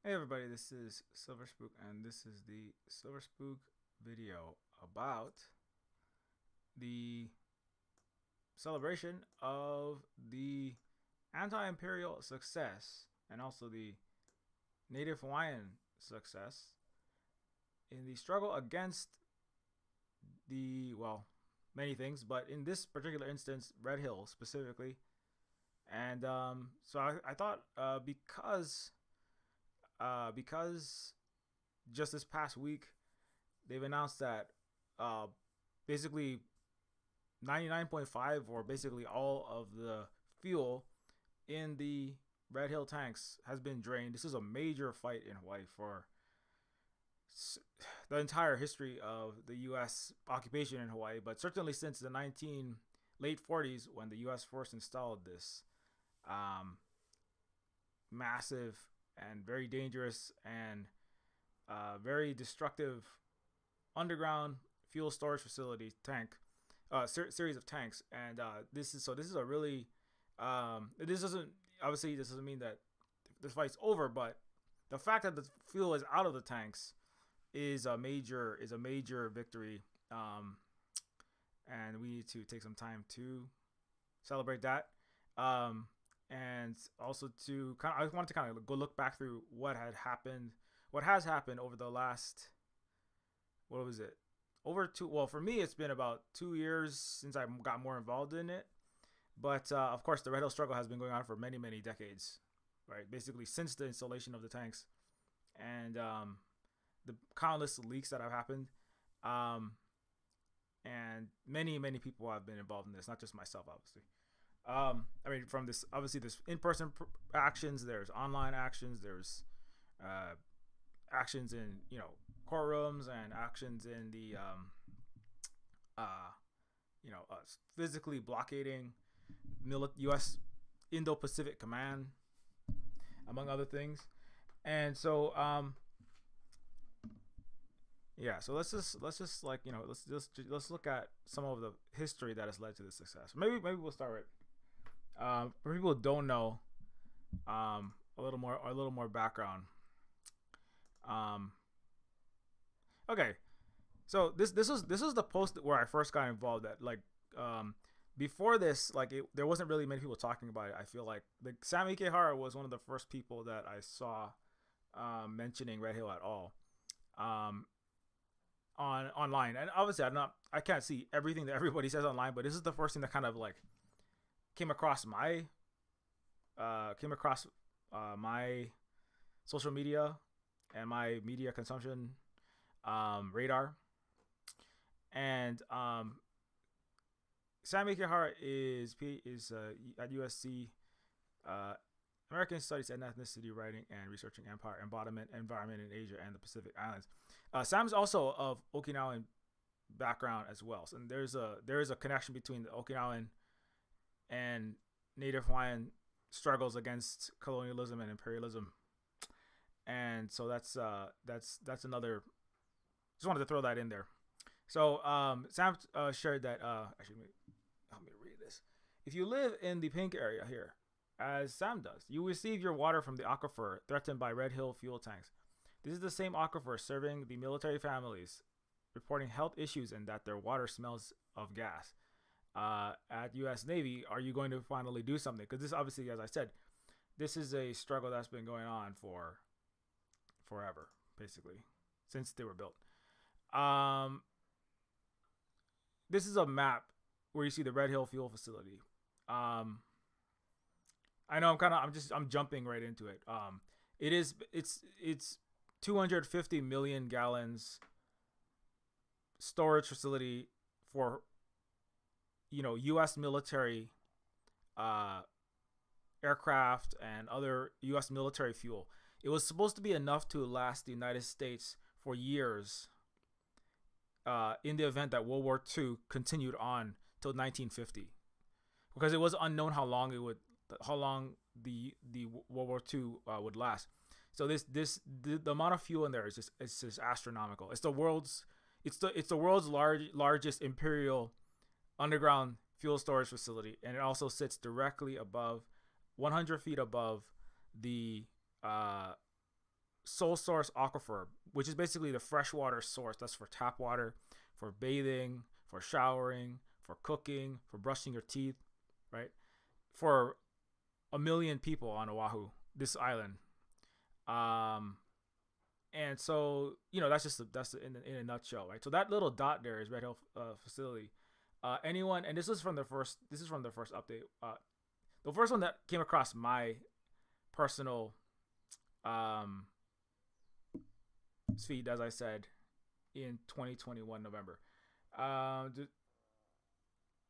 Hey everybody, this is Silver Spook, and this is the Silver Spook video about the celebration of the Anti-Imperial success and also the Native Hawaiian success in the struggle against many things, but in this particular instance, Red Hill specifically. And so I thought because just this past week they've announced that uh, basically 99.5 or basically all of the fuel in the Red Hill tanks has been drained. This is a major fight in Hawaii for the entire history of the U.S. occupation in Hawaii, but certainly since the late 40s when the U.S. first installed this um, massive and very dangerous and very destructive underground fuel storage facility tank series of tanks. And this is a really this doesn't obviously this doesn't mean that the fight's over, but the fact that the fuel is out of the tanks is a major victory. And we need to take some time to celebrate that. Um, and also to I wanted to kind of go look back through what has happened over the last, what was it, over two. Well, for me, it's been about 2 years since I got more involved in it. But of course, the Red Hill struggle has been going on for many, many decades, right? Basically, since the installation of the tanks and the countless leaks that have happened. Um, and many, many people have been involved in this, not just myself, obviously. I mean, from this, obviously, there's in-person actions, there's online actions, there's uh, actions in courtrooms, and actions in the uh, physically blockading U.S. Indo-Pacific Command, among other things. And so yeah, so let's just let's look at some of the history that has led to this success. Maybe we'll start with for people who don't know, a little more background. Um, okay, so this is the post where I first got involved. At um, before this, there wasn't really many people talking about it. I feel like Sam Ikehara was one of the first people that I saw mentioning Red Hill at all. Um, online, and obviously I can't see everything that everybody says online, but this is the first thing that kind of like came across my my social media and my media consumption radar. And Sam Ikehara is at USC, uh, American Studies and Ethnicity, writing and researching empire, embodiment, environment in Asia and the Pacific Islands. Sam's also of Okinawan background as well, so, and there is a connection between the Okinawan and Native Hawaiian struggles against colonialism and imperialism. And so that's another. Just wanted to throw that in there. So Sam shared that. Actually, help me read this. If you live in the pink area here, as Sam does, you receive your water from the aquifer threatened by Red Hill fuel tanks. This is the same aquifer serving the military families, reporting health issues and that their water smells of gas. At U.S. Navy, are you going to finally do something? Because this, obviously, as I said, this is a struggle that's been going on for forever, basically, since they were built. Um, this is a map where you see the Red Hill fuel facility. Um, I know I'm jumping right into it. It's 250 million gallons storage facility for U.S. military uh, aircraft and other U.S. military fuel. It was supposed to be enough to last the United States for years, in the event that World War II continued on till 1950, because it was unknown how long the World War II would last. So the amount of fuel in there is just astronomical. It's the world's largest imperial underground fuel storage facility, and it also sits directly above, 100 feet above the sole source aquifer, which is basically the freshwater source. That's for tap water, for bathing, for showering, for cooking, for brushing your teeth, right? For 1 million people on Oahu, this island. And so, that's in a nutshell, right? So that little dot there is Red Hill facility. Anyone, and this is from the first update. The first one that came across my personal feed, as I said, in 2021 November.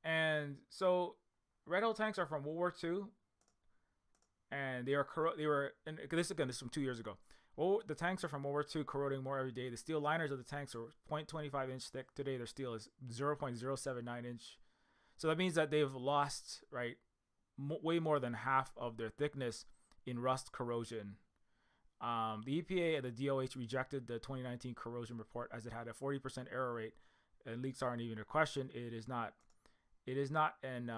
And so Red Hill tanks are from World War II, and this is from 2 years ago. Well, the tanks are from World War II, corroding more every day. The steel liners of the tanks are 0.25 inch thick. Today, their steel is 0.079 inch. So that means that they've lost, right, way more than half of their thickness in rust corrosion. The EPA and the DOH rejected the 2019 corrosion report as it had a 40% error rate, and leaks aren't even a question. It is not, and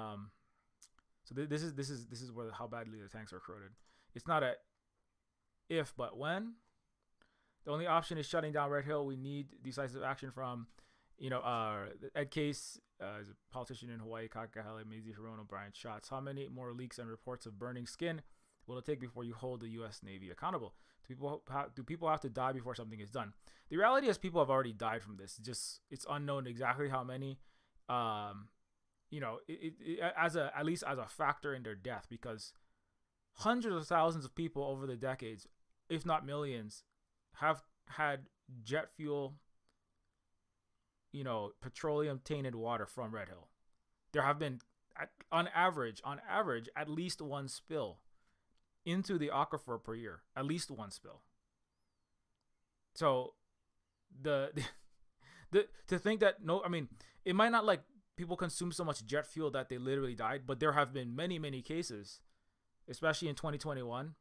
so this is where how badly the tanks are corroded. It's not a if but when. The only option is shutting down Red Hill. We need decisive action from, Ed Case, is a politician in Hawaii, Kakahele, Mazie Hirono, Brian Schatz. How many more leaks and reports of burning skin will it take before you hold the U.S. Navy accountable? Do people have to die before something is done? The reality is people have already died from this. It's unknown exactly how many. At least as a factor in their death, because hundreds of thousands of people over the decades, if not millions, have had jet fuel, petroleum tainted water from Red Hill. There have been, on average, at least one spill into the aquifer per year. At least one spill. So the to think that it might not like people consume so much jet fuel that they literally died, but there have been many, many cases, especially in 2021,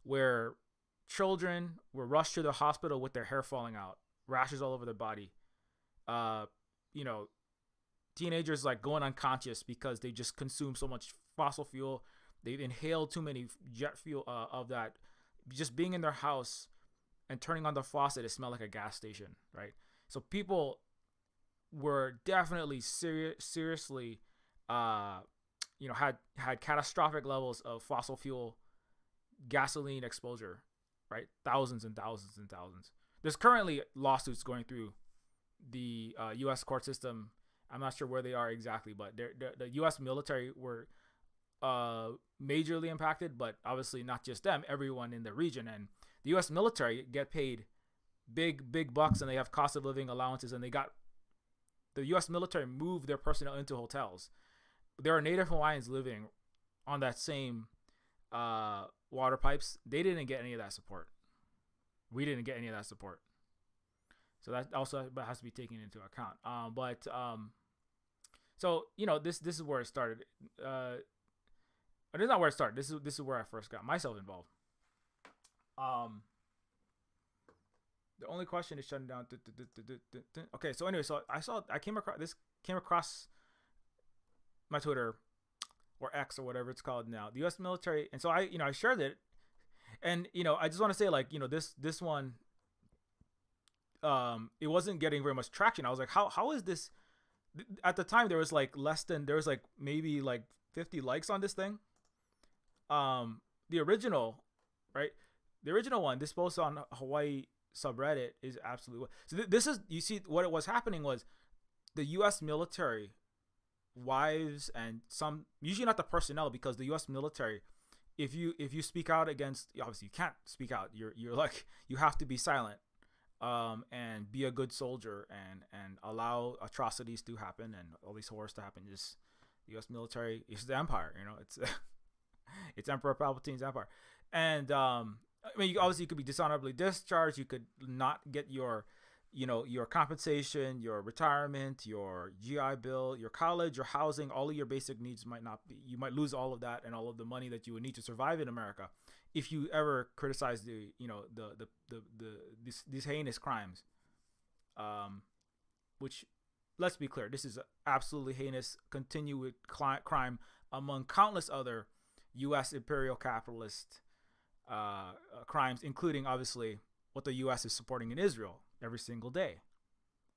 where children were rushed to the hospital with their hair falling out, rashes all over their body. Teenagers like going unconscious because they just consumed so much fossil fuel. They've inhaled too many jet fuel of that. Just being in their house and turning on the faucet, it smelled like a gas station, right? So people were definitely seriously, had catastrophic levels of fossil fuel gasoline exposure, right? Thousands and thousands and thousands. There's currently lawsuits going through the U.S. court system. I'm not sure where they are exactly, but the U.S. military were majorly impacted, but obviously not just them, everyone in the region. And the U.S. military get paid big bucks, and they have cost of living allowances, and the U.S. military moved their personnel into hotels. There are Native Hawaiians living on that same water pipes. They didn't get any of that support. We didn't get any of that support. So that also has to be taken into account. So this is where it started. It is not where it started. This is where I first got myself involved. The only question is shutting down. Okay, so anyway, so I came across my Twitter or X or whatever it's called now. The U.S. military, and so I shared it, and I just want to say this one, it wasn't getting very much traction. I was like, how is this? At the time, there was maybe 50 likes on this thing. The original, right? The original one, this post on Hawaii subreddit is absolutely. So this is, you see, what was happening was the U.S. military wives and some, usually not the personnel, because the U.S. military, if you speak out against, obviously you can't speak out. You're like, you have to be silent, and be a good soldier and allow atrocities to happen and all these horrors to happen. Just the U.S. military is the empire, it's it's Emperor Palpatine's empire. And you could be dishonorably discharged. You could not get your compensation, your retirement, your GI Bill, your college, your housing. All of your basic needs might not be. You might lose all of that and all of the money that you would need to survive in America if you ever criticize these heinous crimes. Which, let's be clear, this is absolutely heinous, continued crime among countless other U.S. imperial capitalist crimes, including obviously what the U.S. is supporting in Israel every single day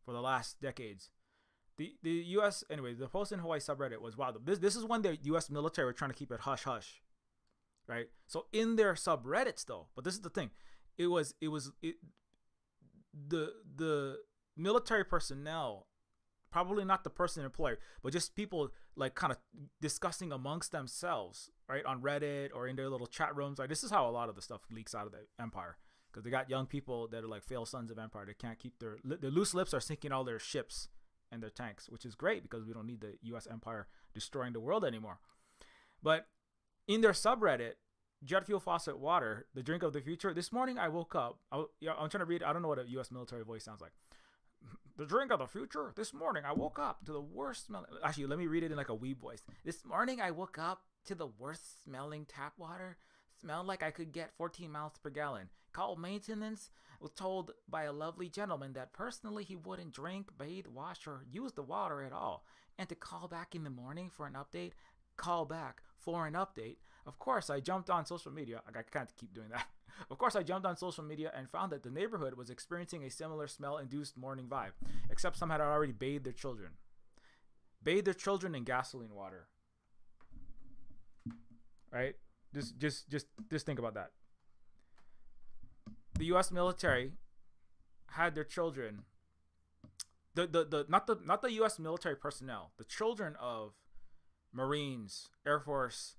for the last decades. The U.S. anyway, the post in Hawaii subreddit was, wow, this is when the U.S. military were trying to keep it hush hush, right? So in their subreddits though, but this is the thing, the military personnel, probably not the person employer, but just people like kind of discussing amongst themselves, right, on Reddit or in their little chat rooms. Like, this is how a lot of the stuff leaks out of the empire, because they got young people that are like failed sons of empire. They can't keep their loose lips are sinking all their ships and their tanks, which is great because we don't need the U.S. empire destroying the world anymore. But in their subreddit, jet fuel faucet water, the drink of the future. This morning I woke up. I'm trying to read. I don't know what a U.S. military voice sounds like. The drink of the future. This morning I woke up to the worst smelling. Actually, let me read it in like a weeb voice. This morning I woke up to the worst smelling tap water. Smelled like I could get 14 miles per gallon. Called maintenance. Was told by a lovely gentleman that personally he wouldn't drink, bathe, wash, or use the water at all. And to call back in the morning for an update. Call back for an update. Of course, I jumped on social media. I can't keep doing that. Of course, I jumped on social media and found that the neighborhood was experiencing a similar smell-induced morning vibe, except some had already bathed their children. Bathed their children in gasoline water. Right? Just think about that. The U.S. military had their children. Not the U.S. military personnel. The children of Marines, Air Force,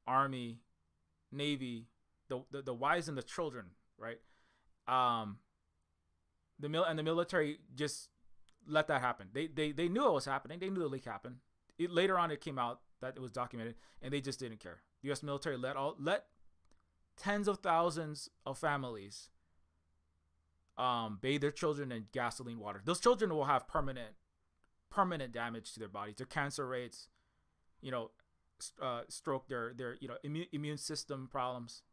Army, Navy, the wives and the children, right? The military just let that happen. They knew it was happening. They knew the leak happened. Later on, it came out that it was documented, and they just didn't care. The U.S. military let tens of thousands of families bathe their children in gasoline water. Those children will have permanent damage to their bodies. Their cancer rates, stroke, their immune system problems.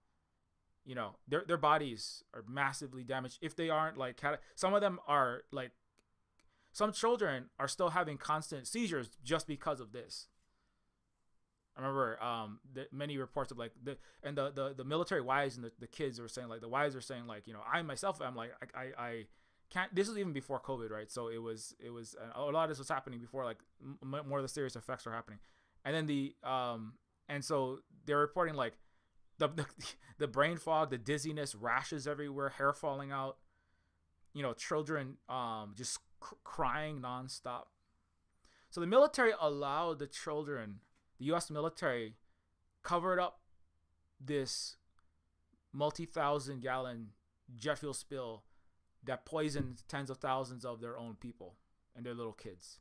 Their bodies are massively damaged if they aren't like, some of them are like, some children are still having constant seizures just because of this. I remember many reports of like the military wives and the kids were saying, like, the wives are saying, like, I myself, I'm like, I can't. This was even before COVID, right? So it was a lot of this was happening before, like, more of the serious effects were happening. And then and so they're reporting like the brain fog, the dizziness, rashes everywhere, hair falling out, children just crying nonstop. So the military allowed the children, the U.S. military covered up this multi-thousand gallon jet fuel spill that poisoned tens of thousands of their own people and their little kids.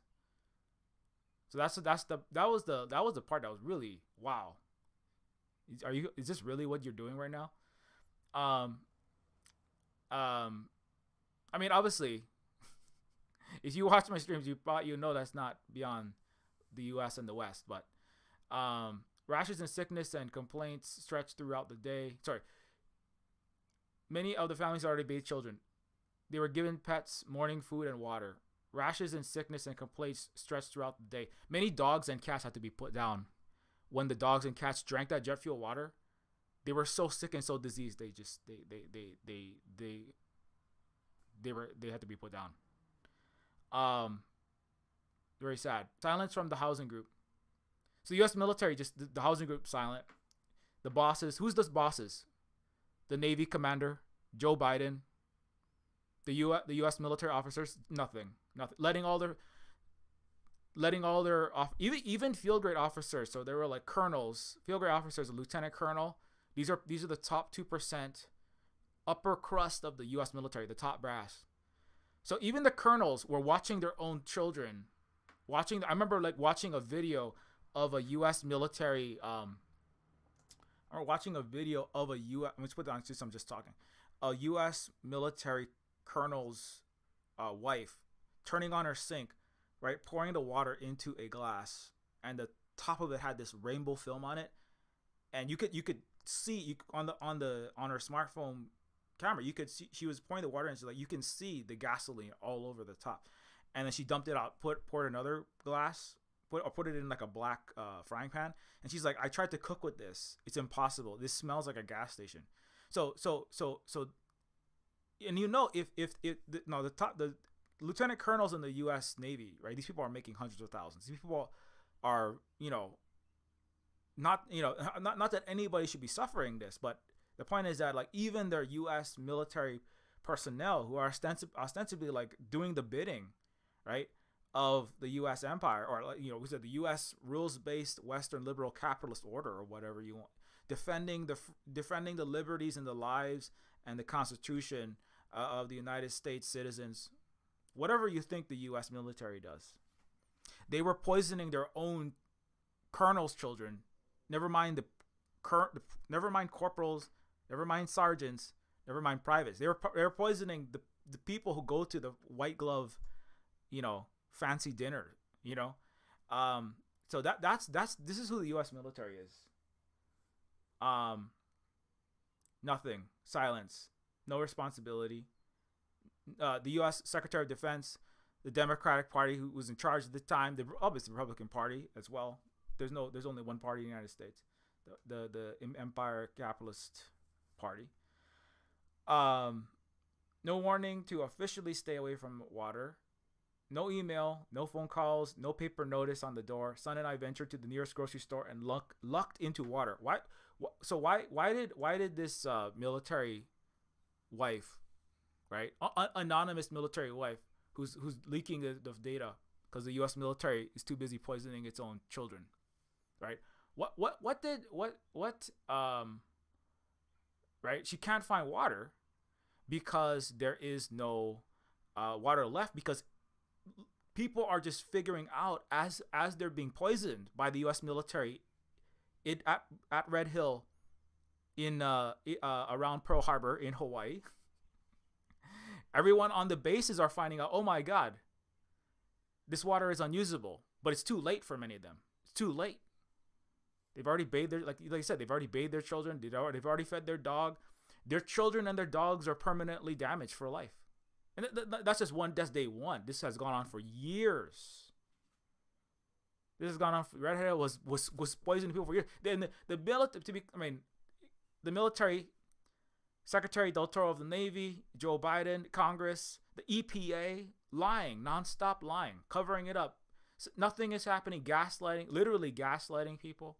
So that was the part that was really, wow. Is this really what you're doing right now? I mean, obviously, if you watch my streams, you know that's not beyond the U.S. and the West, but rashes and sickness and complaints stretched throughout the day. Sorry. Many of the families already bathed children. They were given pets, morning food, and water. Rashes and sickness and complaints stretched throughout the day. Many dogs and cats had to be put down. When the dogs and cats drank that jet fuel water, they were so sick and so diseased. They had to be put down. Very sad. Silence from the housing group. So the U.S. military, just the housing group, silent. The bosses. Who's the bosses? The Navy commander, Joe Biden. The U.S. military officers, nothing. Letting all their even field grade officers. So there were like colonels, field grade officers, a lieutenant colonel. These are the top 2% upper crust of the U.S. military, the top brass. So even the colonels were watching their own children. I remember like watching a video of a U.S. military. Or watching a video of a U.S. Let's put it on since I'm just talking. A U.S. military colonel's wife turning on her sink, right, pouring the water into a glass, and the top of it had this rainbow film on it, and you could see on her smartphone camera, you could see she was pouring the water, and she's like, you can see the gasoline all over the top, and then she dumped it out, poured another glass, put it in like a black frying pan, and she's like, I tried to cook with this, it's impossible, this smells like a gas station. So and no, the lieutenant colonels in the U.S. Navy, right? These people are making hundreds of thousands. These people are, not that anybody should be suffering this, but the point is that like even their U.S. military personnel who are ostensibly like doing the bidding, right, of the U.S. empire, or like, we said the U.S. rules-based Western liberal capitalist order, or whatever you want, defending the liberties and the lives and the Constitution of the United States citizens, whatever you think the U.S. military does. They were poisoning their own colonels' children. Never mind corporals, never mind sergeants, never mind privates. They were poisoning the people who go to the white glove, fancy dinner. So this is who the U.S. military is. Nothing, silence, no responsibility. The U.S. Secretary of Defense, the Democratic Party, who was in charge at the time, the Republican Party as well. There's only one party in the United States, the Empire Capitalist Party. No warning to officially stay away from water. No email, no phone calls, no paper notice on the door. Son and I ventured to the nearest grocery store and lucked into water. Why did this military wife, right, anonymous military wife, who's leaking the data because the U.S. military is too busy poisoning its own children, right? Right? She can't find water because there is no water left, because people are just figuring out as they're being poisoned by the U.S. military at Red Hill in around Pearl Harbor in Hawaii. Everyone on the bases are finding out, oh my God, this water is unusable, but it's too late for many of them. It's too late. They've already bathed like I said, they've already bathed their children. They've already fed their dog. Their children and their dogs are permanently damaged for life. And that's just that's day one. This has gone on for years. This has gone on. Red Hill was poisoning people for years. Then the military, Secretary Del Toro of the Navy, Joe Biden, Congress, the EPA, nonstop lying, covering it up. So nothing is happening. Literally gaslighting people,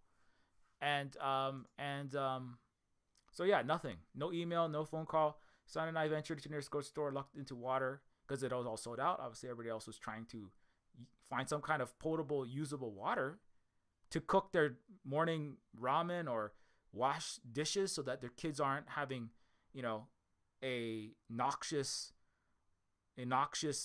so yeah, nothing. No email, no phone call. Son and I ventured to the nearest grocery store, lucked into water because it was all sold out. Obviously, everybody else was trying to find some kind of potable, usable water to cook their morning ramen or wash dishes so that their kids aren't having, a noxious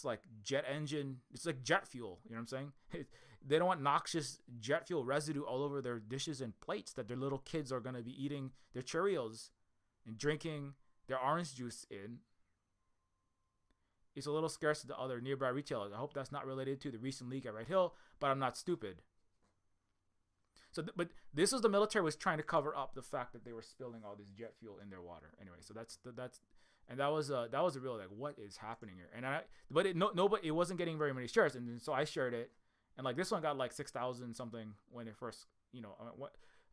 like jet engine. It's like jet fuel. You know what I'm saying? They don't want noxious jet fuel residue all over their dishes and plates that their little kids are going to be eating their Cheerios and drinking their orange juice in. It's a little scarce to the other nearby retailers. I hope that's not related to the recent leak at Red Hill, but I'm not stupid. So, but this was the military was trying to cover up the fact that they were spilling all this jet fuel in their water. Anyway, so that was a real like, what is happening here? And it wasn't getting very many shares, and so I shared it, and like this one got like 6,000 something when it first,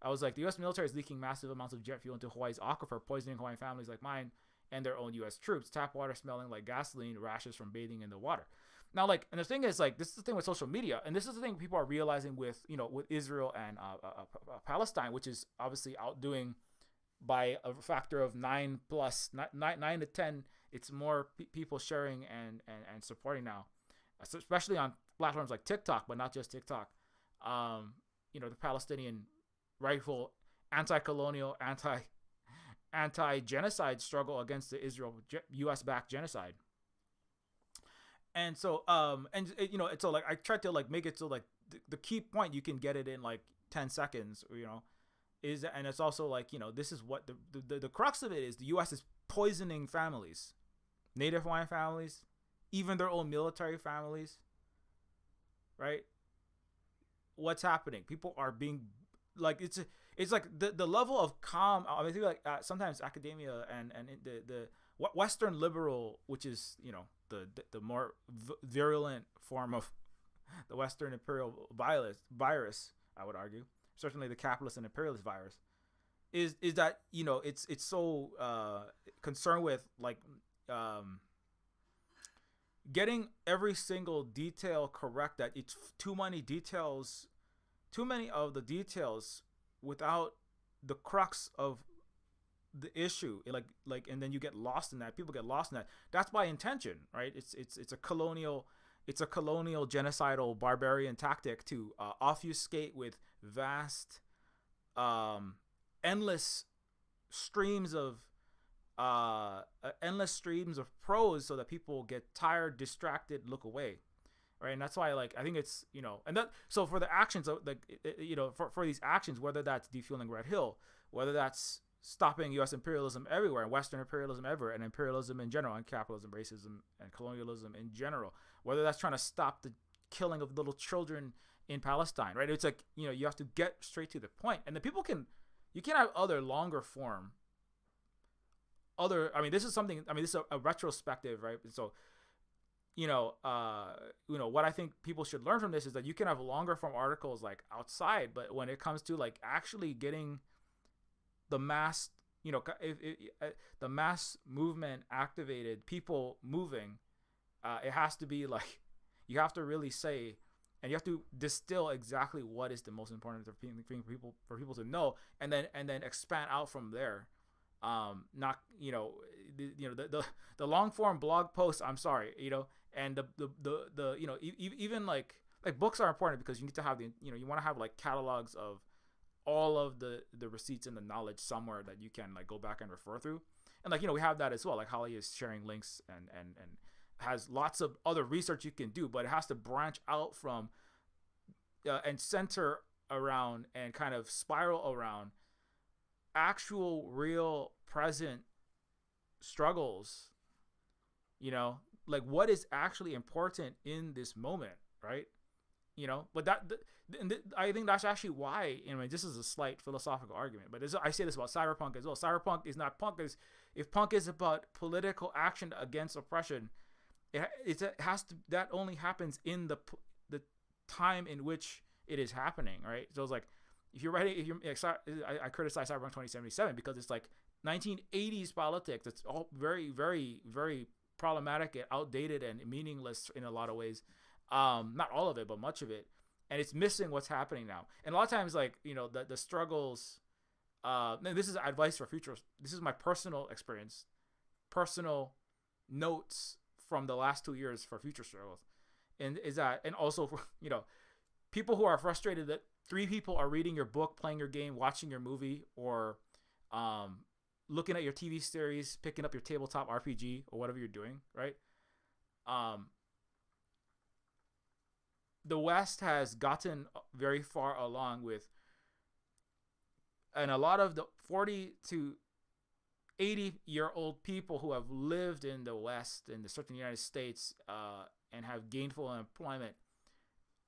I was like, the U.S. military is leaking massive amounts of jet fuel into Hawaii's aquifer, poisoning Hawaiian families like mine and their own U.S. troops. Tap water smelling like gasoline, rashes from bathing in the water. Now, like, and the thing is, like, this is the thing with social media, and this is the thing people are realizing with, with Israel and Palestine, which is obviously outdoing by a factor of 9 to 10. It's more people sharing and supporting now, especially on platforms like TikTok, but not just TikTok. The Palestinian rightful anti-colonial, anti-genocide struggle against the Israel U.S.-backed genocide. And so, it's so like I tried to like make it so like the key point you can get it in like 10 seconds, is, and it's also like, this is what the crux of it is. The U.S. is poisoning families, Native Hawaiian families, even their own military families, right? What's happening? People are being like, it's like the level of calm. I mean, I think like sometimes academia and the Western liberal, which is, the more virulent form of the Western imperial virus, I would argue, certainly the capitalist and imperialist virus, is that, it's so concerned with like getting every single detail correct, that it's too many details, too many of the details without the crux of the issue, and then you get lost in that. People get lost in that. That's by intention, right? It's a colonial genocidal barbarian tactic to obfuscate with vast endless streams of prose, so that people get tired, distracted, look away, right? And that's why, like, I think it's, and that, so for the actions of, like, for these actions, whether that's defueling Red Hill, whether that's stopping U.S. imperialism everywhere, and Western imperialism everywhere, and imperialism in general, and capitalism, racism, and colonialism in general, whether that's trying to stop the killing of little children in Palestine, right? It's like, you have to get straight to the point, and the people you can have other longer form, this is a retrospective, right? So, what I think people should learn from this is that you can have longer form articles, like, outside, but when it comes to, like, actually getting the mass, the mass movement activated, people moving, it has to be like, you have to really say, and you have to distill exactly what is the most important thing for people to know, and then expand out from there. Not, the long form blog posts, I'm sorry, and the even like books are important, because you need to have you want to have, like, catalogs of all of the receipts and the knowledge somewhere that you can, like, go back and refer through. And, like, we have that as well. Like, Holly is sharing links and has lots of other research you can do, but it has to branch out from and center around and kind of spiral around actual, real, present struggles, like, what is actually important in this moment, right? But I think that's actually why, this is a slight philosophical argument, but I say this about cyberpunk as well. Cyberpunk is not punk. If punk is about political action against oppression, it has to, that only happens in the time in which it is happening, right? So it's like, I criticize Cyberpunk 2077 because it's like 1980s politics. It's all very, very, very problematic and outdated and meaningless in a lot of ways. Not all of it, but much of it. And it's missing what's happening now. And a lot of times, like, the struggles, and this is advice for future. This is my personal experience, personal notes from the last 2 years for future struggles. And also for, people who are frustrated that 3 people are reading your book, playing your game, watching your movie, or looking at your TV series, picking up your tabletop RPG or whatever you're doing, right? The West has gotten very far along with, and a lot of the 40 to 80-year-old people who have lived in the West, in the certain United States, and have gainful employment,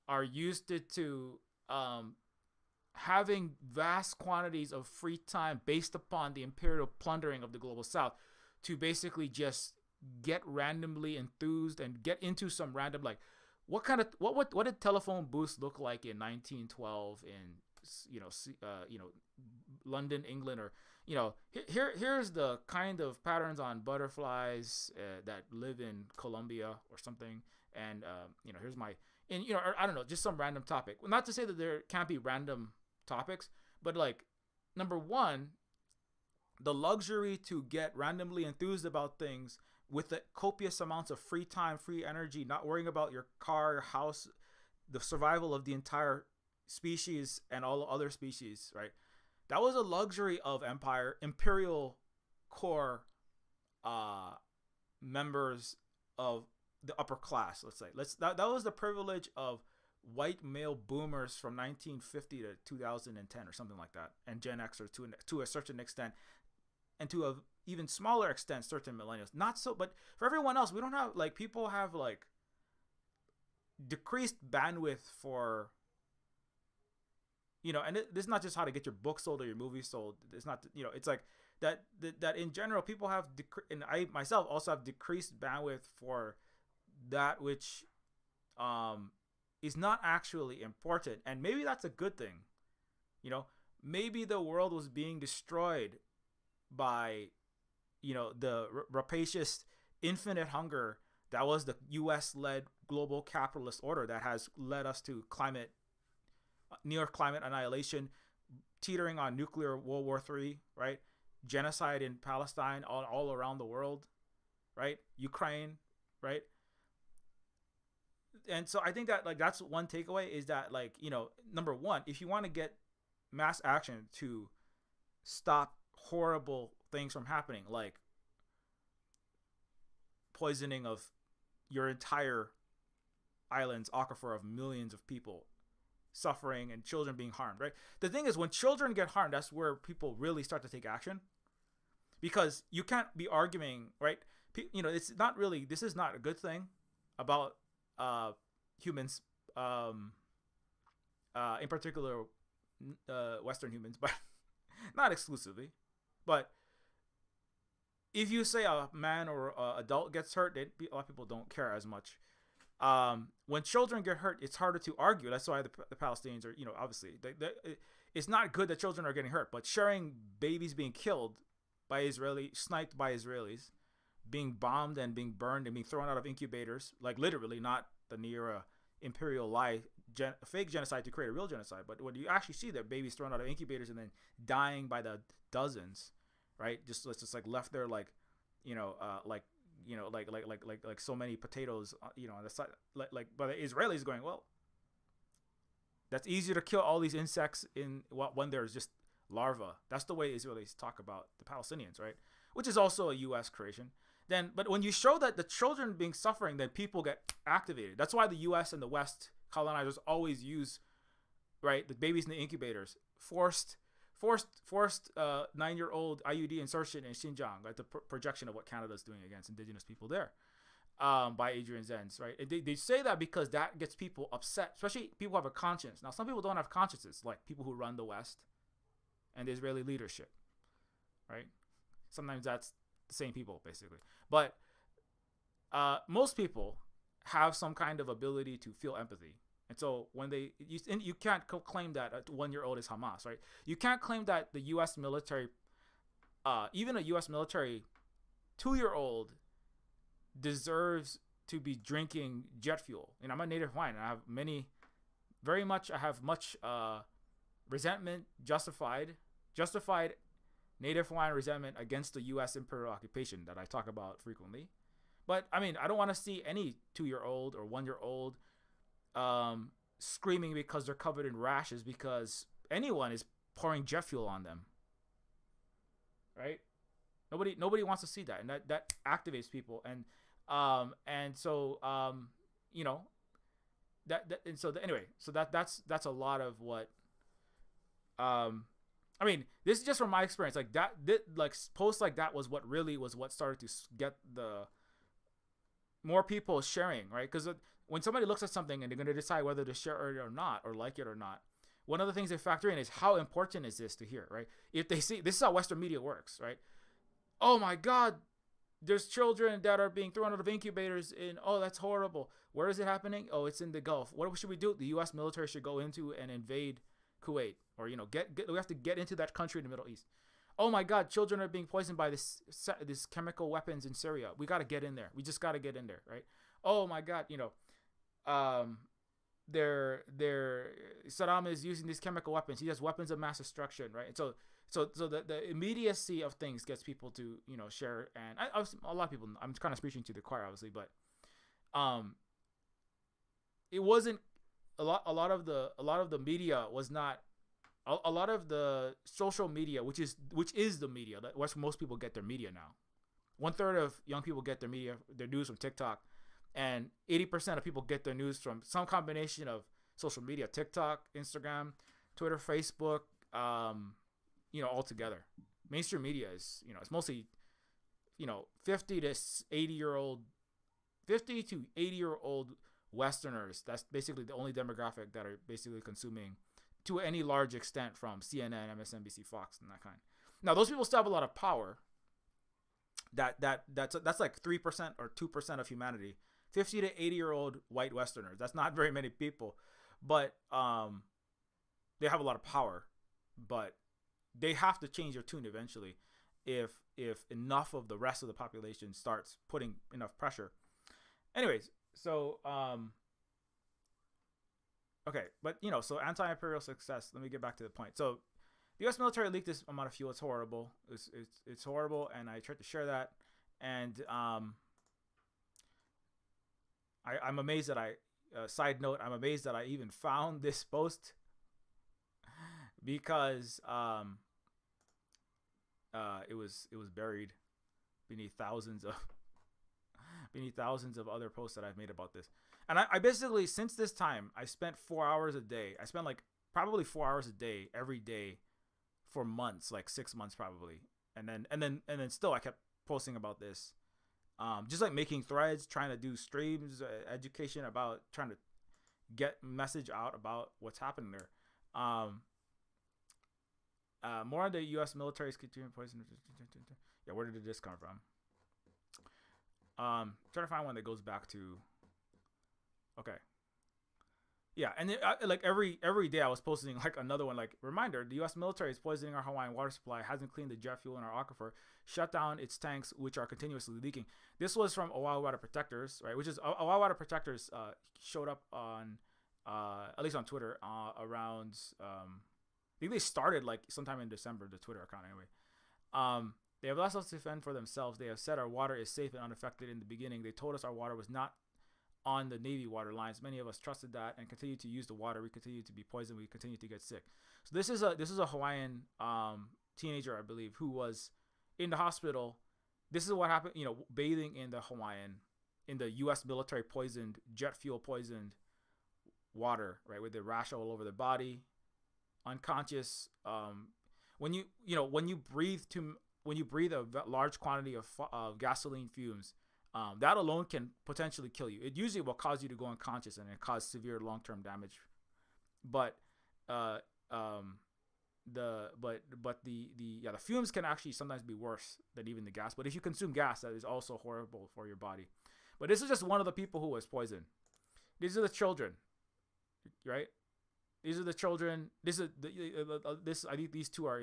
are used to having vast quantities of free time based upon the imperial plundering of the global South, to basically just get randomly enthused and get into some random, like, what did telephone booths look like in 1912 in London, England, or here's the kind of patterns on butterflies that live in Colombia or something, and here's my, and or I don't know, just some random topic. Well, not to say that there can't be random topics, but, like, number one, the luxury to get randomly enthused about things with the copious amounts of free time, free energy, not worrying about your car, your house, the survival of the entire species and all other species, right? That was a luxury of imperial core members of the upper class, let's say. That was the privilege of white male boomers from 1950 to 2010 or something like that, and Gen Xers to a certain extent, and to a even smaller extent certain millennials. Not so, but for everyone else, we don't have, like, people have, like, decreased bandwidth for, and this is not just how to get your book sold or your movie sold. It's not, it's like that in general, people have, and I myself also have decreased bandwidth for that which is not actually important. And maybe that's a good thing. Maybe the world was being destroyed by, the rapacious infinite hunger that was the U.S.-led global capitalist order that has led us to near climate annihilation, teetering on nuclear World War III, right? Genocide in Palestine, all around the world, right? Ukraine, right? And so I think that like that's one takeaway is that like, you know, number one, if you want to get mass action to stop horrible things from happening, like poisoning of your entire island's aquifer of millions of people suffering and children being harmed, right? The thing is, when children get harmed, that's where people really start to take action, because you can't be arguing, right? You know, it's not really, this is not a good thing about humans, in particular Western humans, but not exclusively. But if you say a man or adult gets hurt, a lot of people don't care as much. When children get hurt, it's harder to argue. That's why the Palestinians are, you know, obviously, it's not good that children are getting hurt, but sharing babies being killed by sniped by Israelis, being bombed and being burned and being thrown out of incubators, like literally, not the Neofeud lie, fake genocide to create a real genocide, but when you actually see that babies thrown out of incubators and then dying by the dozens, right? Just like left there, like, you know, like so many potatoes, you know, on the side, like, but the Israelis going, well, that's easier to kill all these insects when there's just larvae. That's the way Israelis talk about the Palestinians, right? Which is also a U.S. creation. But when you show that the children being suffering, then people get activated. That's why the U.S. and the West colonizers always use, right, the babies in the incubators, forced 9-year-old IUD insertion in Xinjiang, right? The projection of what Canada is doing against indigenous people there, by Adrian Zenz, right? They say that because that gets people upset, especially people who have a conscience. Now, some people don't have consciences, like people who run the West and the Israeli leadership, right? Sometimes that's the same people, basically. But most people have some kind of ability to feel empathy. And so when you can't claim that a 1-year-old is Hamas, right? You can't claim that the U.S. military, even a U.S. military 2-year-old deserves to be drinking jet fuel. And I'm a native Hawaiian. I have much resentment, justified native Hawaiian resentment against the U.S. imperial occupation that I talk about frequently. But I mean, I don't want to see any 2-year-old or 1-year-old screaming because they're covered in rashes because anyone is pouring jet fuel on them, right? Nobody wants to see that, and that activates people, and so you know, anyway, so that's a lot of what I mean, this is just from my experience. Like posts like that was what started to get the more people sharing, right? Because when somebody looks at something and they're going to decide whether to share it or not, or like it or not, one of the things they factor in is how important is this to hear, right? If they see, this is how Western media works, right? Oh my God, there's children that are being thrown out of incubators oh, that's horrible. Where is it happening? Oh, it's in the Gulf. What should we do? The U.S. military should go into and invade Kuwait, or, you know, we have to get into that country in the Middle East. Oh my God, children are being poisoned by this chemical weapons in Syria. We got to get in there. We just got to get in there, right? Oh my God, you know, Saddam is using these chemical weapons. He has weapons of mass destruction, right? And so the immediacy of things gets people to, you know, share. And a lot of people, I'm kind of preaching to the choir, obviously, but it wasn't a lot of the media was not. A lot of the social media, which is the media, that's where most people get their media now. 1/3 of young people get their news from TikTok, and 80% of people get their news from some combination of social media: TikTok, Instagram, Twitter, Facebook, you know, all together. Mainstream media is, you know, it's mostly, you know, 50 to 80-year-old Westerners. That's basically the only demographic that are basically consuming, to any large extent, from CNN, MSNBC, Fox, and that kind. Now, those people still have a lot of power. That's like 3% or 2% of humanity. 50 to 80-year-old white Westerners. That's not very many people, but they have a lot of power. But they have to change their tune eventually. if enough of the rest of the population starts putting enough pressure. Anyways, so okay, but so anti-imperial success. Let me get back to the point. So the U.S. military leaked this amount of fuel. It's horrible. It's horrible, and I tried to share that. And I'm amazed that side note, I'm amazed that I even found this post because it was buried beneath thousands of other posts that I've made about this. And I basically, since this time, I spent 4 hours a day. I spent like probably 4 hours a day every day for months, like 6 months probably. And then still I kept posting about this. Just like making threads, trying to do streams, education about trying to get message out about what's happening there. More on the U.S. military's continuing poison. Yeah, where did this come from? Trying to find one that goes back to. Okay. Yeah, and like every day I was posting like another one, like reminder: the U.S. military is poisoning our Hawaiian water supply, hasn't cleaned the jet fuel in our aquifer, shut down its tanks, which are continuously leaking. This was from Oahu Water Protectors, right? Which is Oahu Water Protectors showed up on, at least on Twitter, around. I think they started like sometime in December, the Twitter account anyway. They have left us to fend for themselves. They have said our water is safe and unaffected in the beginning. They told us our water was not on the Navy water lines. Many of us trusted that and continue to use the water. We continue to be poisoned. We continue to get sick. So this is a Hawaiian teenager, I believe, who was in the hospital. This is what happened, bathing in the U.S. military poisoned, jet fuel poisoned water, right, with the rash all over their body, unconscious. When you breathe a large quantity of gasoline fumes, that alone can potentially kill you. It usually will cause you to go unconscious and it cause severe long-term damage. But the fumes can actually sometimes be worse than even the gas. But if you consume gas, that is also horrible for your body. But this is just one of the people who was poisoned. These are the children, right? These are the children. This I think these two are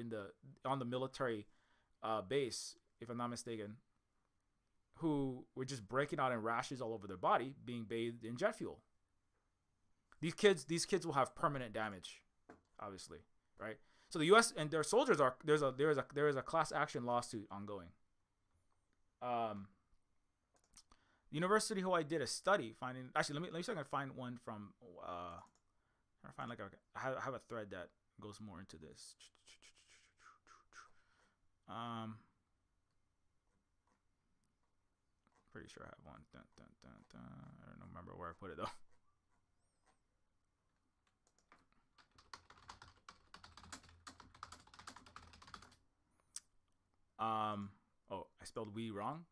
on the military base, if I'm not mistaken, who were just breaking out in rashes all over their body, being bathed in jet fuel. These kids will have permanent damage, obviously, right? So the U.S. and their soldiers there is a class action lawsuit ongoing. University of Hawaii did a study finding. Actually, let me see if I can find one from. I have a thread that goes more into this. Pretty sure I have one. I don't remember where I put it though. Oh, I spelled we wrong.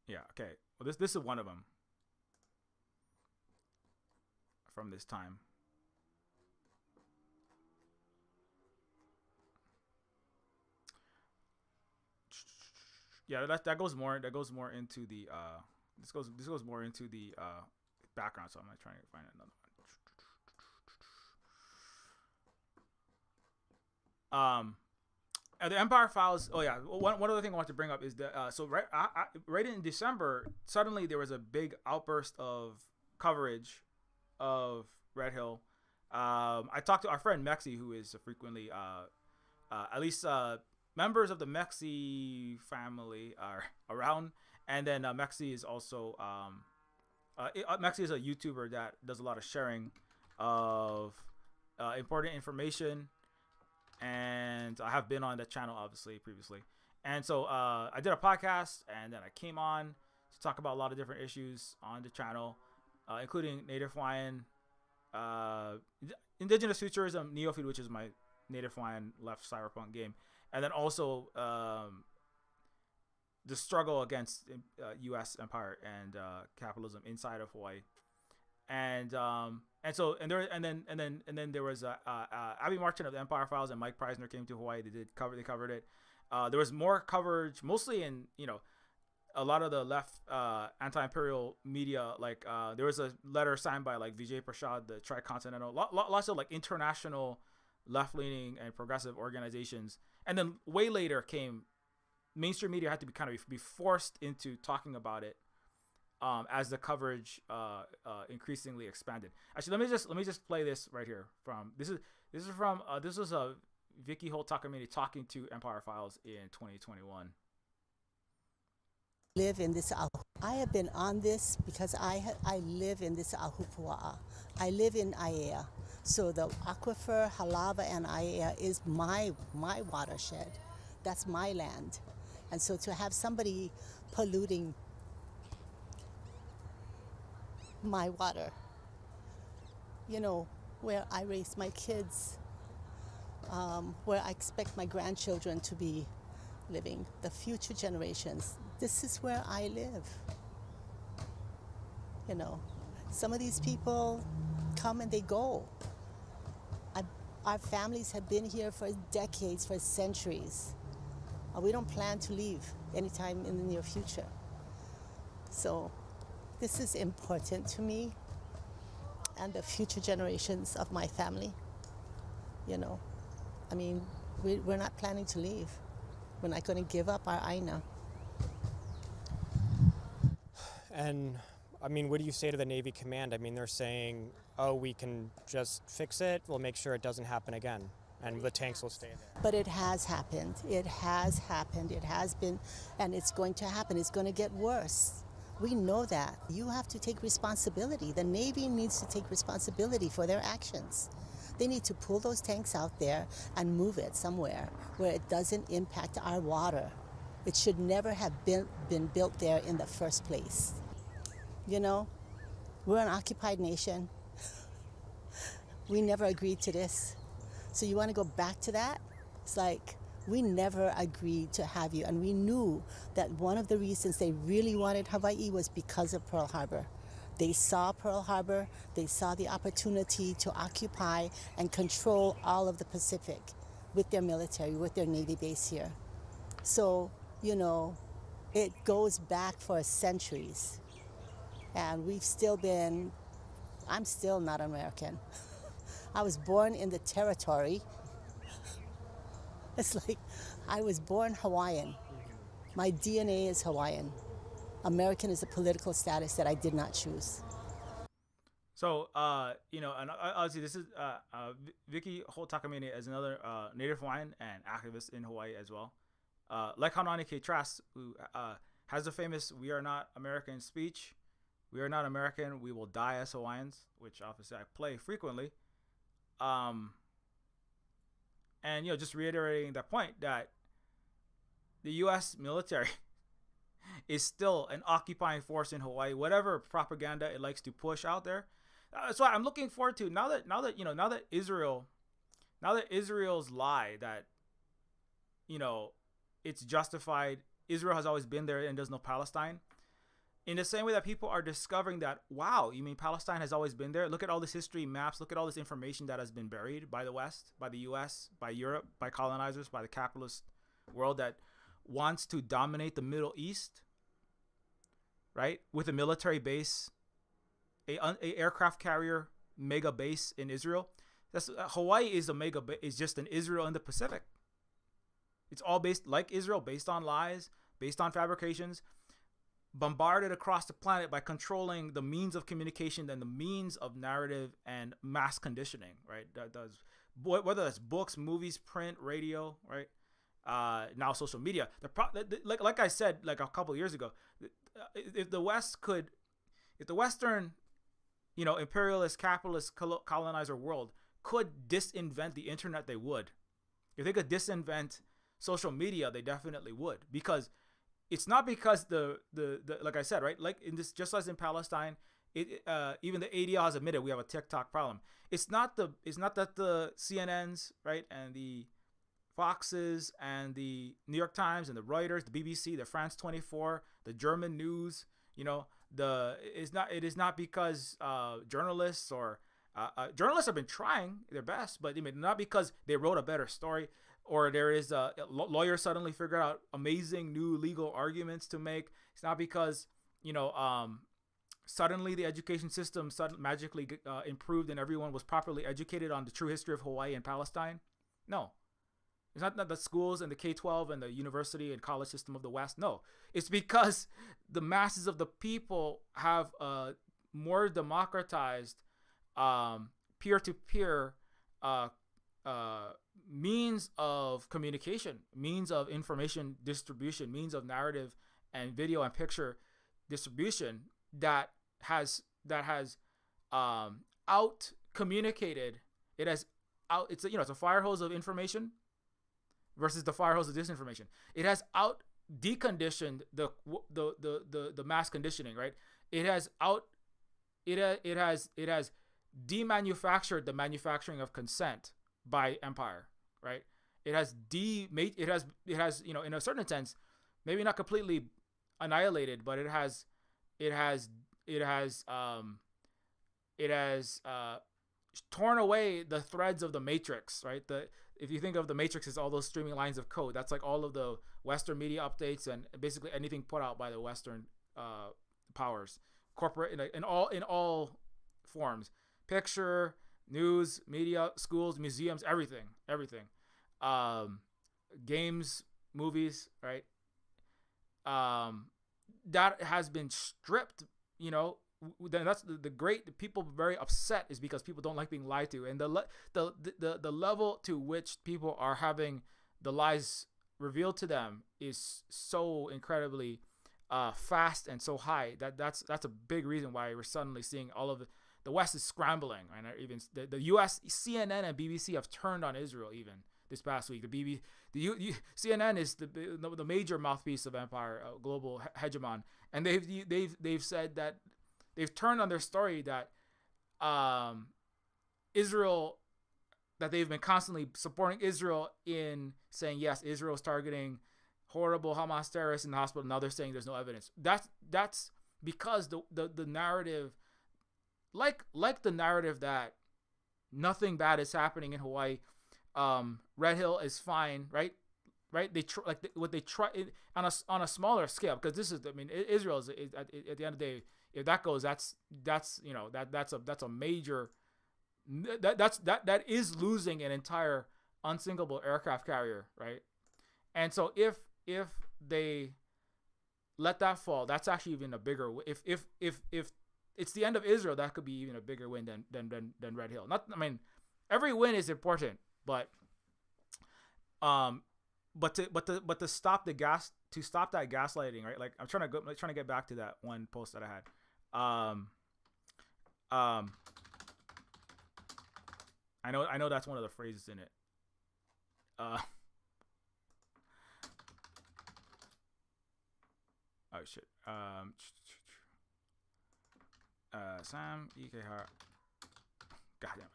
Yeah, okay. Well, this is one of them from this time. Yeah, that goes more into the this goes more into the background, so I'm not trying to find another one. The Empire Files. Oh yeah, one other thing I want to bring up is that so right in December, suddenly there was a big outburst of coverage of Red Hill. I talked to our friend Mexi, who is frequently at least members of the Mexi family are around, and then Mexi is also Mexi is a YouTuber that does a lot of sharing of important information. And I have been on that channel obviously previously, and so I did a podcast, and then I came on to talk about a lot of different issues on the channel, including Native Hawaiian, Indigenous Futurism, Neofeud, which is my Native Hawaiian left cyberpunk game, and then also the struggle against U.S. empire and capitalism inside of Hawaii, and then there was Abby Marchand of the Empire Files and Mike Preisner came to Hawaii. They covered it. There was more coverage, mostly in a lot of the left anti-imperial media, like there was a letter signed by like Vijay Prashad, the Tricontinental, lots of like international left-leaning and progressive organizations. And then way later came mainstream media had to be forced into talking about it as the coverage increasingly expanded. Actually, let me just play this right here from this was Vicky Holt Takamine talking to Empire Files in 2021. Live in this I have been on this because I live in this Ahupua'a. I live in Aiea. So the aquifer, Halava, and Aiea is my watershed. That's my land. And so to have somebody polluting my water, you know, where I raise my kids, where I expect my grandchildren to be living, the future generations, this is where I live. You know, some of these people come and they go. Our families have been here for decades, for centuries. We don't plan to leave anytime in the near future. So this is important to me and the future generations of my family. You know, I mean, we're not planning to leave. We're not going to give up our Aina. And I mean, what do you say to the Navy command? I mean, they're saying, oh, we can just fix it. We'll make sure it doesn't happen again. And the tanks will stay there. But it has happened. It has happened. It has been, and it's going to happen. It's going to get worse. We know that. You have to take responsibility. The Navy needs to take responsibility for their actions. They need to pull those tanks out there and move it somewhere where it doesn't impact our water. It should never have been built there in the first place. You know, we're an occupied nation. We never agreed to this. So you want to go back to that? It's like, we never agreed to have you. And we knew that one of the reasons they really wanted Hawaii was because of Pearl Harbor. They saw Pearl Harbor, they saw the opportunity to occupy and control all of the Pacific with their military, with their Navy base here. So, you know, it goes back for centuries. And we've still been, I'm still not American. I was born in the territory. It's like, I was born Hawaiian. My DNA is Hawaiian. American is a political status that I did not choose. So, you know, and obviously this is Vicky Holt Takamine is another Native Hawaiian and activist in Hawaii as well. Like Hanani K. Trask, who has the famous "We are not American" speech. We are not American. We will die as Hawaiians, which obviously I play frequently. And, you know, just reiterating that point that the U.S. military is still an occupying force in Hawaii, whatever propaganda it likes to push out there. So I'm looking forward to now that Israel's lie that, you know, it's justified. Israel has always been there and there's no Palestine. In the same way that people are discovering that, wow, you mean Palestine has always been there? Look at all this history maps. Look at all this information that has been buried by the West, by the U.S., by Europe, by colonizers, by the capitalist world that wants to dominate the Middle East, right? With a military base, a aircraft carrier mega base in Israel. Hawaii is is just an Israel in the Pacific. It's all based like Israel, based on lies, based on fabrications, bombarded across the planet by controlling the means of communication and the means of narrative and mass conditioning, right? Whether that's books, movies, print, radio, right? Now social media. Like I said, like a couple of years ago, if the Western, you know, imperialist, capitalist, colonizer world could disinvent the internet, they would. If they could disinvent social media, they definitely would, because it's not because the like I said, right? Like in this, just as in Palestine, even the ADL has admitted we have a TikTok problem. It's not that the CNNs, right, and the Foxes and the New York Times and the Reuters, the BBC, the France 24, the German news, you know, it is not because journalists or journalists have been trying their best, but I mean, not because they wrote a better story or there is lawyers suddenly figure out amazing new legal arguments to make. It's not because suddenly the education system magically improved and everyone was properly educated on the true history of Hawaii and Palestine. No, it's not the schools and the K-12 and the university and college system of the West. No, it's because the masses of the people have more democratized peer-to-peer means of communication, means of information distribution, means of narrative and video and picture distribution that has out communicated. It's a fire hose of information versus the fire hose of disinformation. It has out deconditioned the mass conditioning, right? It has demanufactured the manufacturing of consent by empire, right? It has in a certain sense, maybe not completely annihilated, but it has torn away the threads of the matrix, right? If you think of the matrix as all those streaming lines of code, that's like all of the Western media updates and basically anything put out by the Western powers, corporate in all forms, picture, news, media, schools, museums, everything, games, movies, right? That has been stripped, then that's the people very upset is because people don't like being lied to, and the level to which people are having the lies revealed to them is so incredibly fast and so high that's a big reason why we're suddenly seeing all of the West is scrambling, and even the U.S. CNN and BBC have turned on Israel even this past week. CNN is the major mouthpiece of empire, global hegemon, and they've said that they've turned on their story that Israel, that they've been constantly supporting Israel in saying yes, Israel is targeting horrible Hamas terrorists in the hospital. Now they're saying there's no evidence. That's because the narrative, like the narrative that nothing bad is happening in Hawaii. Red Hill is fine, right? They try on a smaller scale, because this is, Israel is at the end of the day, if that goes, that's a major, that is losing an entire unsinkable aircraft carrier, right? And so if they let that fall, that's actually even a bigger, if it's the end of Israel, that could be even a bigger win than Red Hill. Every win is important, but to stop that gaslighting, right? Like I'm trying to get back to that one post that I had. I know that's one of the phrases in it. Oh shit. Sam EKR. Goddamn,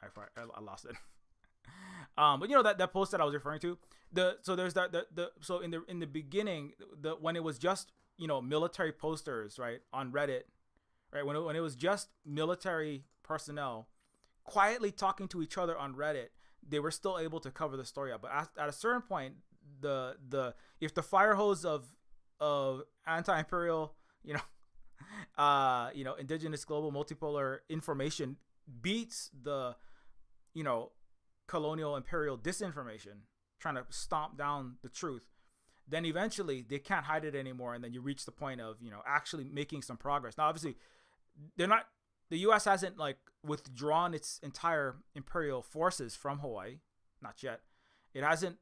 I lost it. But that post that I was referring to, so in the beginning, when it was just military posters, right, on Reddit, right, when it was just military personnel quietly talking to each other on Reddit, they were still able to cover the story up. But at a certain point, if the fire hose of anti-imperial, indigenous global multipolar information beats the colonial imperial disinformation trying to stomp down the truth, then eventually they can't hide it anymore, and then you reach the point of actually making some progress. Now obviously the US hasn't withdrawn its entire imperial forces from Hawaii, not yet. The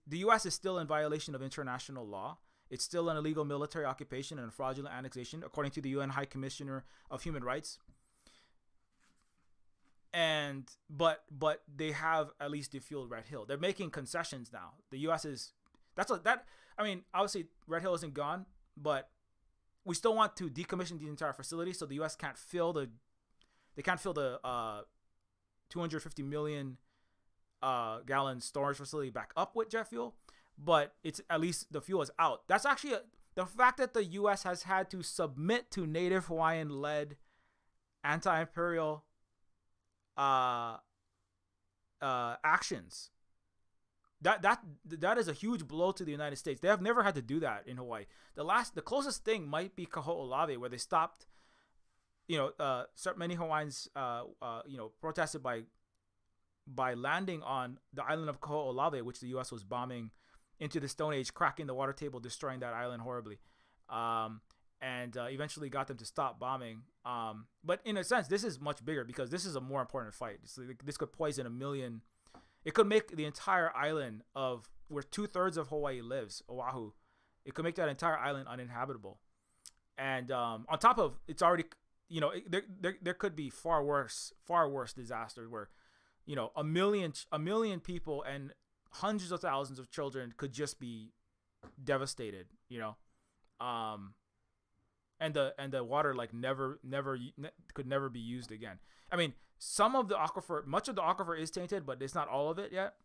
US is still in violation of international law. It's still an illegal military occupation and a fraudulent annexation, according to the UN High Commissioner of Human Rights. But they have at least defueled Red Hill. They're making concessions now. The U.S. obviously Red Hill isn't gone, but we still want to decommission the entire facility, so the U.S. can't fill the 250 million gallon storage facility back up with jet fuel. But it's at least the fuel is out. That's actually the fact that the U.S. has had to submit to Native Hawaiian-led anti-imperial actions that is a huge blow to the United States. They have never had to do that in Hawaii. The closest thing might be Kaho'olawe, where they stopped, many Hawaiians, protested by landing on the island of Kaho'olawe, which the U.S. was bombing into the Stone Age, cracking the water table, destroying that island horribly, and eventually got them to stop bombing. But in a sense, this is much bigger because this is a more important fight. This could poison 1 million. It could make the entire island of where 2/3 of Hawaii lives, Oahu. It could make that entire island uninhabitable. And on top of it's already, there could be far worse disasters where, 1 million people and hundreds of thousands of children could just be devastated, and the water could never be used again. I mean, much of the aquifer is tainted, but it's not all of it yet.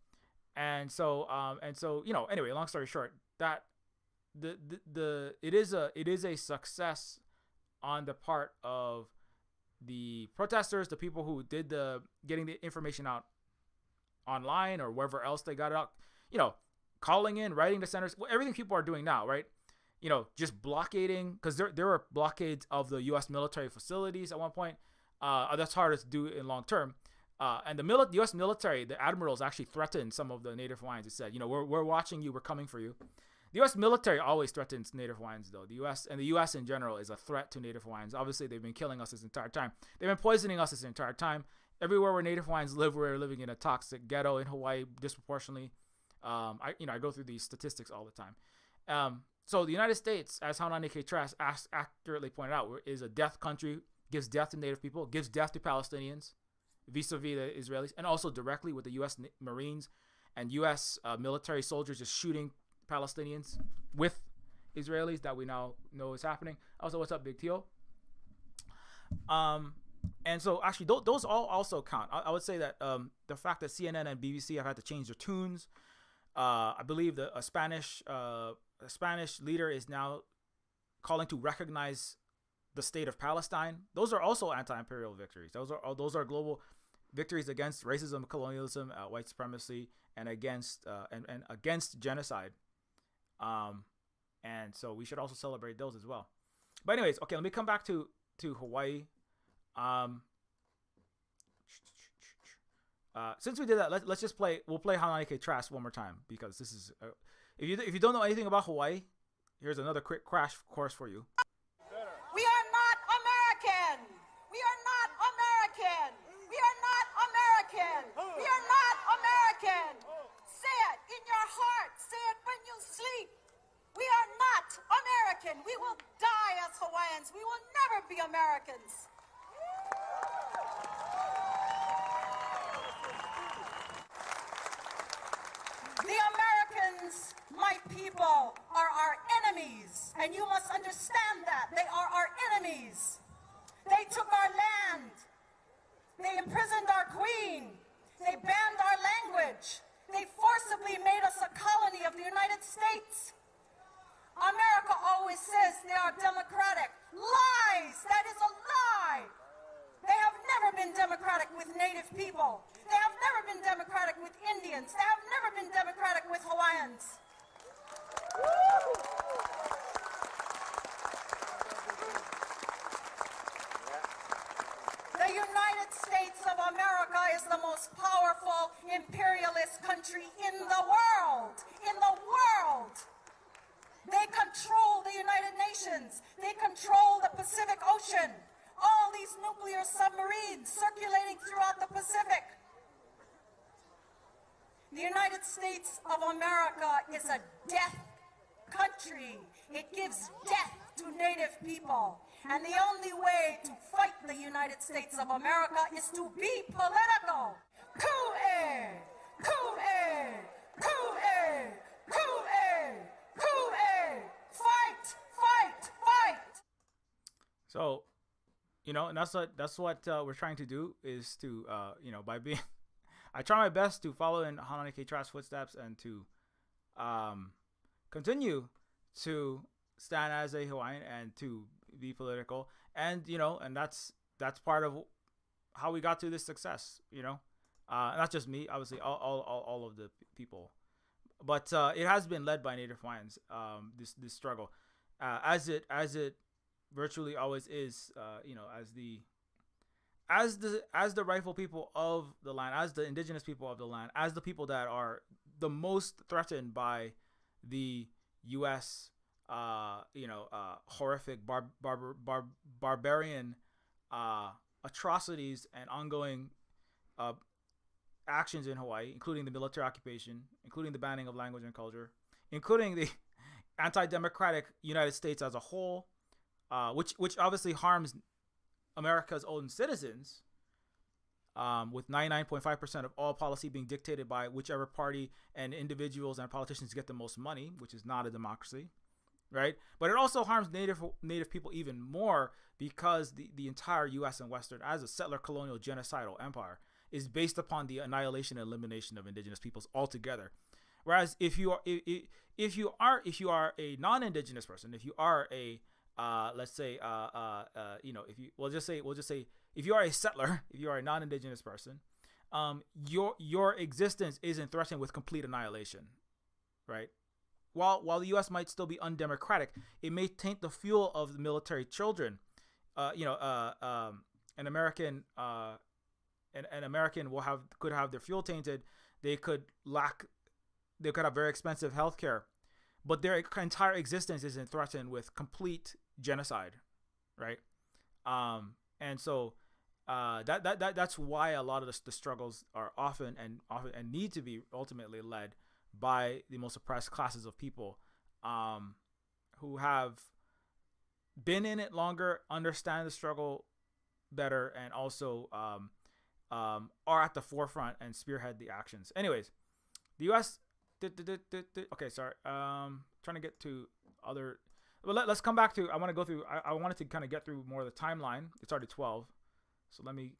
And so anyway, long story short, that it is a success on the part of the protesters, the people who did getting the information out online or wherever else they got it out, calling in, writing to centers, everything people are doing now, right? Just blockading, because there were blockades of the U.S. military facilities at one point. That's harder to do in long term. And the U.S. military, the admirals actually threatened some of the Native Hawaiians. It said, we're watching you, we're coming for you. The U.S. military always threatens Native Hawaiians, though. The U.S. in general is a threat to Native Hawaiians. Obviously, they've been killing us this entire time. They've been poisoning us this entire time. Everywhere where Native Hawaiians live, we're living in a toxic ghetto in Hawaii disproportionately. I go through these statistics all the time. So the United States, as Haunani K. Trask accurately pointed out, is a death country, gives death to Native people, gives death to Palestinians, vis-a-vis the Israelis, and also directly with the U.S. Marines and U.S. Military soldiers just shooting Palestinians with Israelis that we now know is happening. Also, what's up, Big Tio? And so actually, those all also count. I would say that the fact that CNN and BBC have had to change their tunes. I believe a Spanish leader is now calling to recognize the state of Palestine. Those are also anti-imperial victories. Those are global victories against racism, colonialism, white supremacy, and against genocide. And so we should also celebrate those as well. But anyways, okay, let me come back to Hawaii. Since we did that, let's just we'll play Haunani K. Trask one more time, because this is if you don't know anything about Hawaii, here's another quick crash course for you. We are not American. We are not American. We are not American. We are not American. Say it in your heart. Say it when you sleep. We are not American. We will die as Hawaiians. We will never be Americans. The Americans, my people, are our enemies, and you must understand that. They are our enemies. They took our land. They imprisoned our queen. They banned our language. They forcibly made us a colony of the United States. America always says they are democratic. Lies! That is a lie! They have never been democratic with Native people. They have never been democratic with Indians. They have never been democratic with Hawaiians. The United States of America is the most powerful imperialist country in the world. In the world. They control the United Nations. They control the Pacific Ocean. All these nuclear submarines circulating throughout the Pacific. The United States of America is a death country. It gives death to Native people. And the only way to fight the United States of America is to be political. Coup-eh! Coup-eh! Coup-eh! Coup-eh! Coup-eh! Fight! Fight! Fight! So, and that's what we're trying to do, is to by being I try my best to follow in Haunani K. Trask's footsteps and to continue to stand as a Hawaiian and to be political, and and that's part of how we got to this success. Not just me, obviously all of the people but it has been led by Native Hawaiians. This struggle, as it virtually always is. As the rightful people of the land, as the indigenous people of the land, as the people that are the most threatened by the U.S. Horrific barbarian atrocities and ongoing actions in Hawaii, including the military occupation, including the banning of language and culture, including the anti-democratic United States as a whole, which obviously harms America's own citizens, with 99.5% of all policy being dictated by whichever party and individuals and politicians get the most money, which is not a democracy, right? But it also harms Native people even more because the entire U.S. and Western, as a settler colonial genocidal empire, is based upon the annihilation and elimination of indigenous peoples altogether. Whereas if you are a non-indigenous person, if you are a we'll just say if you are a settler, if you are a non-indigenous person, your existence isn't threatened with complete annihilation, right? While the U.S. might still be undemocratic, it may taint the fuel of the military children. An American could have their fuel tainted. They could have very expensive health care, but their entire existence isn't threatened with complete genocide, right? And so that's why a lot of the struggles are often need to be ultimately led by the most oppressed classes of people, who have been in it longer, understand the struggle better, and also are at the forefront and spearhead the actions. Anyways, the U.S. Okay, sorry. Trying to get to other. Well, let's come back to. I want to go through. I wanted to kind of get through more of the timeline. It's already 12, so let me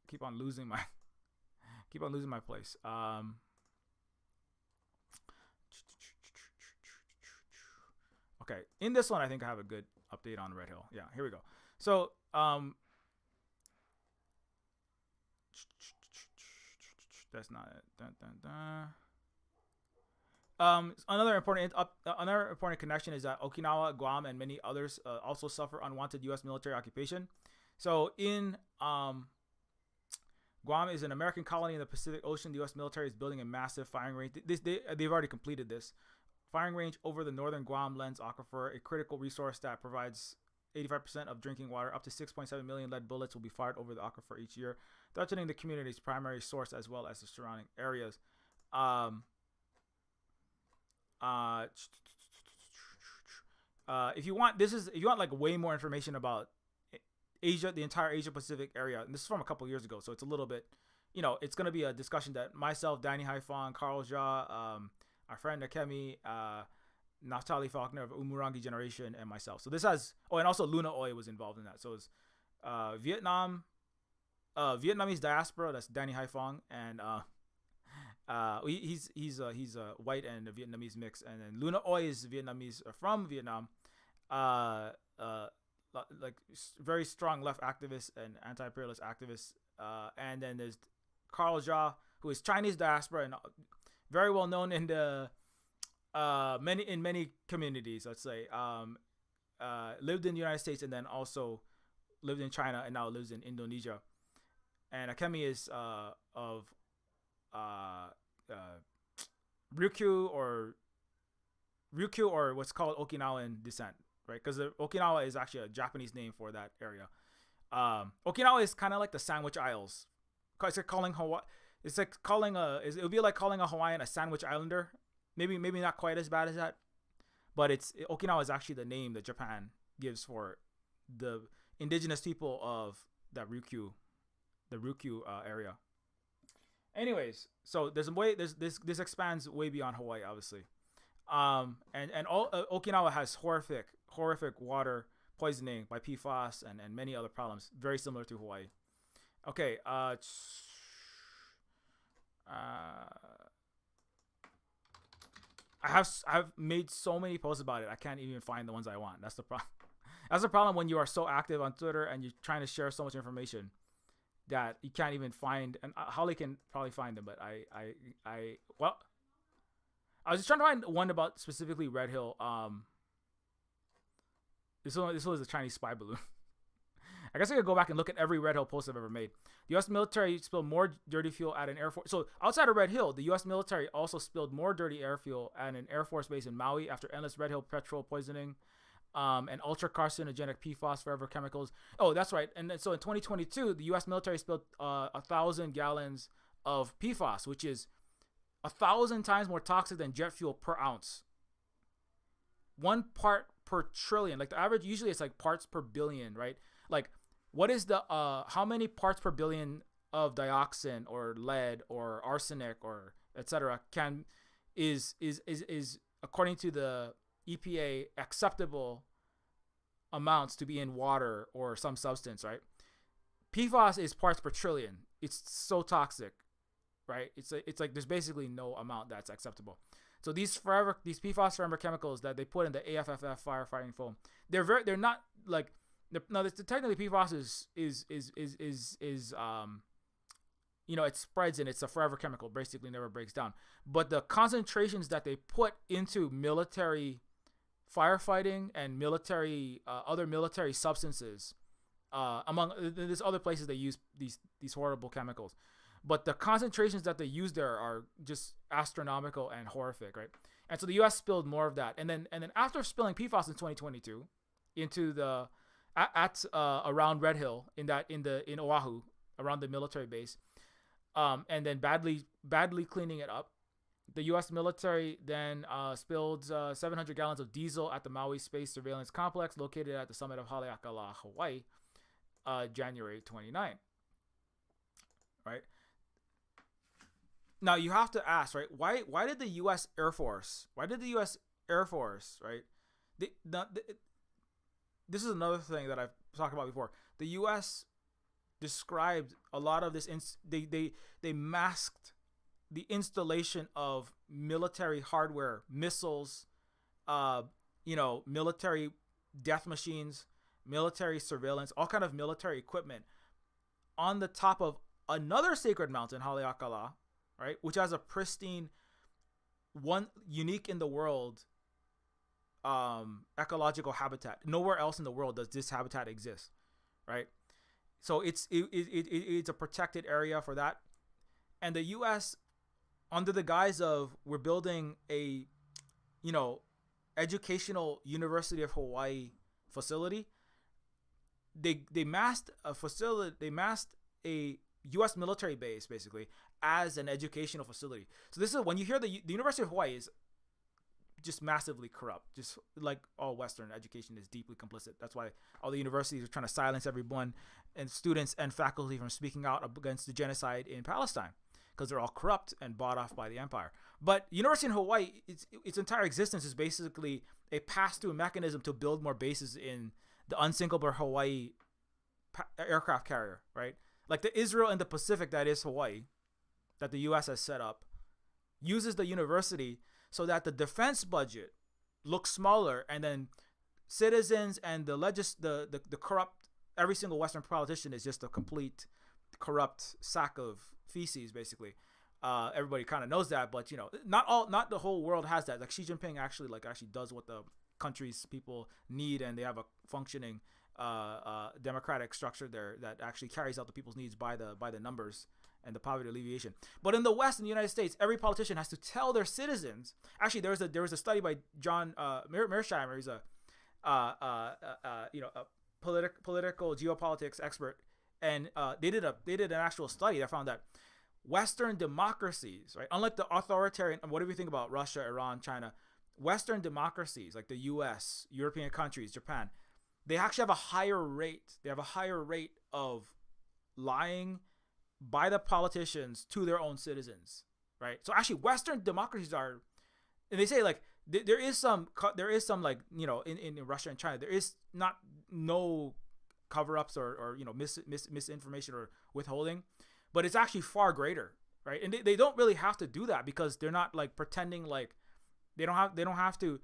keep on losing my place. Okay, in this one, I think I have a good update on Red Hill. Yeah, here we go. So, that's not it. Another important connection is that Okinawa, Guam, and many others also suffer unwanted U.S. military occupation. So in Guam is an American colony in the Pacific Ocean. The U.S. military is building a massive firing range. They've already completed this firing range over the northern Guam Lens Aquifer, a critical resource that provides 85% of drinking water. Up to 6.7 million lead bullets will be fired over the aquifer each year, threatening the community's primary source as well as the surrounding areas. If you want like way more information about Asia, the entire Asia Pacific area, and this is from a couple years ago, so it's a little bit, it's going to be a discussion that myself, Danny Haifong, Carl Jha, our friend Akemi, Naftali Faulkner of Umurangi Generation, and myself. So this has, and also Luna Oy was involved in that. So it's Vietnamese diaspora. That's Danny Haifong, and he's white and a Vietnamese mix, and then Luna Oy is Vietnamese from Vietnam, like very strong left activist and anti-imperialist activist, and then there's Carl Jha, who is Chinese diaspora and very well known in the many communities. Let's say lived in the United States and then also lived in China and now lives in Indonesia. And Akemi is of Ryukyu or what's called Okinawan descent, right? Because Okinawa is actually a Japanese name for that area. Okinawa is kind of like the Sandwich Isles. It's like calling Hawaii. It's like calling it would be like calling a Hawaiian a Sandwich Islander. Maybe not quite as bad as that, but Okinawa is actually the name that Japan gives for the indigenous people of that Ryukyu area. Anyways, so this expands way beyond Hawaii, obviously, and all Okinawa has horrific water poisoning by PFAS and many other problems, very similar to Hawaii. Okay, I've made so many posts about it. I can't even find the ones I want. That's the problem. That's the problem when you are so active on Twitter and you're trying to share so much information that you can't even find. And Holly can probably find them, but I was just trying to find one about specifically Red Hill. This one was a Chinese spy balloon. I guess I could go back and look at every Red Hill post I've ever made. The U.S. military spilled more dirty fuel at an Air Force. So outside of Red Hill, the U.S. military also spilled more dirty air fuel at an Air Force base in Maui after endless Red Hill petrol poisoning, and ultra carcinogenic PFAS forever chemicals. Oh, that's right. And then, so in 2022, the U.S. military spilled 1,000 gallons of PFAS, which is 1,000 times more toxic than jet fuel per ounce. 1 part per trillion. Like the average, usually it's like parts per billion, right? Like, what is the how many parts per billion of dioxin or lead or arsenic or etc. is according to the EPA acceptable amounts to be in water or some substance, right? PFAS is parts per trillion. It's so toxic, right? It's like there's basically no amount that's acceptable. So these PFAS forever chemicals that they put in the AFFF firefighting foam, they're not like. No, technically PFAS is it spreads and it's a forever chemical, basically never breaks down. But the concentrations that they put into military firefighting and military other military substances, among there's other places they use these horrible chemicals, but the concentrations that they use there are just astronomical and horrific, right? And so the U.S. spilled more of that, and then after spilling PFAS in 2022 into the around Red Hill in Oahu around the military base, and then badly cleaning it up, the U.S. military then spilled 700 gallons of diesel at the Maui Space Surveillance Complex located at the summit of Haleakala, Hawaii, January 29. Right now, you have to ask, right? Why did the U.S. Air Force? Right? This is another thing that I've talked about before. The U.S. described a lot of this. They masked the installation of military hardware, missiles, military death machines, military surveillance, all kind of military equipment on the top of another sacred mountain, Haleakala, right, which has a pristine, one unique in the world ecological habitat. Nowhere else in the world does this habitat exist, right? So it's a protected area for that. And the U.S., under the guise of we're building a educational University of Hawaii facility, they masked a facility, they masked a U.S. military base basically as an educational facility. So this is when you hear the University of Hawaii is just massively corrupt, just like all Western education is deeply complicit. That's why all the universities are trying to silence everyone and students and faculty from speaking out against the genocide in Palestine, because they're all corrupt and bought off by the empire. But University in Hawaii, its entire existence is basically a pass-through mechanism to build more bases in the unsinkable Hawaii aircraft carrier, right? Like the Israel in the Pacific that is Hawaii, that the U.S. has set up, uses the university so that the defense budget looks smaller, and then citizens and the corrupt, every single Western politician is just a complete corrupt sack of feces, basically. Everybody kind of knows that, but not the whole world has that. Like Xi Jinping actually does what the country's people need, and they have a functioning democratic structure there that actually carries out the people's needs by the numbers and the poverty alleviation. But in the West, in the United States, every politician has to tell their citizens. Actually, there was a study by John Mearsheimer. He's a political geopolitics expert, and they did an actual study that found that Western democracies, right, unlike the authoritarian, whatever you think about Russia, Iran, China, Western democracies like the U.S., European countries, Japan, they actually have a higher rate. They have a higher rate of lying by the politicians to their own citizens, right? So actually, Western democracies are, and they say like there is some like in Russia and China there is no cover-ups or misinformation or withholding, but it's actually far greater, right? And they don't really have to do that because they're not like pretending like they don't have to.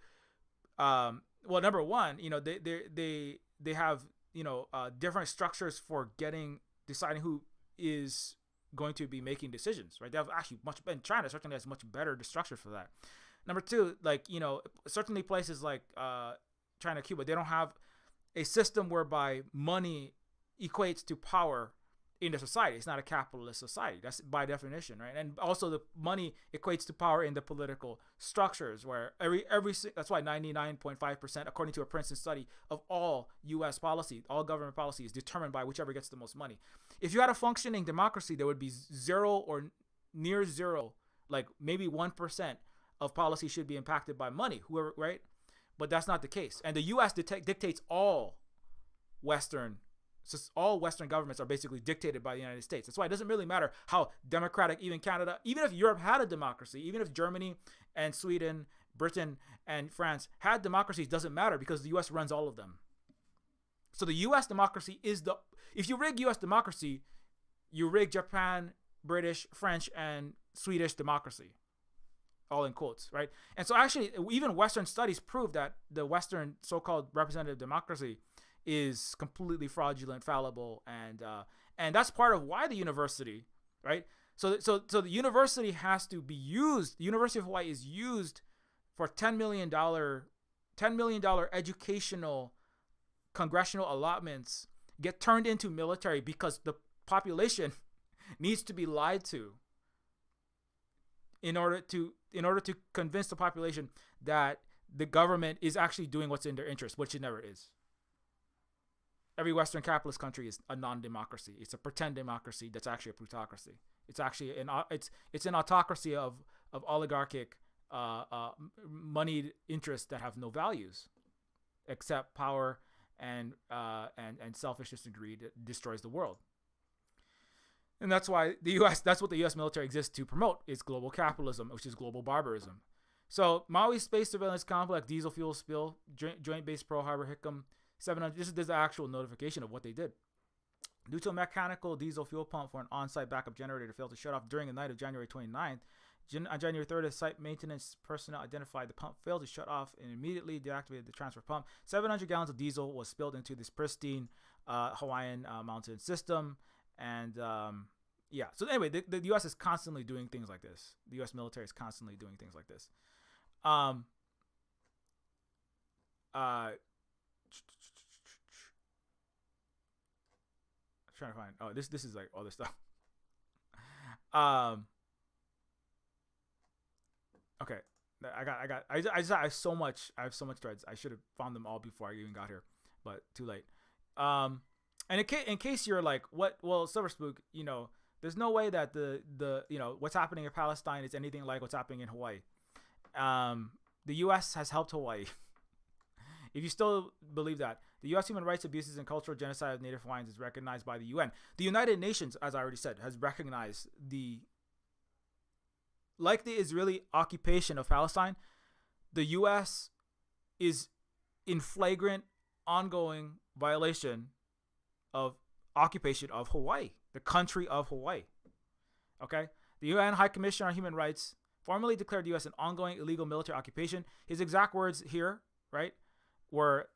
Well, number one, they have different structures for deciding who is going to be making decisions, right? They have actually in China certainly has much better structures for that. Number two, like, you know, certainly places like China, Cuba, they don't have a system whereby money equates to power in the society. It's not a capitalist society. That's by definition, right? And also the money equates to power in the political structures, where that's why 99.5%, according to a Princeton study, of all U.S. policy, all government policy, is determined by whichever gets the most money. If you had a functioning democracy, there would be zero or near zero, like maybe 1% of policy should be impacted by money, whoever, right? But that's not the case. And the U.S. dictates all Western governments are basically dictated by the United States. That's why it doesn't really matter how democratic even Canada, even if Europe had a democracy, even if Germany and Sweden, Britain and France had democracies, doesn't matter because the U.S. runs all of them. So the U.S. democracy if you rig U.S. democracy, you rig Japan, British, French, and Swedish democracy, all in quotes, right? And so actually, even Western studies prove that the Western so-called representative democracy is completely fraudulent, fallible, and that's part of why the university, right? So the university has to be used. The University of Hawaii is used for $10 million educational congressional allotments get turned into military because the population needs to be lied to in order to convince the population that the government is actually doing what's in their interest, which it never is. Every Western capitalist country is a non-democracy. It's a pretend democracy that's actually a plutocracy. It's actually an autocracy of oligarchic moneyed interests that have no values except power and selfishness and greed that destroys the world. And that's why that's what the U.S. military exists to promote, is global capitalism, which is global barbarism. So Maui Space Surveillance Complex, diesel fuel spill, Joint Base Pearl Harbor, Hickam, 700. This is the actual notification of what they did. Due to a mechanical diesel fuel pump for an on-site backup generator failed to shut off during the night of January 29th, on January 30th, site maintenance personnel identified the pump failed to shut off and immediately deactivated the transfer pump. 700 gallons of diesel was spilled into this pristine Hawaiian mountain system. And yeah, so anyway, the U.S. is constantly doing things like this. The U.S. military is constantly doing things like this. Trying to find this is like all this stuff. Okay, I have so much threads. I should have found them all before I even got here, but too late. And in case you're like, what? Well, Silver Spook, you know, there's no way that the you know what's happening in Palestine is anything like what's happening in Hawaii. The U.S. has helped Hawaii. If you still believe that, the U.S. human rights abuses and cultural genocide of Native Hawaiians is recognized by the UN. The United Nations, as I already said, has recognized like the Israeli occupation of Palestine, the U.S. is in flagrant, ongoing violation of occupation of Hawaii, the country of Hawaii. Okay? The UN High Commissioner on Human Rights formally declared the U.S. an ongoing illegal military occupation. His exact words here, right, were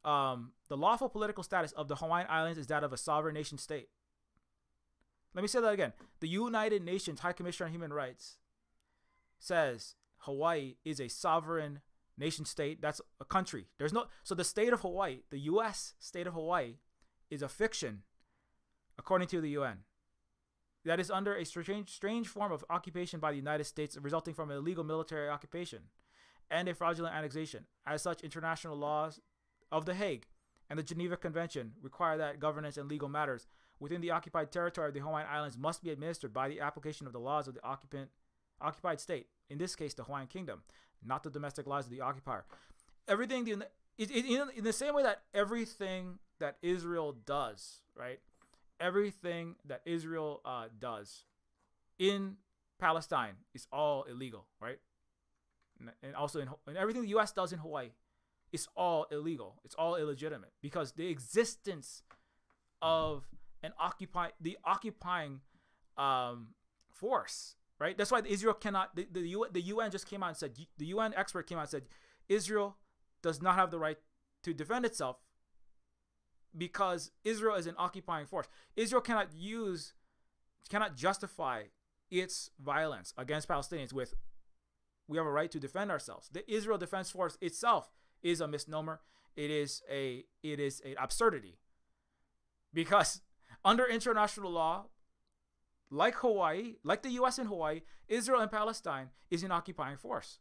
the lawful political status of the Hawaiian Islands is that of a sovereign nation state. Let me say that again. The United Nations High Commissioner on Human Rights says Hawaii is a sovereign nation state. That's a country. So the state of Hawaii, the U.S. state of Hawaii, is a fiction, according to the UN. That is under a strange form of occupation by the United States resulting from an illegal military occupation and a fraudulent annexation. As such, international laws of The Hague and the Geneva Convention require that governance and legal matters within the occupied territory of the Hawaiian Islands must be administered by the application of the laws of the occupied state, in this case the Hawaiian Kingdom, not the domestic laws of the occupier. Everything in the same way that everything that Israel does, right? Everything that Israel does in Palestine is all illegal, right? And also in everything the U.S. does in Hawaii is all illegal. It's all illegitimate because the existence of the occupying force, right? That's why Israel cannot. The UN just came out and said, the UN expert came out and said, Israel does not have the right to defend itself because Israel is an occupying force. Israel cannot justify its violence against Palestinians with we have a right to defend ourselves. The Israel Defense Force itself is a misnomer. It is an absurdity, because under international law, like Hawaii, like the U.S. in Hawaii, Israel and Palestine is an occupying force.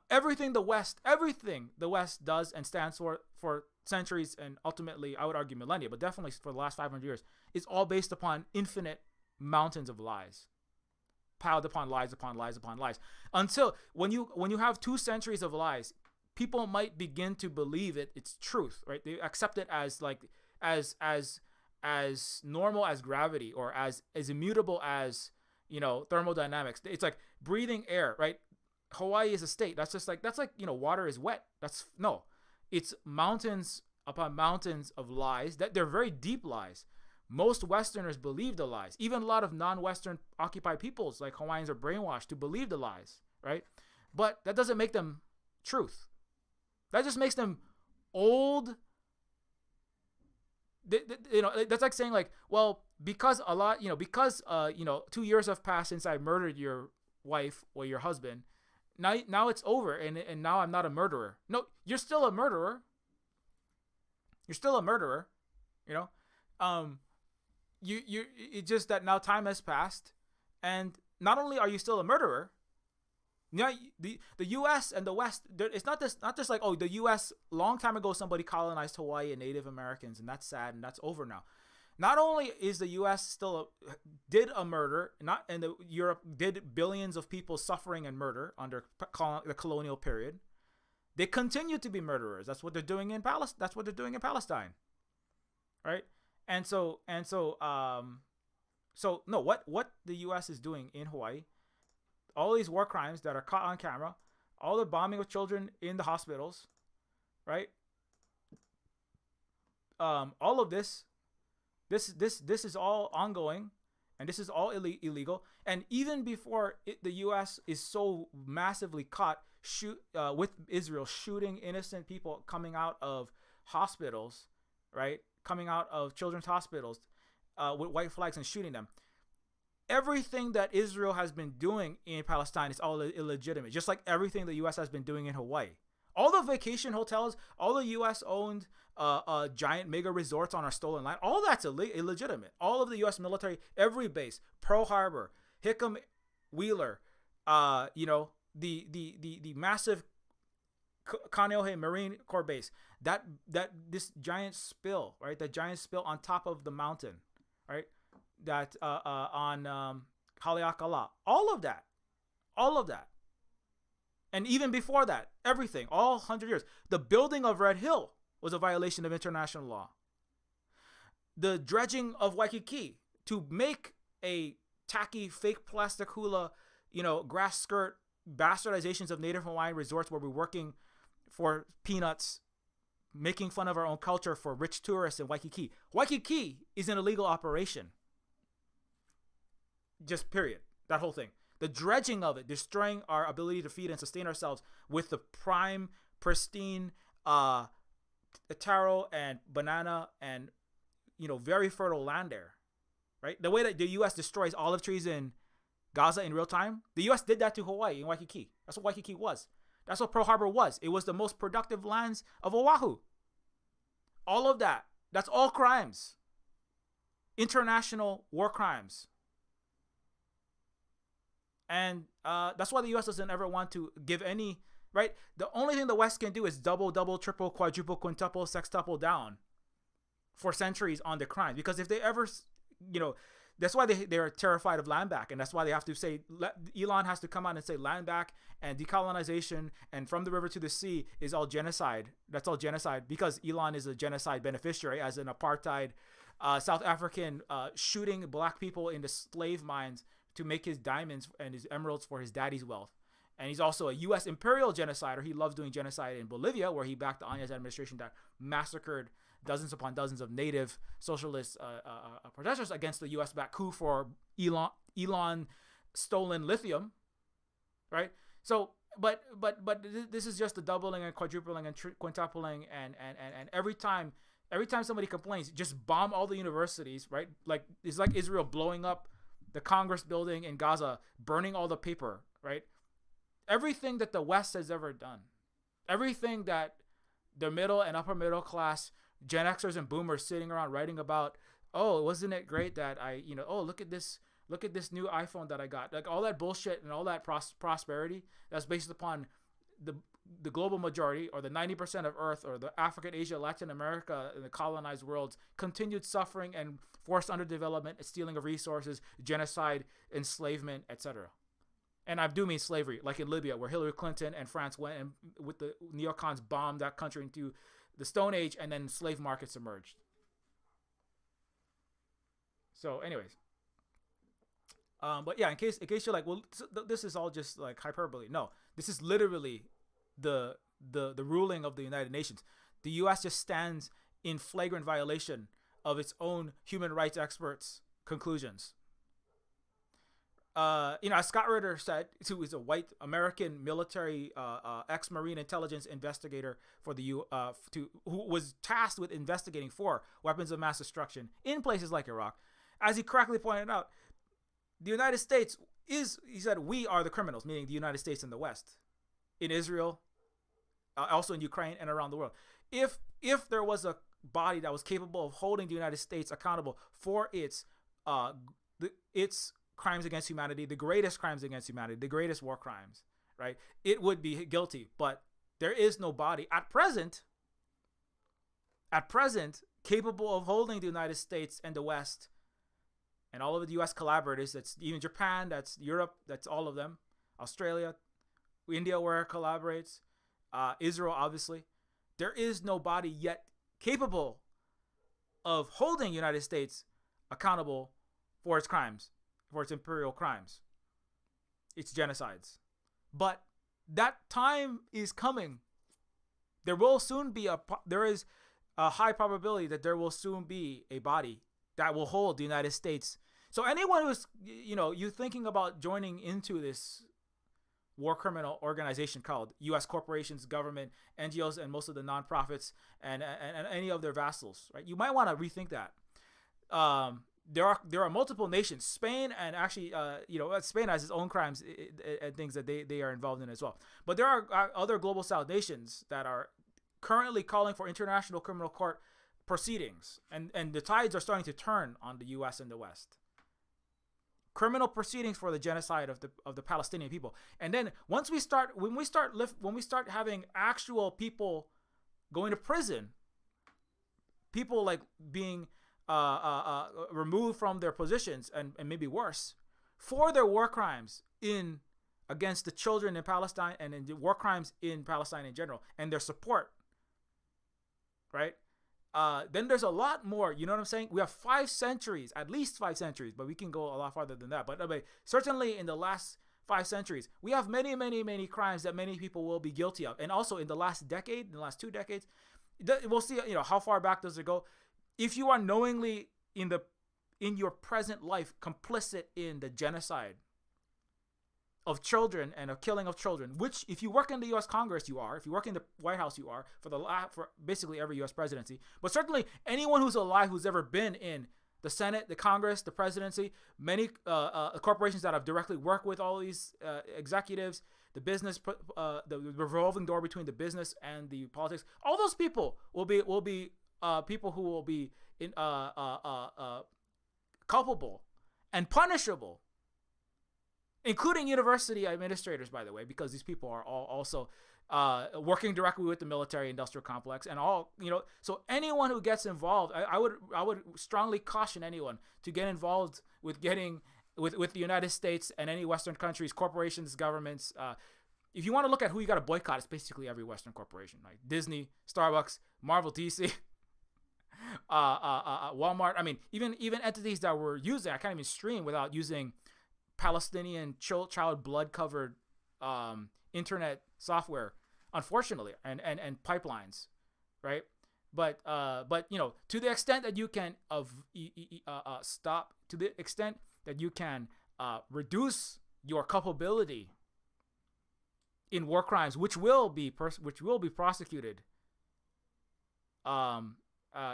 Everything the West does and stands for centuries, and ultimately, I would argue millennia, but definitely for the last 500 years, is all based upon infinite mountains of lies, piled upon lies upon lies upon lies. Until when you have 2 centuries of lies, people might begin to believe it's truth, right? They accept it as like as normal as gravity, or as immutable as, thermodynamics. It's like breathing air, right? Hawaii is a state. That's like water is wet. It's mountains upon mountains of lies that they're very deep lies. Most Westerners believe the lies. Even a lot of non-Western occupied peoples like Hawaiians are brainwashed to believe the lies, right? But that doesn't make them truth. That just makes them old. That's like saying like, well, because 2 years have passed since I murdered your wife or your husband, now it's over, and now I'm not a murderer. No, you're still a murderer. You're still a murderer. It's just that now time has passed, and not only are you still a murderer, now the U.S. and the West, it's not just like, oh, the U.S. long time ago somebody colonized Hawaii and Native Americans, and that's sad and that's over now. Not only is the U.S. did a murder, Europe did billions of people suffering and murder under the colonial period, they continue to be murderers. That's what they're doing in Palestine, right? What the U.S. is doing in Hawaii, all these war crimes that are caught on camera, all the bombing of children in the hospitals, right? All of this is all ongoing, and this is all illegal. And even before the U.S. is so massively caught with Israel shooting innocent people coming out of hospitals, right? Coming out of children's hospitals with white flags and shooting them. Everything that Israel has been doing in Palestine is all illegitimate, just like everything the U.S. has been doing in Hawaii. All the vacation hotels, all the U.S.-owned giant mega resorts on our stolen land, all that's illegitimate. All of the U.S. military, every base, Pearl Harbor, Hickam, Wheeler, the massive Kaneohe Marine Corps base, this giant spill, right? That giant spill on top of the mountain, right? That on Haleakala, all of that. And even before that, everything, all 100 years. The building of Red Hill was a violation of international law. The dredging of Waikiki to make a tacky fake plastic hula, grass skirt bastardizations of Native Hawaiian resorts where we're working for peanuts, making fun of our own culture for rich tourists in Waikiki. Waikiki is an illegal operation. Just period. That whole thing. The dredging of it, destroying our ability to feed and sustain ourselves with the prime, pristine, taro and banana and, very fertile land there, right? The way that the U.S. destroys olive trees in Gaza in real time, the U.S. did that to Hawaii in Waikiki. That's what Waikiki was. That's what Pearl Harbor was. It was the most productive lands of Oahu. All of that. That's all crimes. International war crimes. And that's why the U.S. doesn't ever want to give any, right? The only thing the West can do is double, triple, quadruple, quintuple, sextuple down for centuries on the crimes. Because if they ever, that's why they're terrified of land back. And that's why they have to say, Elon has to come out and say land back and decolonization and from the river to the sea is all genocide. That's all genocide because Elon is a genocide beneficiary as an apartheid South African shooting black people into slave mines to make his diamonds and his emeralds for his daddy's wealth. And he's also a U.S. imperial genocider. He loves doing genocide in Bolivia, where he backed the Áñez administration that massacred dozens upon dozens of native socialist protesters against the U.S.-backed coup for Elon stolen lithium, right? So, but this is just the doubling and quadrupling and quintupling and every time somebody complains, just bomb all the universities, right? Like it's like Israel blowing up the Congress building in Gaza, burning all the paper, right? Everything that the West has ever done, everything that the middle and upper middle class Gen Xers and boomers sitting around writing about, oh, wasn't it great that I, oh, look at this new iPhone that I got. Like all that bullshit and all that prosperity that's based upon the global majority, or the 90% of Earth, or the African, Asia, Latin America, and the colonized world's continued suffering and forced underdevelopment, stealing of resources, genocide, enslavement, etc. And I do mean slavery, like in Libya, where Hillary Clinton and France went and with the neocons bombed that country into the Stone Age, and then slave markets emerged. So, anyways, but yeah, in case you're like, well, this is all just like hyperbole. No, this is literally the ruling of the United Nations. The U.S. just stands in flagrant violation of its own human rights experts' conclusions. As Scott Ritter said, who is a white American military ex-Marine intelligence investigator for the who was tasked with investigating for weapons of mass destruction in places like Iraq, as he correctly pointed out, the United States he said, we are the criminals, meaning the United States and the West, in Israel, also in Ukraine and around the world. If there was a body that was capable of holding the United States accountable for its crimes against humanity, the greatest crimes against humanity, the greatest war crimes, right, it would be guilty. But there is no body at present capable of holding the United States and the West and all of the U.S. collaborators. That's even Japan, that's Europe, that's all of them, Australia, India, where it collaborates, Israel, obviously. There is no body yet capable of holding United States accountable for its crimes, for its imperial crimes, its genocides. But that time is coming. There is a high probability that there will soon be a body that will hold the United States. So anyone who's, you thinking about joining into this war criminal organization called U.S. corporations, government, NGOs, and most of the nonprofits and any of their vassals, right? You might want to rethink that. There are multiple nations, Spain, and actually, Spain has its own crimes and things that they are involved in as well. But there are other global South nations that are currently calling for international criminal court proceedings, and the tides are starting to turn on the U.S. and the West. Criminal proceedings for the genocide of the Palestinian people, and then when we start having actual people going to prison, people like being removed from their positions and maybe worse for their war crimes against the children in Palestine and in war crimes in Palestine in general, and their support, right? Then there's a lot more, you know what I'm saying? We have at least 5 centuries, but we can go a lot farther than that. But certainly in the last 5 centuries, we have many, many, many crimes that many people will be guilty of. And also in the last 2 decades, we'll see, how far back does it go? If you are knowingly in your present life complicit in the genocide of children and a killing of children, which if you work in the U.S. Congress, you are. If you work in the White House, you are, for basically every U.S. presidency. But certainly anyone who's alive who's ever been in the Senate, the Congress, the presidency, many corporations that have directly worked with all these executives, the business, the revolving door between the business and the politics, all those people will be people who will be culpable and punishable, including university administrators, by the way, because these people are all also working directly with the military-industrial complex and all, So anyone who gets involved, I would strongly caution anyone to get involved with with the United States and any Western countries, corporations, governments. If you want to look at who you got to boycott, it's basically every Western corporation, like Disney, Starbucks, Marvel, DC. Walmart. I mean, even entities that were using, I can't even stream without using Palestinian child blood covered internet software, unfortunately, and pipelines, right? But to the extent that you can stop, to the extent that you can reduce your culpability in war crimes, which will be prosecuted.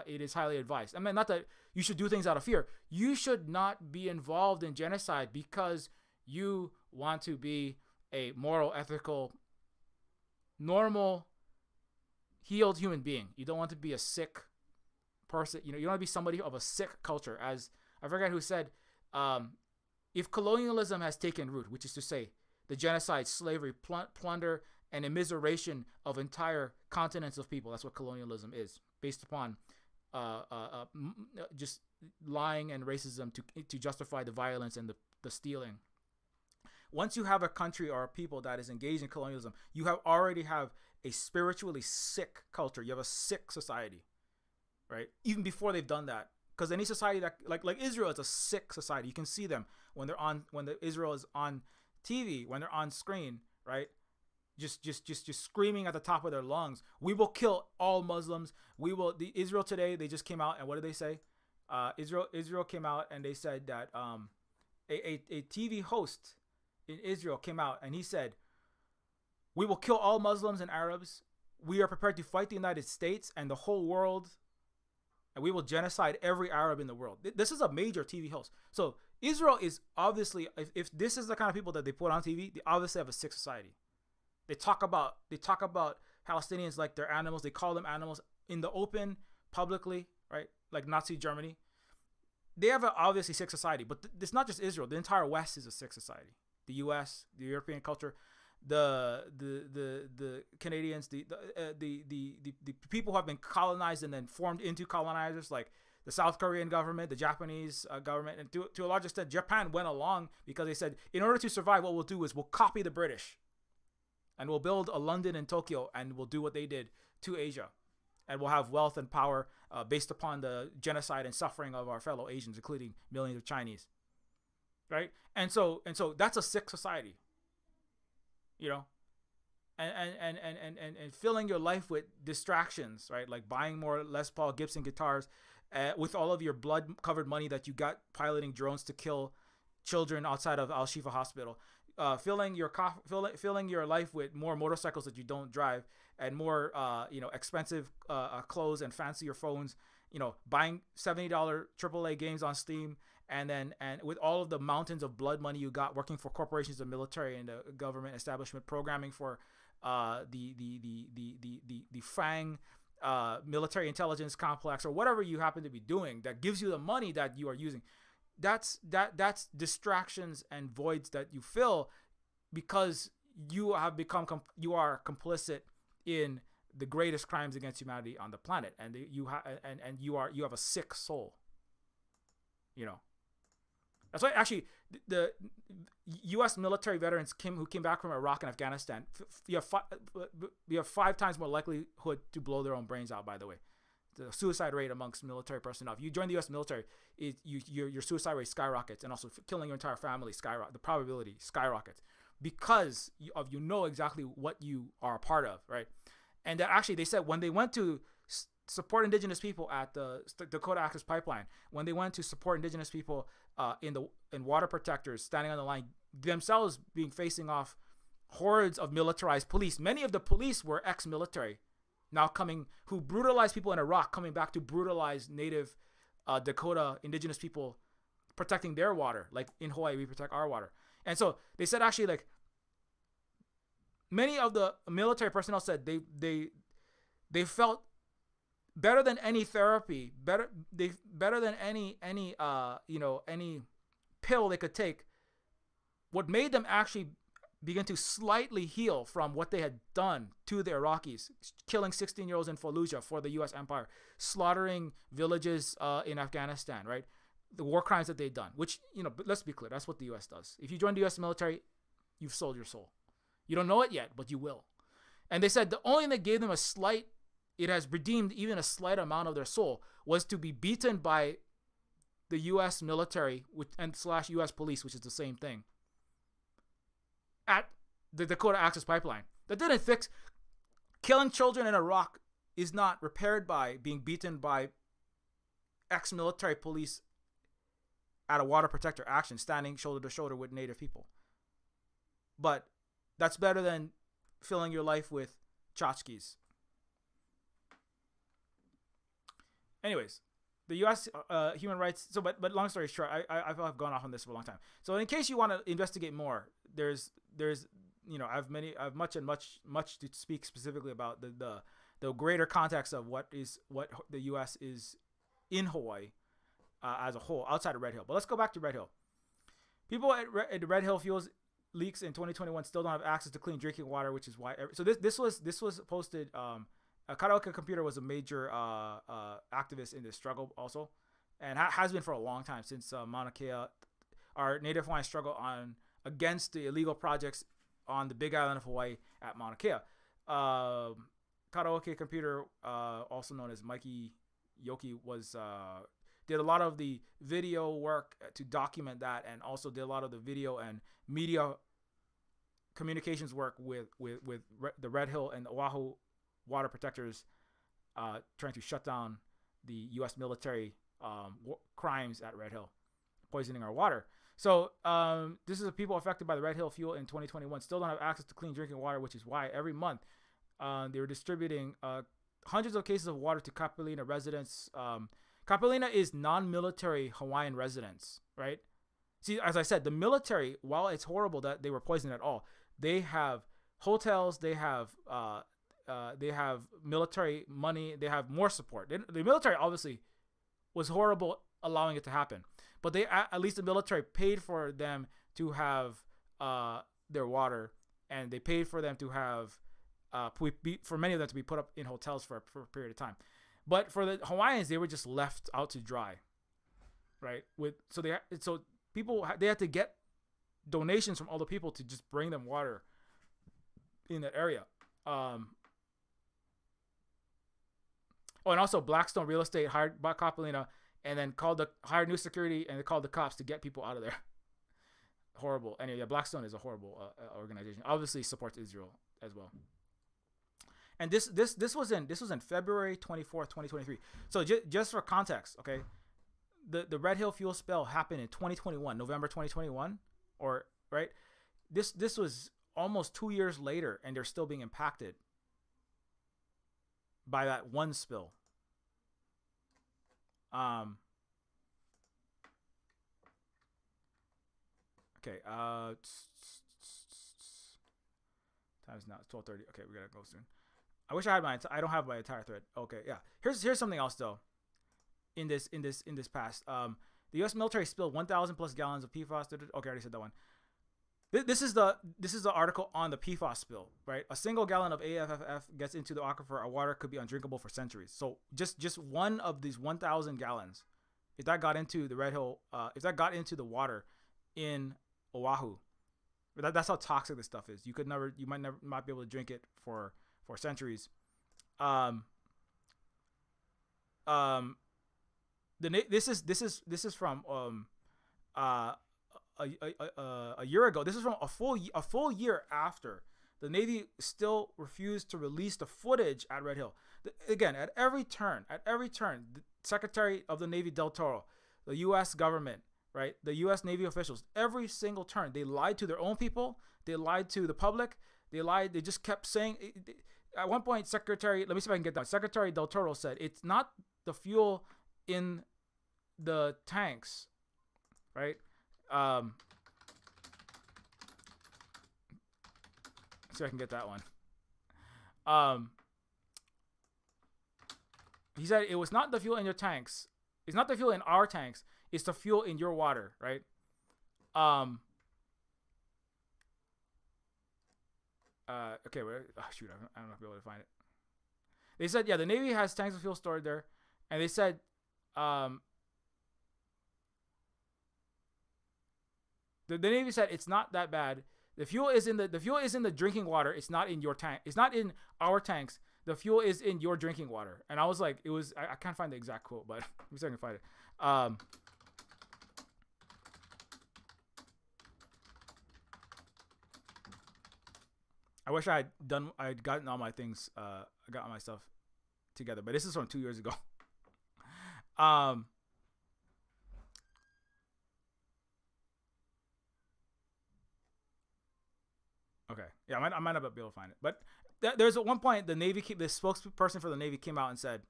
it is highly advised. I mean, not that you should do things out of fear. You should not be involved in genocide because you want to be a moral, ethical, normal, healed human being. You don't want to be a sick person. You know, you don't want to be somebody of a sick culture. As I forget who said, if colonialism has taken root, which is to say the genocide, slavery, plunder, and immiseration of entire continents of people, that's what colonialism is, based upon just lying and racism to justify the violence and the stealing. Once you have a country or a people that is engaged in colonialism, you already have a spiritually sick culture. You have a sick society, right? Even before they've done that, because any society that like Israel is a sick society. You can see them when Israel is on TV, when they're on screen, right? Just screaming at the top of their lungs, "We will kill all Muslims. We will." Israel today, they just came out and what did they say? Israel came out and they said that a TV host in Israel came out and he said, "We will kill all Muslims and Arabs. We are prepared to fight the United States and the whole world, and we will genocide every Arab in the world." This is a major TV host. So Israel is obviously, if this is the kind of people that they put on TV, they obviously have a sick society. They talk about Palestinians like they're animals. They call them animals in the open, publicly, right? Like Nazi Germany. They have an obviously sick society, but it's not just Israel. The entire West is a sick society. The U.S., the European culture, the Canadians, the people who have been colonized and then formed into colonizers, like the South Korean government, the Japanese government, and to a large extent, Japan went along because they said, in order to survive, what we'll do is we'll copy the British. And we'll build a London and Tokyo, and we'll do what they did to Asia. And we'll have wealth and power based upon the genocide and suffering of our fellow Asians, including millions of Chinese. Right? And so that's a sick society. You know? And filling your life with distractions, right? Like buying more Les Paul Gibson guitars with all of your blood-covered money that you got piloting drones to kill children outside of Al-Shifa Hospital. Filling your life with more motorcycles that you don't drive and more expensive clothes and fancier phones, buying $70 AAA games on Steam, and with all of the mountains of blood money you got working for corporations, the military, and the government establishment, programming for the FANG military intelligence complex or whatever you happen to be doing that gives you the money that you are using. That's distractions and voids that you fill because you are complicit in the greatest crimes against humanity on the planet, and you have a sick soul. That's why actually the U.S. military veterans who came back from Iraq and Afghanistan, you have 5 times more likelihood to blow their own brains out. By the way. The suicide rate amongst military personnel. If you join the U.S. military, your suicide rate skyrockets, and also killing your entire family the probability skyrockets because you know exactly what you are a part of, right? And that actually they said when they went to support indigenous people at the Dakota Access Pipeline, when they went to support indigenous people in water protectors standing on the line, themselves facing off hordes of militarized police. Many of the police were ex-military. Now who brutalized people in Iraq, coming back to brutalize native Dakota indigenous people, protecting their water. Like in Hawaii, we protect our water. And so they said actually, like, many of the military personnel said they felt better than any therapy, better than any pill they could take. What made them actually begin to slightly heal from what they had done to the Iraqis, killing 16-year-olds in Fallujah for the U.S. empire, slaughtering villages in Afghanistan, right? The war crimes that they'd done, which, but let's be clear, that's what the U.S. does. If you join the U.S. military, you've sold your soul. You don't know it yet, but you will. And they said the only thing that gave them it has redeemed even a slight amount of their soul, was to be beaten by the U.S. military and / U.S. police, which is the same thing, at the Dakota Access Pipeline. That didn't fix. Killing children in Iraq is not repaired by being beaten by ex-military police at a water protector action, standing shoulder to shoulder with native people. But that's better than filling your life with tchotchkes. anyways, the U.S. Human rights. So, but long story short, I feel I've gone off on this for a long time. So, in case you want to investigate more, there's I've much to speak specifically about the greater context of what the U.S. is in Hawaii as a whole outside of Red Hill. But let's go back to Red Hill. People at Red Hill fuels leaks in 2021 still don't have access to clean drinking water, which is why. So this was posted. Karaoke Computer was a major activist in this struggle also, and has been for a long time since Mauna Kea, our Native Hawaiian struggle against the illegal projects on the Big Island of Hawaii at Mauna Kea. Karaoke Computer, also known as Mikey Yoki, did a lot of the video work to document that, and also did a lot of the video and media communications work with the Red Hill and Oahu water protectors, trying to shut down the U.S. military crimes at Red Hill, poisoning our water. So this is the people affected by the Red Hill fuel in 2021 still don't have access to clean drinking water, which is why every month they were distributing hundreds of cases of water to Kapolina residents. Kapolina is non-military Hawaiian residents, right? See, as I said, the military, while it's horrible that they were poisoned at all, they have hotels, they have military money, they have more support. The military obviously was horrible allowing it to happen, but they at least the military paid for them to have their water, and they paid for them to have for many of them to be put up in hotels for a period of time. But for the Hawaiians, they were just left out to dry, right? So people they had to get donations from other people to just bring them water in that area. And also Blackstone Real Estate hired Kapolina and then hired new security, and they called the cops to get people out of there. Horrible. Anyway, yeah, Blackstone is a horrible organization. Obviously supports Israel as well. And this was in February 24th, 2023. So just for context, okay, the Red Hill fuel spill happened in 2021, November 2021, or right. This was almost 2 years later, and they're still being impacted by that one spill. Okay. Time's now 12:30. Okay, we gotta go soon. I wish I had I don't have my entire thread. Okay, yeah. Here's something else though. In this past, the U.S. military spilled 1,000 plus gallons of PFAS. Okay, I already said that one. This is the article on the PFAS spill, right? A single gallon of AFFF gets into the aquifer. Our water could be undrinkable for centuries. So just one of these 1,000 gallons, if that got into the Red Hill, if that got into the water in Oahu, that's how toxic this stuff is. You might not be able to drink it for centuries. This is from a year ago. This is from a full year after the Navy still refused to release the footage at Red Hill. Again, at every turn, the Secretary of the Navy Del Toro, the U.S. government, right, the U.S. Navy officials, every single turn, they lied to their own people. They lied to the public. They lied. They just kept saying. At one point, let me see if I can get that. Secretary Del Toro said, it's not the fuel in the tanks, right? Let's see if I can get that one. He said it was not the fuel in your tanks. It's not the fuel in our tanks. It's the fuel in your water, right? Okay, shoot, I don't know if I'll be able to find it. They said, yeah, the Navy has tanks of fuel stored there, and they said, the Navy said it's not that bad. The fuel is in the drinking water. It's not in your tank. It's not in our tanks. The fuel is in your drinking water. And I was like, I can't find the exact quote, but let me see if I can find it. I wish I'd gotten all my things, I got all my stuff together, but this is from 2 years ago. Okay, yeah, I might not be able to find it, but there's at one point the spokesperson for the Navy came out and said,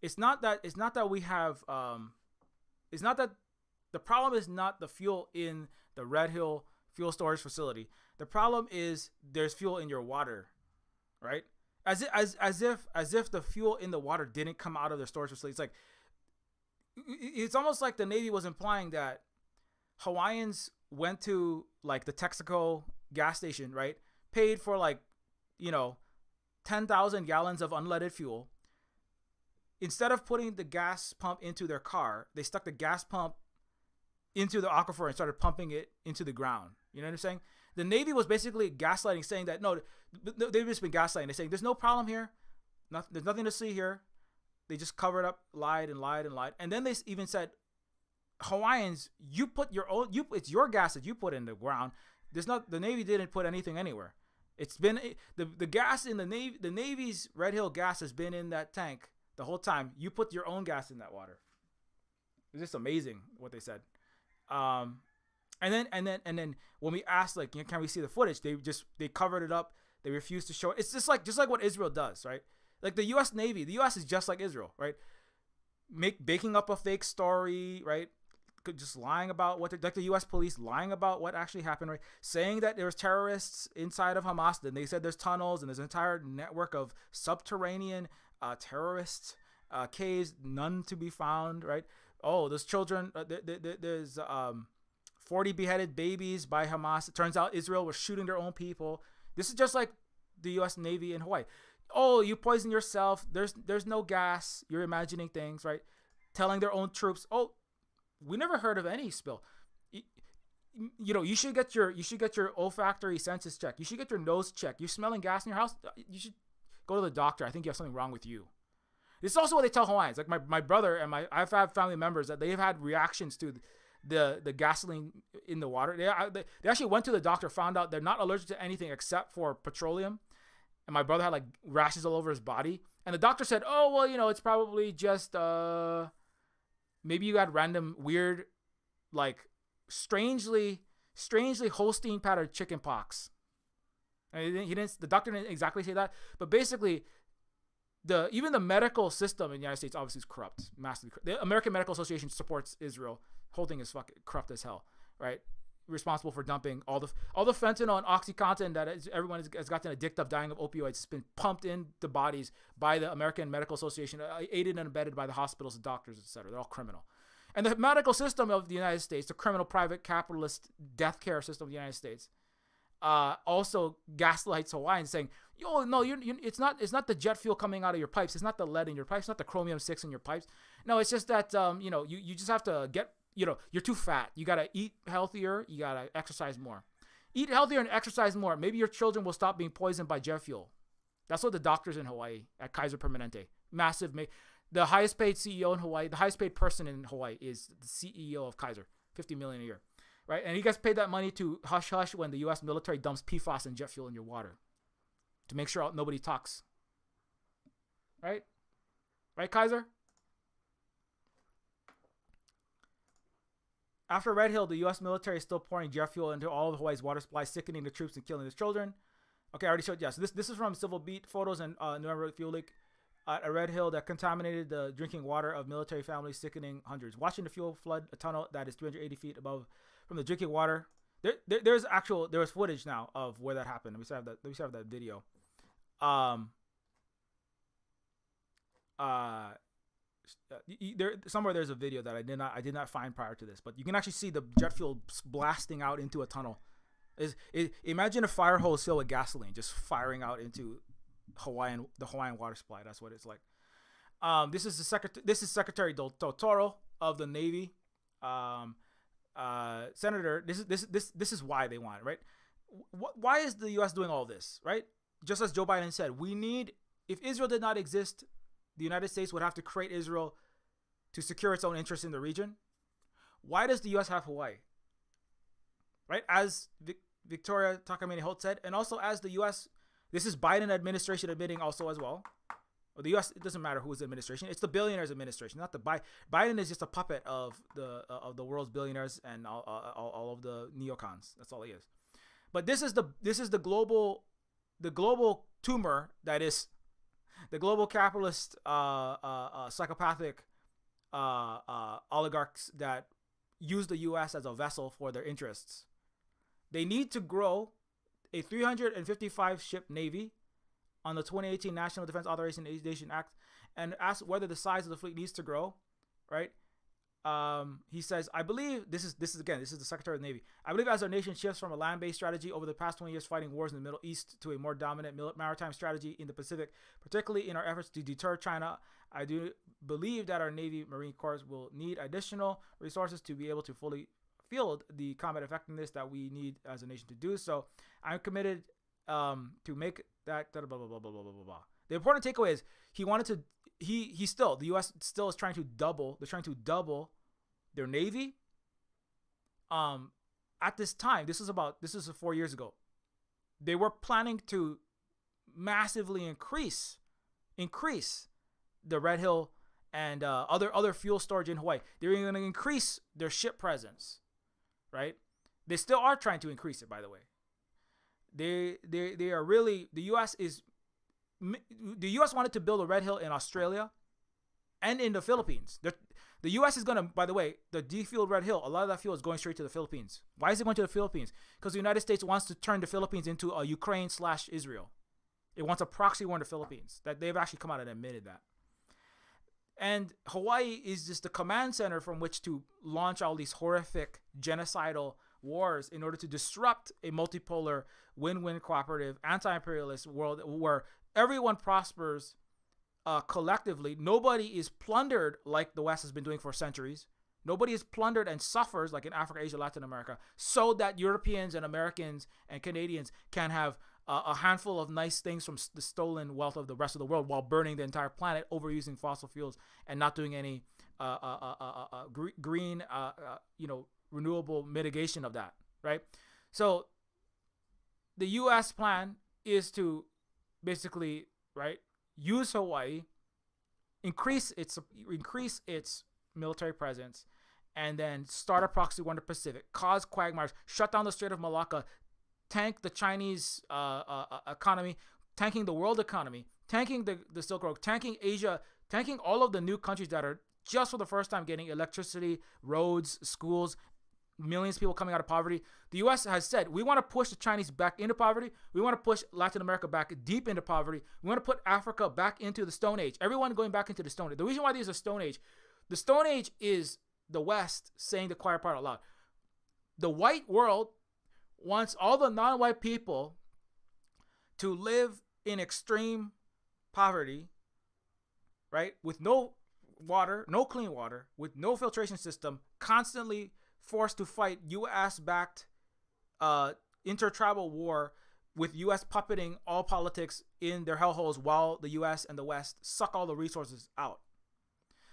it's not that we have it's not that the problem is not the fuel in the Red Hill fuel storage facility. The problem is there's fuel in your water, right? As if the fuel in the water didn't come out of their storage facility. It's almost like the Navy was implying that Hawaiians went to like the Texaco gas station, right? Paid for 10,000 gallons of unleaded fuel. Instead of putting the gas pump into their car, they stuck the gas pump into the aquifer and started pumping it into the ground. You know what I'm saying? The Navy was basically gaslighting, saying that, no, they've just been gaslighting. They're saying there's no problem here. There's nothing to see here. They just covered up, lied. And then they even said, Hawaiians, you put your own, it's your gas that you put in the ground. The Navy didn't put anything anywhere. It's been, the gas in the Navy's Red Hill gas has been in that tank the whole time. You put your own gas in that water. It's just amazing what they said. And then when we asked, like, can we see the footage? They covered it up. They refused to show it. It's just like what Israel does, right? Like the U.S. Navy, the U.S. is just like Israel, right? Baking up a fake story, right? Just lying about like the U.S. police lying about what actually happened, right? Saying that there was terrorists inside of Hamas. Then they said there's tunnels and there's an entire network of subterranean terrorist caves, none to be found, right? Oh, those children, there's 40 beheaded babies by Hamas. It turns out Israel was shooting their own people. This is just like the U.S. Navy in Hawaii. Oh, you poison yourself. There's no gas. You're imagining things, right? Telling their own troops, oh, we never heard of any spill. You should get your olfactory senses checked. You should get your nose checked. You're smelling gas in your house. You should go to the doctor. I think you have something wrong with you. This is also what they tell Hawaiians. Like my brother and I've had family members that they've had reactions to the gasoline in the water. They actually went to the doctor, found out they're not allergic to anything except for petroleum. And my brother had like rashes all over his body. And the doctor said, oh, well, it's probably just, maybe you got random weird, like strangely Holstein patterned chicken pox. And the doctor didn't exactly say that, but basically even the medical system in the United States obviously is corrupt, massively corrupt. The American Medical Association supports Israel. Whole thing is fucking corrupt as hell, right? Responsible for dumping all the fentanyl and OxyContin that everyone has gotten addicted of dying of opioids. It's been pumped into bodies by the American Medical Association, aided and abetted by the hospitals, the doctors, etc. They're all criminal. And the medical system of the United States, the criminal private capitalist death care system of the United States, also gaslights Hawaiians, saying, "Yo, no, it's not the jet fuel coming out of your pipes. It's not the lead in your pipes. It's not the chromium-6 in your pipes. No, it's just that you just have to get." You're too fat. You got to eat healthier. You got to exercise more. Eat healthier and exercise more. Maybe your children will stop being poisoned by jet fuel. That's what the doctors in Hawaii at Kaiser Permanente, the highest paid CEO in Hawaii, the highest paid person in Hawaii is the CEO of Kaiser, $50 million a year, right? And he gets paid that money to hush hush when the U.S. military dumps PFAS and jet fuel in your water to make sure nobody talks. Right? Right, Kaiser? After Red Hill, the U.S. military is still pouring jet fuel into all of Hawaii's water supply, sickening the troops and killing the children. Okay, I already showed. Yes, this is from Civil Beat photos and November fuel leak at a Red Hill that contaminated the drinking water of military families, sickening hundreds. Watching the fuel flood a tunnel that is 380 feet above from the drinking water. There's footage now of where that happened. We still have that video. Somewhere there's a video that I did not find prior to this, but you can actually see the jet fuel blasting out into a tunnel. Imagine a fire hose filled with gasoline just firing out into the Hawaiian water supply. That's what it's like. This is Secretary Del Toro of the Navy. Senator, this is why they want it, right? Why is the U.S. doing all this, right? Just as Joe Biden said, if Israel did not exist, the United States would have to create Israel to secure its own interests in the region. Why does the U.S. have Hawaii? Right? As Victoria Takamine Holt said, and also as the U.S., this is Biden administration admitting also as well. Well, the U.S., it doesn't matter who's the administration. It's the billionaires administration, not the Biden is just a puppet of the world's billionaires and all of the neocons. That's all he is. But this is the global tumor that is the global capitalist psychopathic oligarchs that use the U.S. as a vessel for their interests. They need to grow a 355 ship navy on the 2018 National Defense Authorization Act, and ask whether the size of the fleet needs to grow, right? He says, I believe, this is the Secretary of the Navy. I believe as our nation shifts from a land-based strategy over the past 20 years fighting wars in the Middle East to a more dominant maritime strategy in the Pacific, particularly in our efforts to deter China, I do believe that our Navy Marine Corps will need additional resources to be able to fully field the combat effectiveness that we need as a nation to do. So I'm committed to make that blah, blah, blah, blah, blah, blah, blah, blah. The important takeaway is the U.S. still is trying to double. They're trying to double their Navy. At this time, this is 4 years ago. They were planning to massively increase the Red Hill and other fuel storage in Hawaii. They're going to increase their ship presence, right? They still are trying to increase it, by the way. They are really, the U.S. wanted to build a Red Hill in Australia and in the Philippines. The U.S. is going to, by the way, the Defueled Red Hill, a lot of that fuel is going straight to the Philippines. Why is it going to the Philippines? Because the United States wants to turn the Philippines into a Ukraine/Israel. It wants a proxy war in the Philippines. That they've actually come out and admitted that. And Hawaii is just the command center from which to launch all these horrific genocidal wars in order to disrupt a multipolar, win-win cooperative, anti-imperialist world where everyone prospers collectively. Nobody is plundered like the West has been doing for centuries. Nobody is plundered and suffers like in Africa, Asia, Latin America, so that Europeans and Americans and Canadians can have a handful of nice things from the stolen wealth of the rest of the world while burning the entire planet, overusing fossil fuels, and not doing any green, renewable mitigation of that, right? So the U.S. plan is to basically, right, use Hawaii, increase its military presence, and then start a proxy war in the Pacific, cause quagmires, shut down the Strait of Malacca, tank the Chinese economy, tanking the world economy, tanking the Silk Road, tanking Asia, tanking all of the new countries that are just for the first time getting electricity, roads, schools, millions of people coming out of poverty. The U.S. has said, we want to push the Chinese back into poverty. We want to push Latin America back deep into poverty. We want to put Africa back into the Stone Age. Everyone going back into the Stone Age. The reason why there's a Stone Age, the Stone Age is the West saying the quiet part out loud. The white world wants all the non-white people to live in extreme poverty, right? With no water, no clean water, with no filtration system, constantly forced to fight U.S.-backed intertribal war with U.S. puppeting all politics in their hellholes while the U.S. and the West suck all the resources out.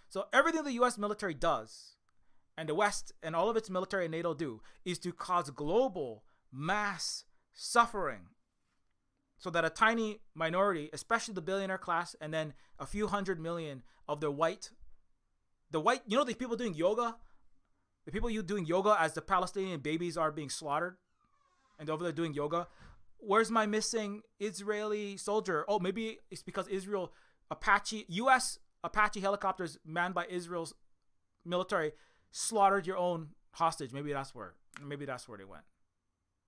So everything the U.S. military does and the West and all of its military and NATO do is to cause global mass suffering so that a tiny minority, especially the billionaire class, and then a few 100 million of the white, these people doing yoga, the people doing yoga as the Palestinian babies are being slaughtered and over there doing yoga. Where's my missing Israeli soldier? Oh, maybe it's because U.S. Apache helicopters manned by Israel's military slaughtered your own hostage. Maybe that's where they went.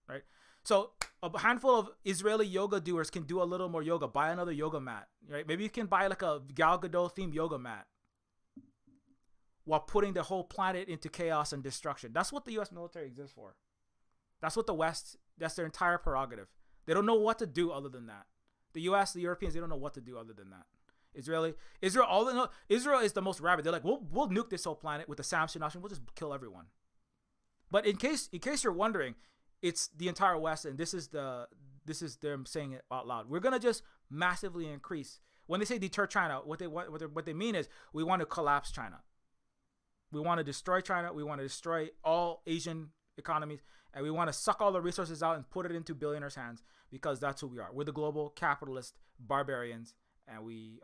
Right? So a handful of Israeli yoga doers can do a little more yoga. Buy another yoga mat. Right? Maybe you can buy like a Gal Gadot themed yoga mat while putting the whole planet into chaos and destruction. That's what the U.S. military exists for. That's what the West, that's their entire prerogative. They don't know what to do other than that. The U.S., the Europeans, they don't know what to do other than that. Israel is the most rabid. They're like, we'll nuke this whole planet with the Samson option. We'll just kill everyone. But in case you're wondering, it's the entire West, and this is them saying it out loud. We're gonna just massively increase. When they say deter China, what they mean is we want to collapse China. We want to destroy China. We want to destroy all Asian economies, and we want to suck all the resources out and put it into billionaires' hands because that's who we are. We're the global capitalist barbarians, and we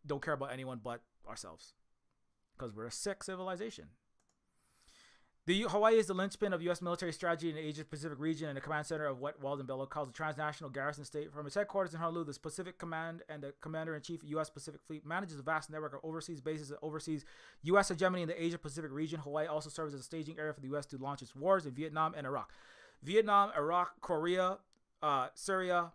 don't care about anyone but ourselves because we're a sick civilization. Hawaii is the linchpin of U.S. military strategy in the Asia-Pacific region and the command center of what Walden Bellow calls a transnational garrison state. From its headquarters in Honolulu, the Pacific Command and the Commander-in-Chief U.S. Pacific Fleet manages a vast network of overseas bases that oversees U.S. hegemony in the Asia-Pacific region. Hawaii also serves as a staging area for the U.S. to launch its wars in Vietnam and Iraq. Vietnam, Iraq, Korea, Syria,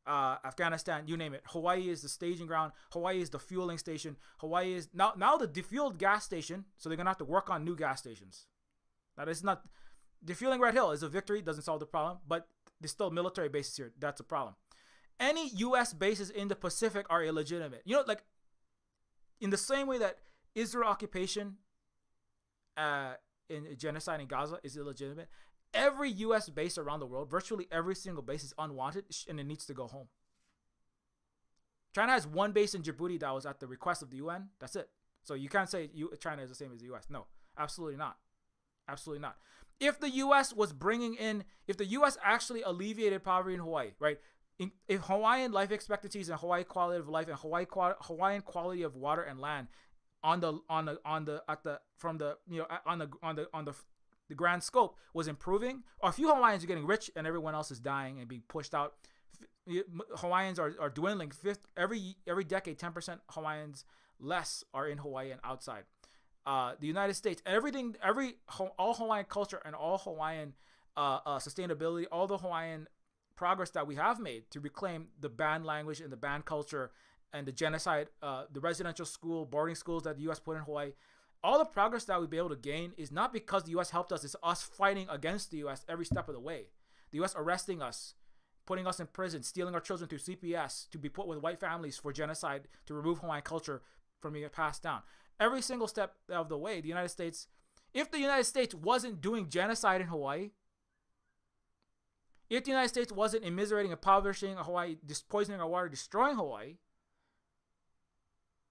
Afghanistan, you name it. Hawaii is the staging ground. Hawaii is the fueling station. Hawaii is now the defueled gas station, so they're going to have to work on new gas stations. Now, it's not defueling Red Hill is a victory, doesn't solve the problem, but there's still military bases here. That's a problem. Any U.S. bases in the Pacific are illegitimate. You know, like in the same way that Israel occupation in genocide in Gaza is illegitimate, every U.S. base around the world, virtually every single base is unwanted and it needs to go home. China has one base in Djibouti that was at the request of the UN. That's it. So you can't say China is the same as the U.S. No, absolutely not. Absolutely not. If the U.S. was if the U.S. actually alleviated poverty in Hawaii, right? If Hawaiian life expectancies and Hawaii quality of life and Hawaiian quality of water and land on the grand scope was improving, or a few Hawaiians are getting rich and everyone else is dying and being pushed out. Hawaiians are dwindling. Every decade, 10% Hawaiians less are in Hawaii and outside. The United States, all Hawaiian culture and all Hawaiian sustainability, all the Hawaiian progress that we have made to reclaim the banned language and the banned culture and the genocide, the residential school, boarding schools that the U.S. put in Hawaii, all the progress that we've been able to gain is not because the U.S. helped us, it's us fighting against the U.S. every step of the way. The U.S. arresting us, putting us in prison, stealing our children through CPS to be put with white families for genocide, to remove Hawaiian culture from being passed down. Every single step of the way, the United States, if the United States wasn't doing genocide in Hawaii, if the United States wasn't immiserating, impoverishing Hawaii, poisoning our water, destroying Hawaii,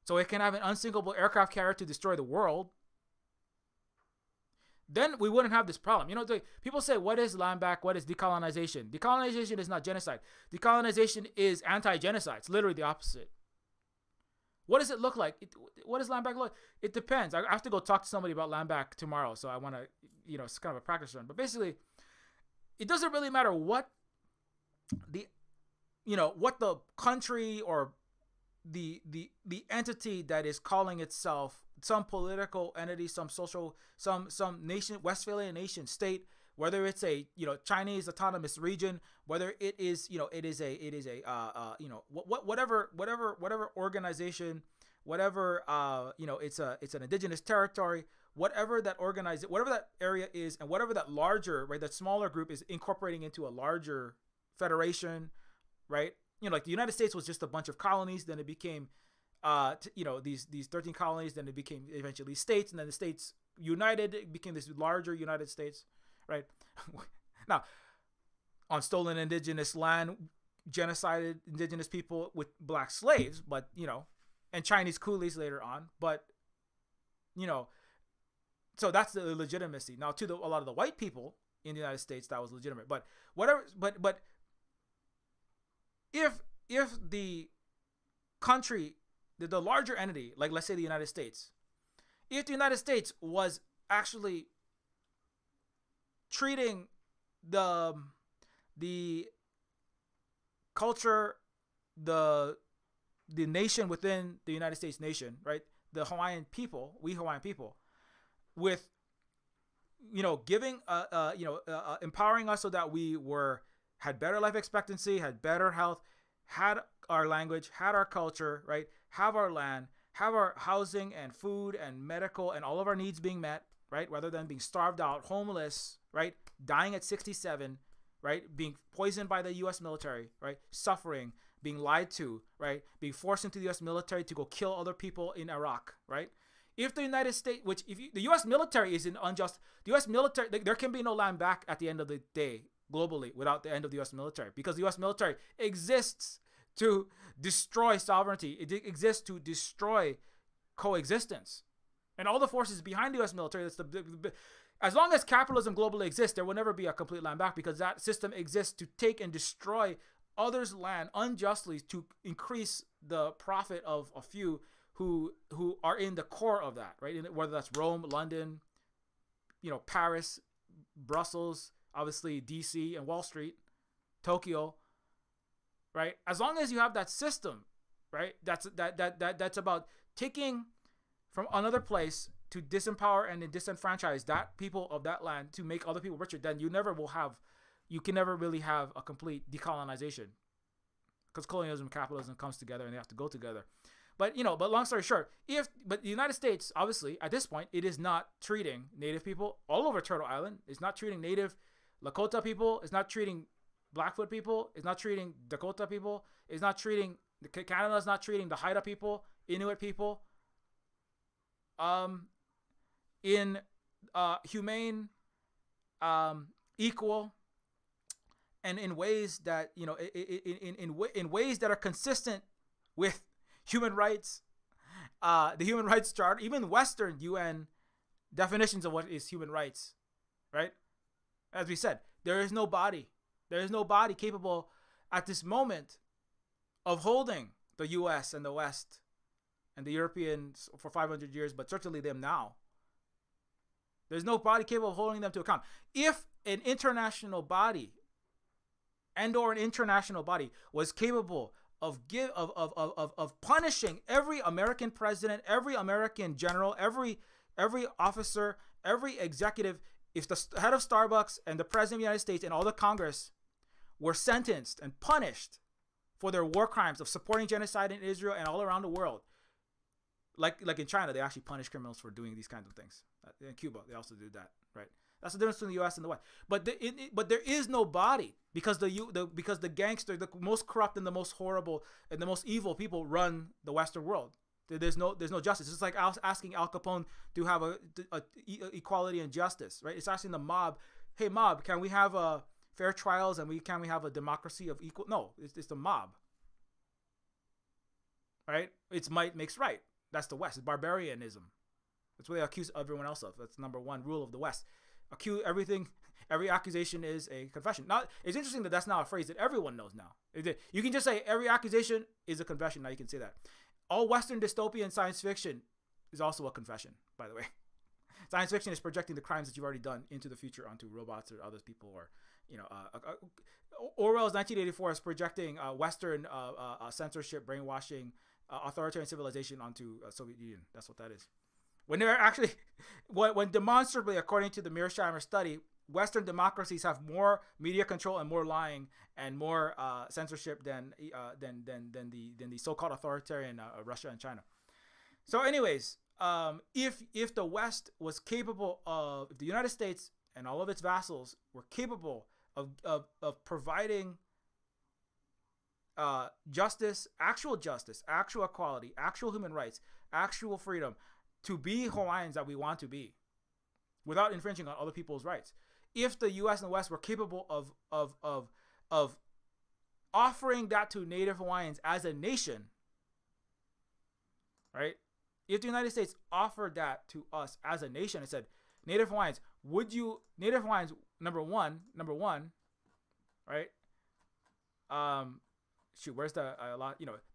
so it can have an unsinkable aircraft carrier to destroy the world, then we wouldn't have this problem. You know, people say, what is land back? What is decolonization? Decolonization is not genocide. Decolonization is anti-genocide. It's literally the opposite. What does it look like? What does land back look like? It depends. I have to go talk to somebody about land back tomorrow, so I want to, it's kind of a practice run. But basically, it doesn't really matter what the country or the entity that is calling itself some political entity, some social, some nation, Westphalian nation state, whether it's a Chinese autonomous region, whether it is whatever organization, whatever it's an indigenous territory, whatever that area is, and whatever that larger, right, that smaller group is incorporating into a larger federation, right? Like the United States was just a bunch of colonies, then it became these 13 colonies, then it became eventually states, and then the states united, it became this larger United States. Right now, on stolen indigenous land, genocided indigenous people with black slaves, but and Chinese coolies later on, but so that's the legitimacy. Now, to a lot of the white people in the United States, that was legitimate. But whatever, but if the country, the larger entity, like let's say the United States, if the United States was actually treating the culture, the nation within the United States nation, right? The Hawaiian people, Hawaiian people, with giving empowering us so that we had better life expectancy, had better health, had our language, had our culture, right? Have our land, have our housing and food and medical and all of our needs being met, right? Rather than being starved out, homeless, right? Dying at 67, right? Being poisoned by the U.S. military, right? Suffering, being lied to, right? Being forced into the U.S. military to go kill other people in Iraq, right? If the United States, the U.S. military is unjust, the U.S. military, there can be no land back at the end of the day globally without the end of the U.S. military, because the U.S. military exists to destroy sovereignty. It exists to destroy coexistence. And all the forces behind the U.S. military, as long as capitalism globally exists, there will never be a complete land back, because that system exists to take and destroy others' land unjustly to increase the profit of a few who are in the core of that, right? Whether that's Rome, London, Paris, Brussels, obviously DC and Wall Street, Tokyo, right? As long as you have that system, right? That's about taking from another place to disempower and disenfranchise that people of that land to make other people richer. Then you can never really have a complete decolonization, because colonialism and capitalism comes together and they have to go together. But long story short, but the United States, obviously, at this point, it is not treating Native people all over Turtle Island. It's not treating Native Lakota people. It's not treating Blackfoot people. It's not treating Dakota people. It's not treating Canada's not treating the Haida people, Inuit people, in humane, equal, and in ways that in ways that are consistent with human rights, the Human Rights Charter, even Western UN definitions of what is human rights, right? As we said, there is no body capable at this moment of holding the U.S. and the West and the Europeans for 500 years, but certainly them now. There's no body capable of holding them to account. If an international body was capable of punishing every American president, every American general, every officer, every executive, if the head of Starbucks and the president of the United States and all the Congress were sentenced and punished for their war crimes of supporting genocide in Israel and all around the world, like in China, they actually punish criminals for doing these kinds of things. In Cuba, they also do that, right? That's the difference between the U.S. and the West. But there is no body, because the gangster, the most corrupt and the most horrible and the most evil people run the Western world. There's no justice. It's like asking Al Capone to have a equality and justice, right? It's asking the mob, hey mob, can we have fair trials and can we have a democracy of equal? No, it's the mob, right? It's might makes right. That's the West. It's barbarianism. That's what they accuse everyone else of. That's number one rule of the West. Accuse everything. Every accusation is a confession. Now, it's interesting that that's now a phrase that everyone knows now. You can just say every accusation is a confession. Now you can say that. All Western dystopian science fiction is also a confession, by the way. Science fiction is projecting the crimes that you've already done into the future onto robots or other people, or Orwell's 1984 is projecting Western censorship, brainwashing, authoritarian civilization onto Soviet Union. That's what that is. When they're actually, when demonstrably, according to the Mearsheimer study, Western democracies have more media control and more lying and more censorship than the so-called authoritarian Russia and China. So, anyways, if the West was capable of, if the United States and all of its vassals were capable of providing justice, actual equality, actual human rights, actual freedom, to be Hawaiians that we want to be, without infringing on other people's rights. If the U.S. and the West were capable of offering that to Native Hawaiians as a nation, right? If the United States offered that to us as a nation and said, Native Hawaiians, number one, right? Where's the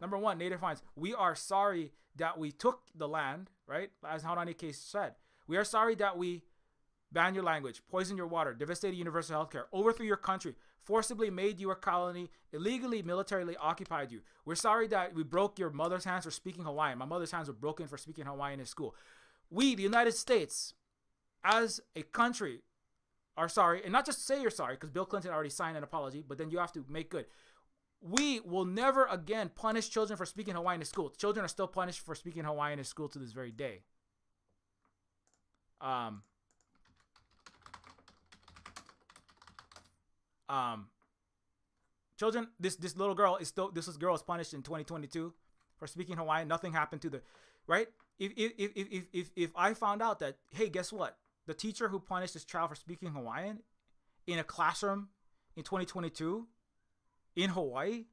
number one, Native Hawaiians, we are sorry that we took the land, right? As Haunani case said, we are sorry that we banned your language, poisoned your water, devastated universal healthcare, overthrew your country, forcibly made you a colony, illegally, militarily occupied you. We're sorry that we broke your mother's hands for speaking Hawaiian. My mother's hands were broken for speaking Hawaiian in school. We, the United States, as a country, are sorry, and not just say you're sorry, because Bill Clinton already signed an apology, but then you have to make good. We will never again punish children for speaking Hawaiian in school. Children are still punished for speaking Hawaiian in school to this very day. Children, this little girl is punished in 2022 for speaking Hawaiian. Nothing happened to the, right? If I found out that, hey, guess what? The teacher who punished this child for speaking Hawaiian in a classroom in 2022 in Hawaii,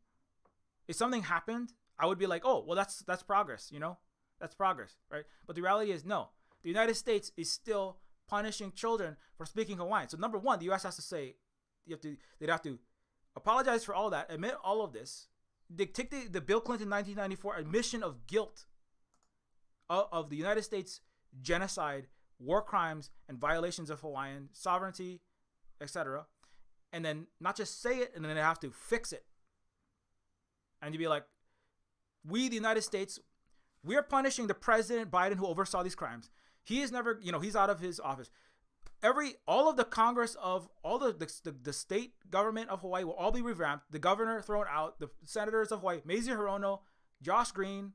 if something happened, I would be like, oh, well, that's progress, that's progress, right? But the reality is, no, the United States is still punishing children for speaking Hawaiian. So number one, the U.S. has to say, they'd have to apologize for all that, admit all of this. They take the Bill Clinton 1994 admission of guilt of the United States genocide war crimes and violations of Hawaiian sovereignty, etc., and then not just say it, and then they have to fix it. And you'd be like, we, the United States, we're punishing the President Biden who oversaw these crimes. He is never, he's out of his office. All of the Congress of all the state government of Hawaii will all be revamped. The governor thrown out. The senators of Hawaii, Mazie Hirono, Josh Green,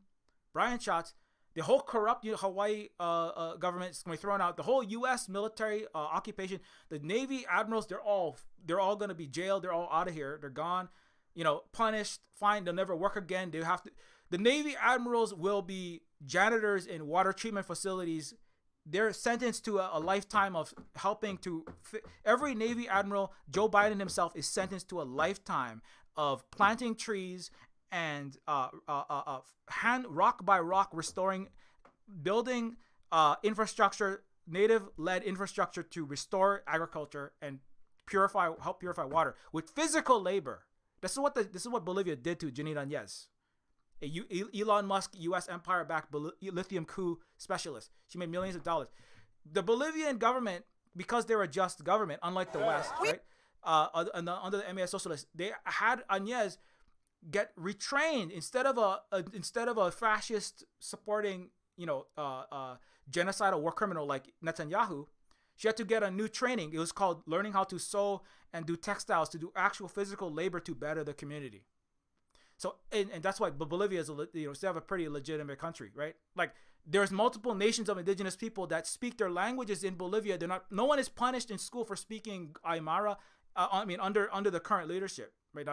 Brian Schatz, the whole corrupt Hawaii government is going to be thrown out. The whole U.S. military occupation, the Navy admirals, they're all going to be jailed. They're all out of here. They're gone. Punished, fined. They'll never work again. The Navy admirals will be janitors in water treatment facilities. They're sentenced to a lifetime of helping to every Navy admiral. Joe Biden himself is sentenced to a lifetime of planting trees and hand rock by rock building infrastructure, native-led infrastructure to restore agriculture and help purify water with physical labor. This is what Bolivia did to Janine Añez, Elon Musk U.S. empire-backed lithium coup specialist. She made millions of dollars. The Bolivian government, because they're a just government, unlike the West, right? Under the MAS socialists, they had Añez get retrained instead of a fascist supporting genocidal war criminal like Netanyahu. She had to get a new training. It was called learning how to sew and do textiles, to do actual physical labor to better the community. So and that's why Bolivia is they have a pretty legitimate country, right? Like there's multiple nations of indigenous people that speak their languages in Bolivia. No one is punished in school for speaking Aymara. Under the current leadership, right?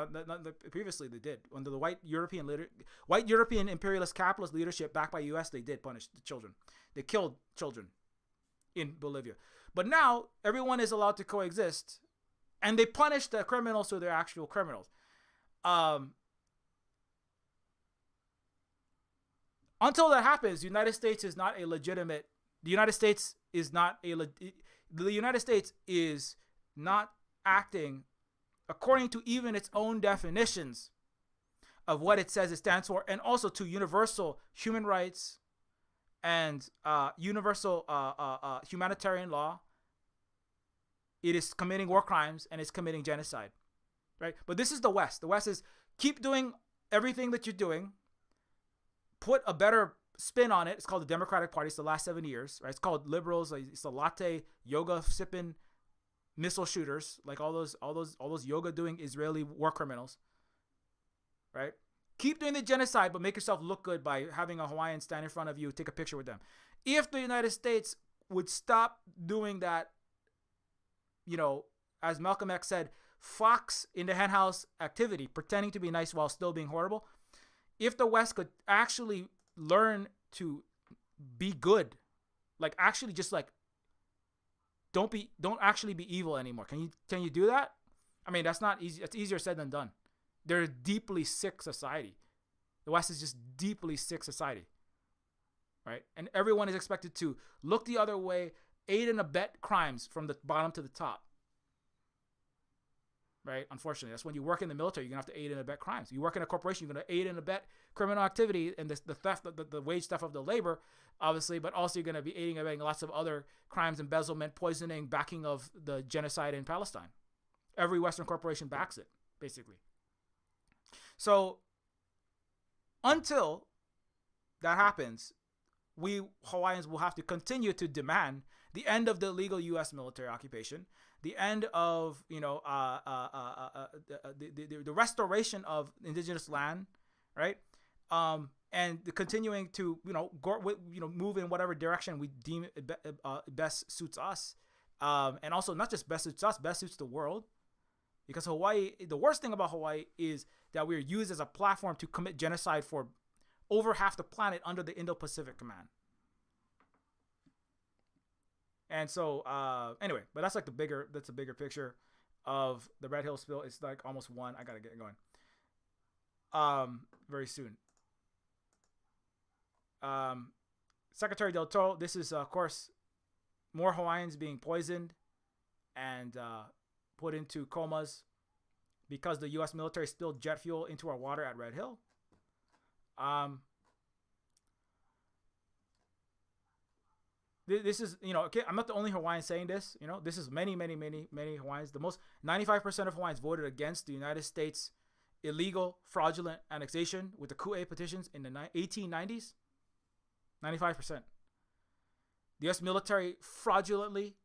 Previously they did under the white European imperialist capitalist leadership backed by U.S. They did punish the children. They killed children in Bolivia, but now everyone is allowed to coexist, and they punish the criminals so they're actual criminals. Until that happens, the United States is not acting according to even its own definitions of what it says it stands for, and also to universal human rights and universal humanitarian law. It is committing war crimes and it's committing genocide, right? But this is the West. The West is keep doing everything that you're doing, put a better spin on it. It's called the Democratic Party. It's the last 7 years, right? It's called liberals. It's the latte yoga sipping missile shooters, like all those yoga doing Israeli war criminals, right? Keep doing the genocide, but make yourself look good by having a Hawaiian stand in front of you, take a picture with them. If the United States would stop doing that, as Malcolm X said, fox in the henhouse activity, pretending to be nice while still being horrible. If the West could actually learn to be good, like actually just like don't actually be evil anymore. Can you do that? I mean, that's not easy. It's easier said than done. They're a deeply sick society. The West is just deeply sick society, right? And everyone is expected to look the other way, aid and abet crimes from the bottom to the top, right? Unfortunately, that's when you work in the military, you're gonna have to aid and abet crimes. You work in a corporation, you're gonna aid and abet criminal activity and the theft, the wage theft of the labor, obviously, but also you're gonna be aiding and abetting lots of other crimes, embezzlement, poisoning, backing of the genocide in Palestine. Every Western corporation backs it, basically. So until that happens, we Hawaiians will have to continue to demand the end of the illegal U.S. military occupation, the end of the restoration of indigenous land, right? And the continuing to move in whatever direction we deem best suits us, and also not just best suits us, best suits the world. Because Hawaii, the worst thing about Hawaii is that we're used as a platform to commit genocide for over half the planet under the Indo-Pacific Command. And so, anyway, but that's like a bigger picture of the Red Hill spill. It's like almost one. I gotta get going. Very soon. Secretary Del Toro, this is, of course, more Hawaiians being poisoned and put into comas because the U.S. military spilled jet fuel into our water at Red Hill. This is, okay, I'm not the only Hawaiian saying this. This is many, many, many, many Hawaiians. The most 95% of Hawaiians voted against the United States illegal, fraudulent annexation with the Ku'e petitions in the 1890s. 95%. The U.S. military fraudulently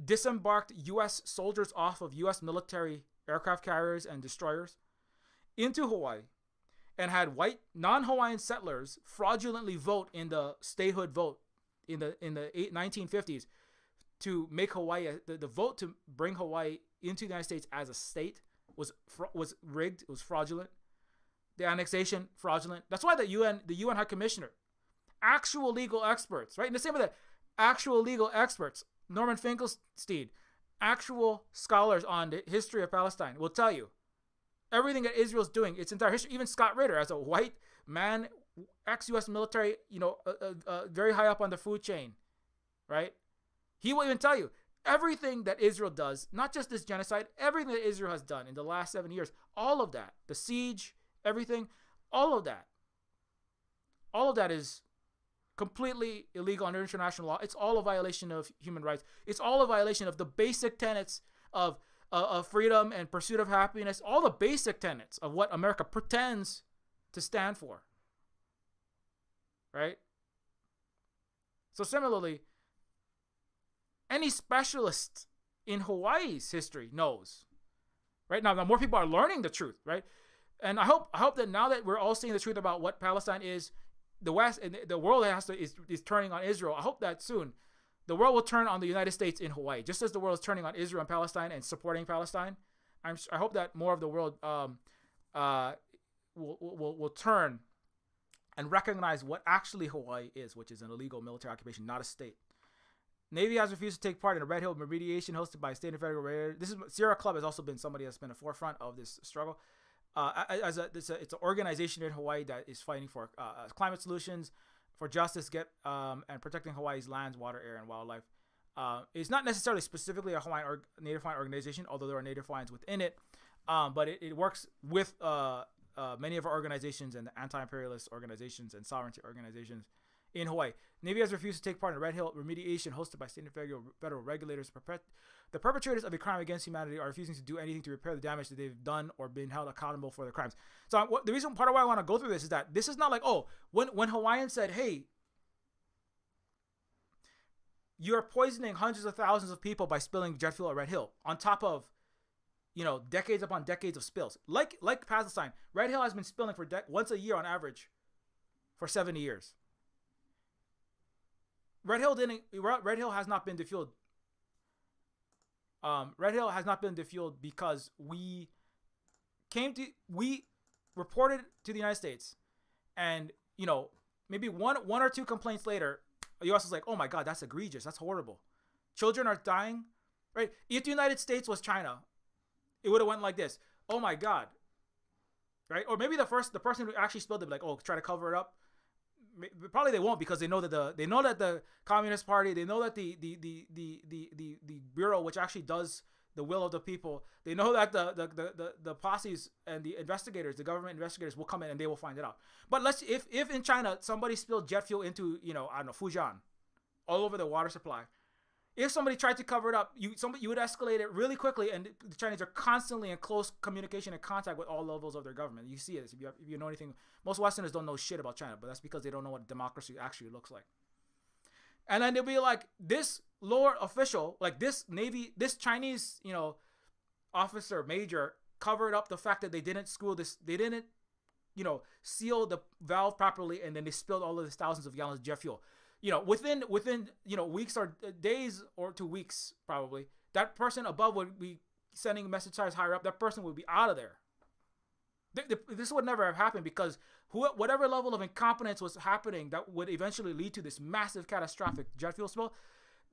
disembarked U.S. soldiers off of U.S. military aircraft carriers and destroyers into Hawaii, and had white non-Hawaiian settlers fraudulently vote in the statehood vote in the 1950s to make Hawaii the vote to bring Hawaii into the United States as a state was rigged. It was fraudulent. The annexation fraudulent. That's why the UN High Commissioner, actual legal experts, right? In the same way that actual legal experts, Norman Finkelstein, actual scholars on the history of Palestine will tell you everything that Israel's doing, its entire history. Even Scott Ritter, as a white man, ex-U.S. military, very high up on the food chain, right? He will even tell you everything that Israel does, not just this genocide, everything that Israel has done in the last 7 years, all of that, the siege, everything, all of that is completely illegal under international law. It's all a violation of human rights. It's all a violation of the basic tenets of freedom and pursuit of happiness, all the basic tenets of what America pretends to stand for, right? So similarly, any specialist in Hawaii's history knows, right? Now more people are learning the truth, right? And I hope that now that we're all seeing the truth about what Palestine is, the West and the world is turning on Israel. I hope that soon the world will turn on the United States in Hawaii, just as the world is turning on Israel and Palestine and supporting Palestine. I hope that more of the world will turn and recognize what actually Hawaii is, which is an illegal military occupation, not a state. Navy has refused to take part in a Red Hill remediation hosted by state and federal regulators. Sierra Club has also been somebody that's been at the forefront of this struggle. It's an organization in Hawaii that is fighting for climate solutions, for justice, and protecting Hawaii's lands, water, air, and wildlife. It's not necessarily specifically a Native Hawaiian organization, although there are Native Hawaiians within it. But it works with many of our organizations and the anti-imperialist organizations and sovereignty organizations in Hawaii. Navy has refused to take part in a Red Hill remediation hosted by state and federal regulators. The perpetrators of a crime against humanity are refusing to do anything to repair the damage that they've done or been held accountable for their crimes. So the reason, part of why I want to go through this is that this is not like, when Hawaiians said, hey, you're poisoning hundreds of thousands of people by spilling jet fuel at Red Hill on top of, decades upon decades of spills. Like Palestine, Red Hill has been spilling for once a year on average for 70 years. Red Hill has not been defueled. Red Hill has not been defueled because we reported to the United States, and maybe one or two complaints later, the U.S. was like, oh my God, that's egregious, that's horrible, children are dying, right? If the United States was China, it would have went like this, oh my God, right? Or maybe the person who actually spilled it, like, oh, try to cover it up. Probably they won't, because they know that the Communist Party, they know that the bureau, which actually does the will of the people, they know that the posses and the investigators, the government investigators, will come in and they will find it out. But if in China somebody spilled jet fuel into Fujian, all over the water supply, if somebody tried to cover it up, you would escalate it really quickly, and the Chinese are constantly in close communication and contact with all levels of their government. You see this if you know anything. Most Westerners don't know shit about China, but that's because they don't know what democracy actually looks like. And then they'll be like, this lower official, like this Chinese, officer, major, covered up the fact that they didn't seal the valve properly, and then they spilled all of this thousands of gallons of jet fuel. Within weeks or days or 2 weeks, probably, that person above would be sending messages higher up. That person would be out of there. This would never have happened, because whatever level of incompetence was happening that would eventually lead to this massive catastrophic jet fuel spill,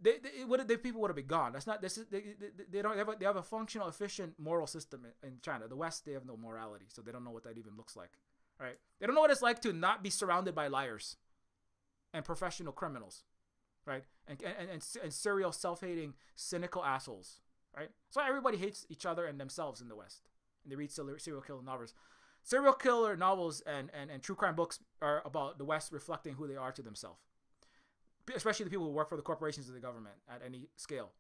people would have been gone. They have a functional, efficient moral system in China. The West, they have no morality, so they don't know what that even looks like. Right? They don't know what it's like to not be surrounded by liars and professional criminals, right? And serial, self-hating, cynical assholes, right? So everybody hates each other and themselves in the West, and they read serial killer novels. Serial killer novels and true crime books are about the West reflecting who they are to themselves. especially the people who work for the corporations of the government at any scale.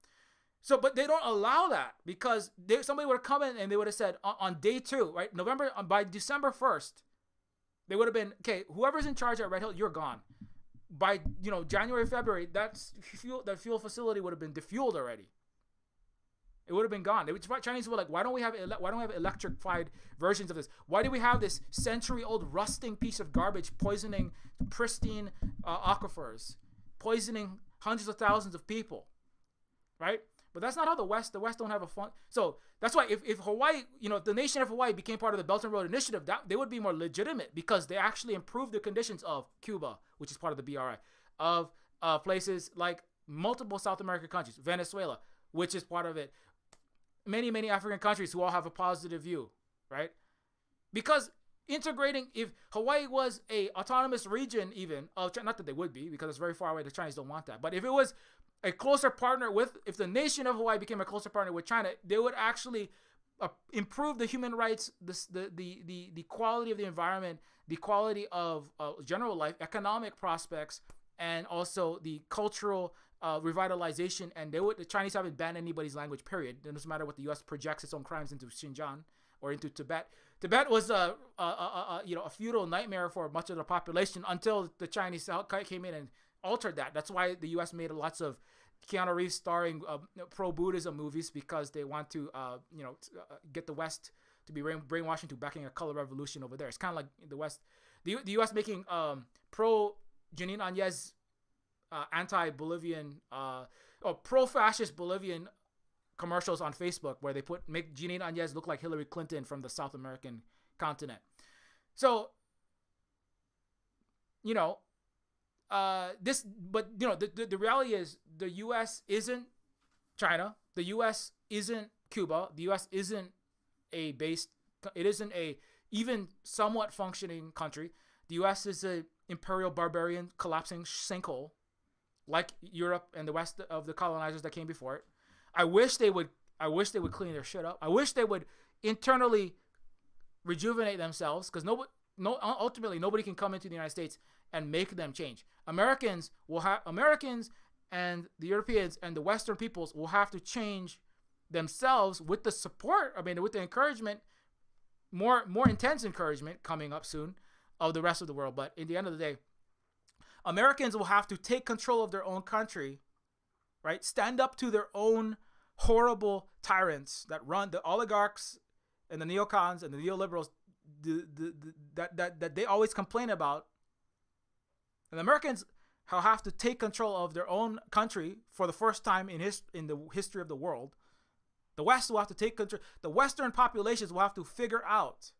So, but they don't allow that because somebody would have come in and they would have said on day 2, right? By December 1st, they would have been, okay, whoever's in charge at Red Hill, you're gone. By, January, February, that fuel facility would have been defueled already. It would have been gone. Chinese were like, why don't we have electrified versions of this? Why do we have this century-old rusting piece of garbage poisoning pristine aquifers, poisoning hundreds of thousands of people, right? But that's not how the West don't have a fun. So that's why if Hawaii, if the nation of Hawaii became part of the Belt and Road Initiative, that they would be more legitimate because they actually improved the conditions of Cuba, which is part of the BRI, of places like multiple South American countries, Venezuela, which is part of it, many African countries who all have a positive view, right? Because integrating, if Hawaii was a autonomous region, even not that they would be because it's very far away, the Chinese don't want that, but if it was a closer partner if the nation of Hawaii became a closer partner with China, they would actually improve the human rights, the quality of the environment, the quality of general life, economic prospects, and also the cultural revitalization. And the Chinese haven't banned anybody's language, period. It doesn't matter what the U.S. projects its own crimes into Xinjiang or into Tibet. Tibet was a feudal nightmare for much of the population until the Chinese came in and altered that. That's why the U.S. made lots of Keanu Reeves starring pro-Buddhism movies, because they want to get the West to be brainwashed into backing a color revolution over there. It's kind of like the West, the U.S. making pro Janine Áñez anti-Bolivian pro-fascist Bolivian commercials on Facebook where they make Janine Áñez look like Hillary Clinton from the South American continent. So the reality is the U.S. isn't China. The U.S. isn't Cuba. The U.S. isn't it isn't a even somewhat functioning country. The U.S. is a imperial barbarian collapsing sinkhole, like Europe and the West of the colonizers that came before it. I wish they would clean their shit up. I wish they would internally rejuvenate themselves, because ultimately nobody can come into the United States and make them change. Americans and the Europeans and the Western peoples will have to change themselves with the support, with the encouragement, more intense encouragement coming up soon of the rest of the world. But in the end of the day, Americans will have to take control of their own country, right? Stand up to their own horrible tyrants that run, the oligarchs and the neocons and the neoliberals that they always complain about. And Americans have to take control of their own country for the first time in the history of the world. The West will have to take control. The Western populations will have to figure out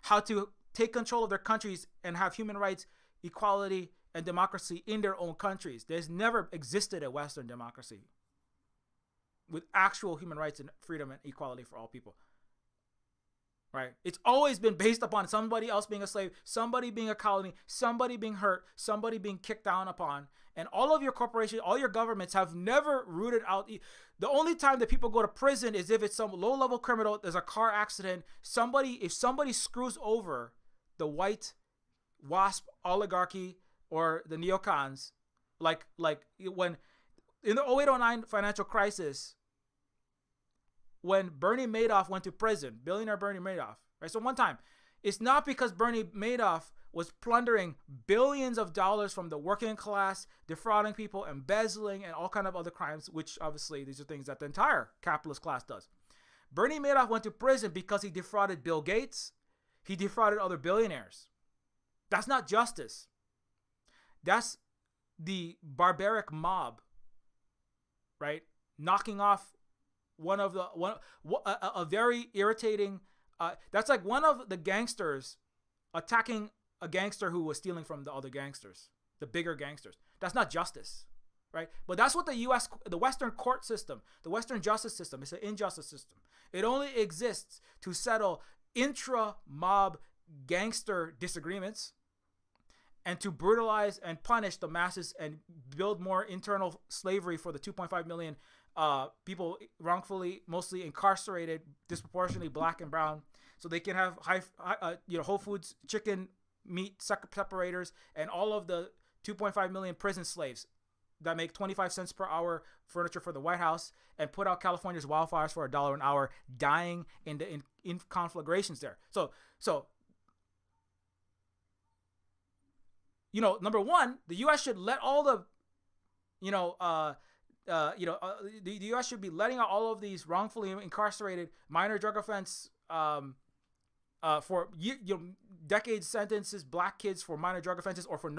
how to take control of their countries and have human rights, equality, and democracy in their own countries. There's never existed a Western democracy with actual human rights and freedom and equality for all people. Right? It's always been based upon somebody else being a slave, somebody being a colony, somebody being hurt, somebody being kicked down upon. And all of your corporations, all your governments have never rooted out. The only time that people go to prison is if it's some low-level criminal, there's a car accident. If somebody screws over the white WASP oligarchy or the neocons, like when in the 0809 financial crisis, when Bernie Madoff went to prison, billionaire Bernie Madoff, right? So one time, it's not because Bernie Madoff was plundering billions of dollars from the working class, defrauding people, embezzling, and all kind of other crimes, which obviously these are things that the entire capitalist class does. Bernie Madoff went to prison because he defrauded Bill Gates. He defrauded other billionaires. That's not justice. That's the barbaric mob, right? Knocking off a very irritating. That's like one of the gangsters attacking a gangster who was stealing from the other gangsters, the bigger gangsters. That's not justice, right? But that's what the Western court system, the Western justice system, it's an injustice system. It only exists to settle intra-mob gangster disagreements and to brutalize and punish the masses and build more internal slavery for the 2.5 million people wrongfully, mostly incarcerated, disproportionately black and brown, so they can have Whole Foods chicken meat separators and all of the 2.5 million prison slaves that make 25 cents per hour furniture for the White House and put out California's wildfires for $1 an hour, dying in conflagrations there. So number one, the U.S. should let all the the U.S. should be letting out all of these wrongfully incarcerated minor drug offense for decades sentences, black kids for minor drug offenses or for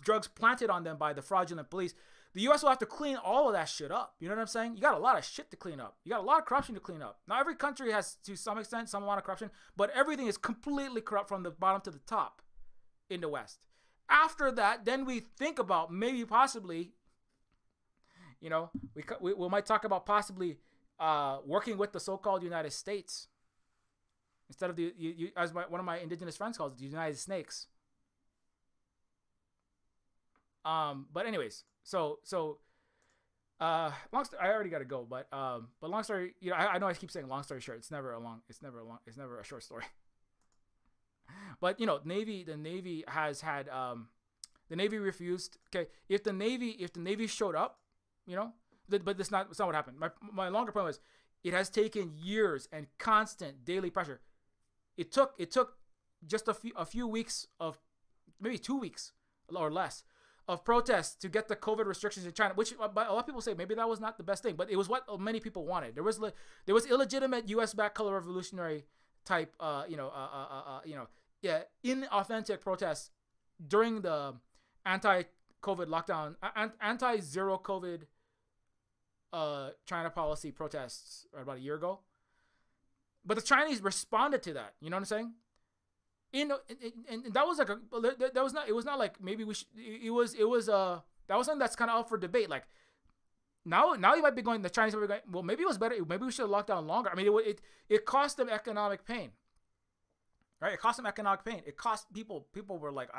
drugs planted on them by the fraudulent police. The U.S. will have to clean all of that shit up. You know what I'm saying? You got a lot of shit to clean up. You got a lot of corruption to clean up. Now, every country has, to some extent, some amount of corruption, but everything is completely corrupt from the bottom to the top in the West. After that, then we think about maybe possibly, we might talk about possibly working with the so-called United States instead of as one of my indigenous friends calls it, the United Snakes. But anyways, so I already got to go, but long story, I know I keep saying long story short. It's never a short story. But the Navy has had the Navy refused. Okay, if the Navy showed up, but it's not what happened. My longer point was, it has taken years and constant daily pressure. It took just a few weeks of, maybe 2 weeks or less, of protests to get the COVID restrictions in China, which a lot of people say maybe that was not the best thing, but it was what many people wanted. There was illegitimate U.S.-backed color revolutionary type, inauthentic protests during the anti-COVID lockdown, anti-zero COVID China policy protests about a year ago. But the Chinese responded to that. You know what I'm saying? And that was like it was not like maybe we should, it was that was something that's kind of up for debate. Like now you might be going, the Chinese might be going, well, maybe it was better, maybe we should have locked down longer. I mean, it cost them economic pain, right? It cost them economic pain. It cost people were like,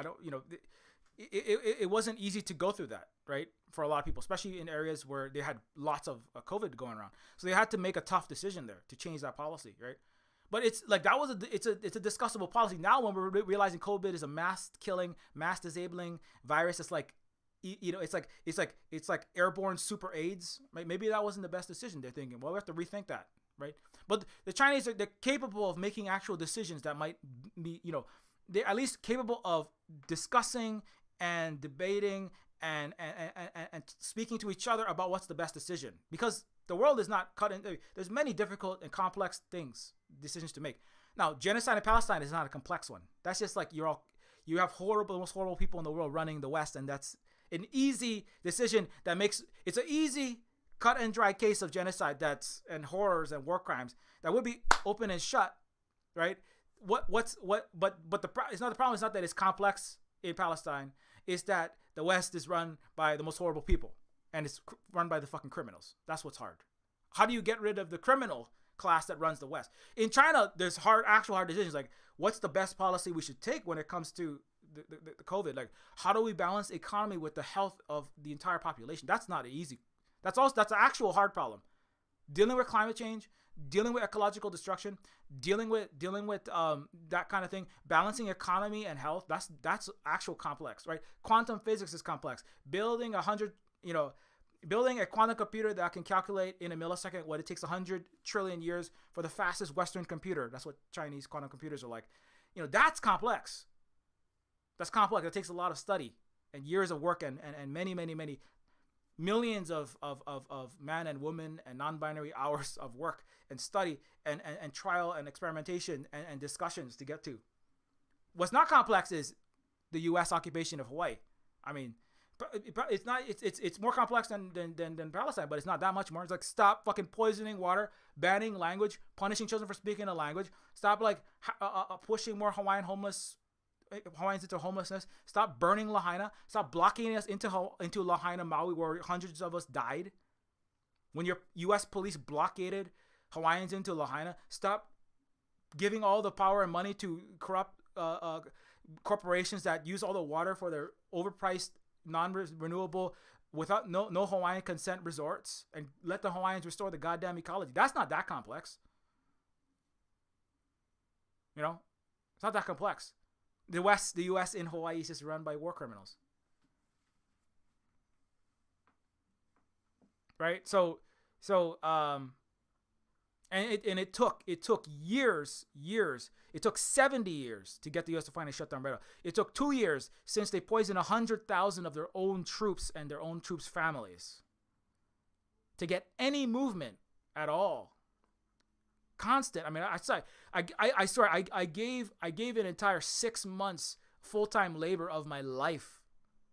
it wasn't easy to go through that, right? For a lot of people, especially in areas where they had lots of COVID going around. So they had to make a tough decision there to change that policy, right? But it's like it's a discussable policy. Now when we're realizing COVID is a mass killing, mass disabling virus, it's like, it's like airborne super AIDS, right? Maybe that wasn't the best decision. They're thinking, well, we have to rethink that, right? But the Chinese they're capable of making actual decisions that might be, they're at least capable of discussing and debating and speaking to each other about what's the best decision, because the world is not cut into, there's many difficult and complex decisions to make. Now, genocide in Palestine is not a complex one. That's just like you have the most horrible people in the world running the West, and that's an easy decision that makes it's an easy cut and dry case of genocide and horrors and war crimes that would be open and shut, right? But it's not the problem. It's not that it's complex in Palestine. It's that the West is run by the most horrible people, and it's run by the fucking criminals. That's what's hard. How do you get rid of the criminal class that runs the West? In China, there's actual hard decisions, like what's the best policy we should take when it comes to the COVID? Like, how do we balance the economy with the health of the entire population? That's not easy. That's an actual hard problem. Dealing with climate change, dealing with ecological destruction, dealing with that kind of thing, balancing economy and health. That's actual complex, right? Quantum physics is complex. Building a quantum computer that can calculate in a millisecond what it takes 100 trillion years for the fastest Western computer. That's what Chinese quantum computers are like. That's complex. That's complex. It takes a lot of study and years of work and many, many, many millions of man and woman and non-binary hours of work and study and trial and experimentation and discussions to get to. What's not complex is the U.S. occupation of Hawaii. I mean, it's not. It's more complex than Palestine, but it's not that much more. It's like, stop fucking poisoning water, banning language, punishing children for speaking a language. Stop pushing more Hawaiians into homelessness. Stop burning Lahaina. Stop blocking us into Lahaina, Maui, where hundreds of us died. When your U.S. police blockaded Hawaiians into Lahaina, stop giving all the power and money to corrupt corporations that use all the water for their overpriced, non-renewable, without no Hawaiian consent resorts, and let the Hawaiians restore the goddamn ecology. That's not that complex. It's not that complex. The U.S. in Hawaii is just run by war criminals. right? And it took years. It took 70 years to get the U.S. to finally shut down Red Hill. It took 2 years since they poisoned 100,000 of their own troops and their own troops' families to get any movement at all. Constant. I mean, I swear, I gave an entire 6 months full-time labor of my life,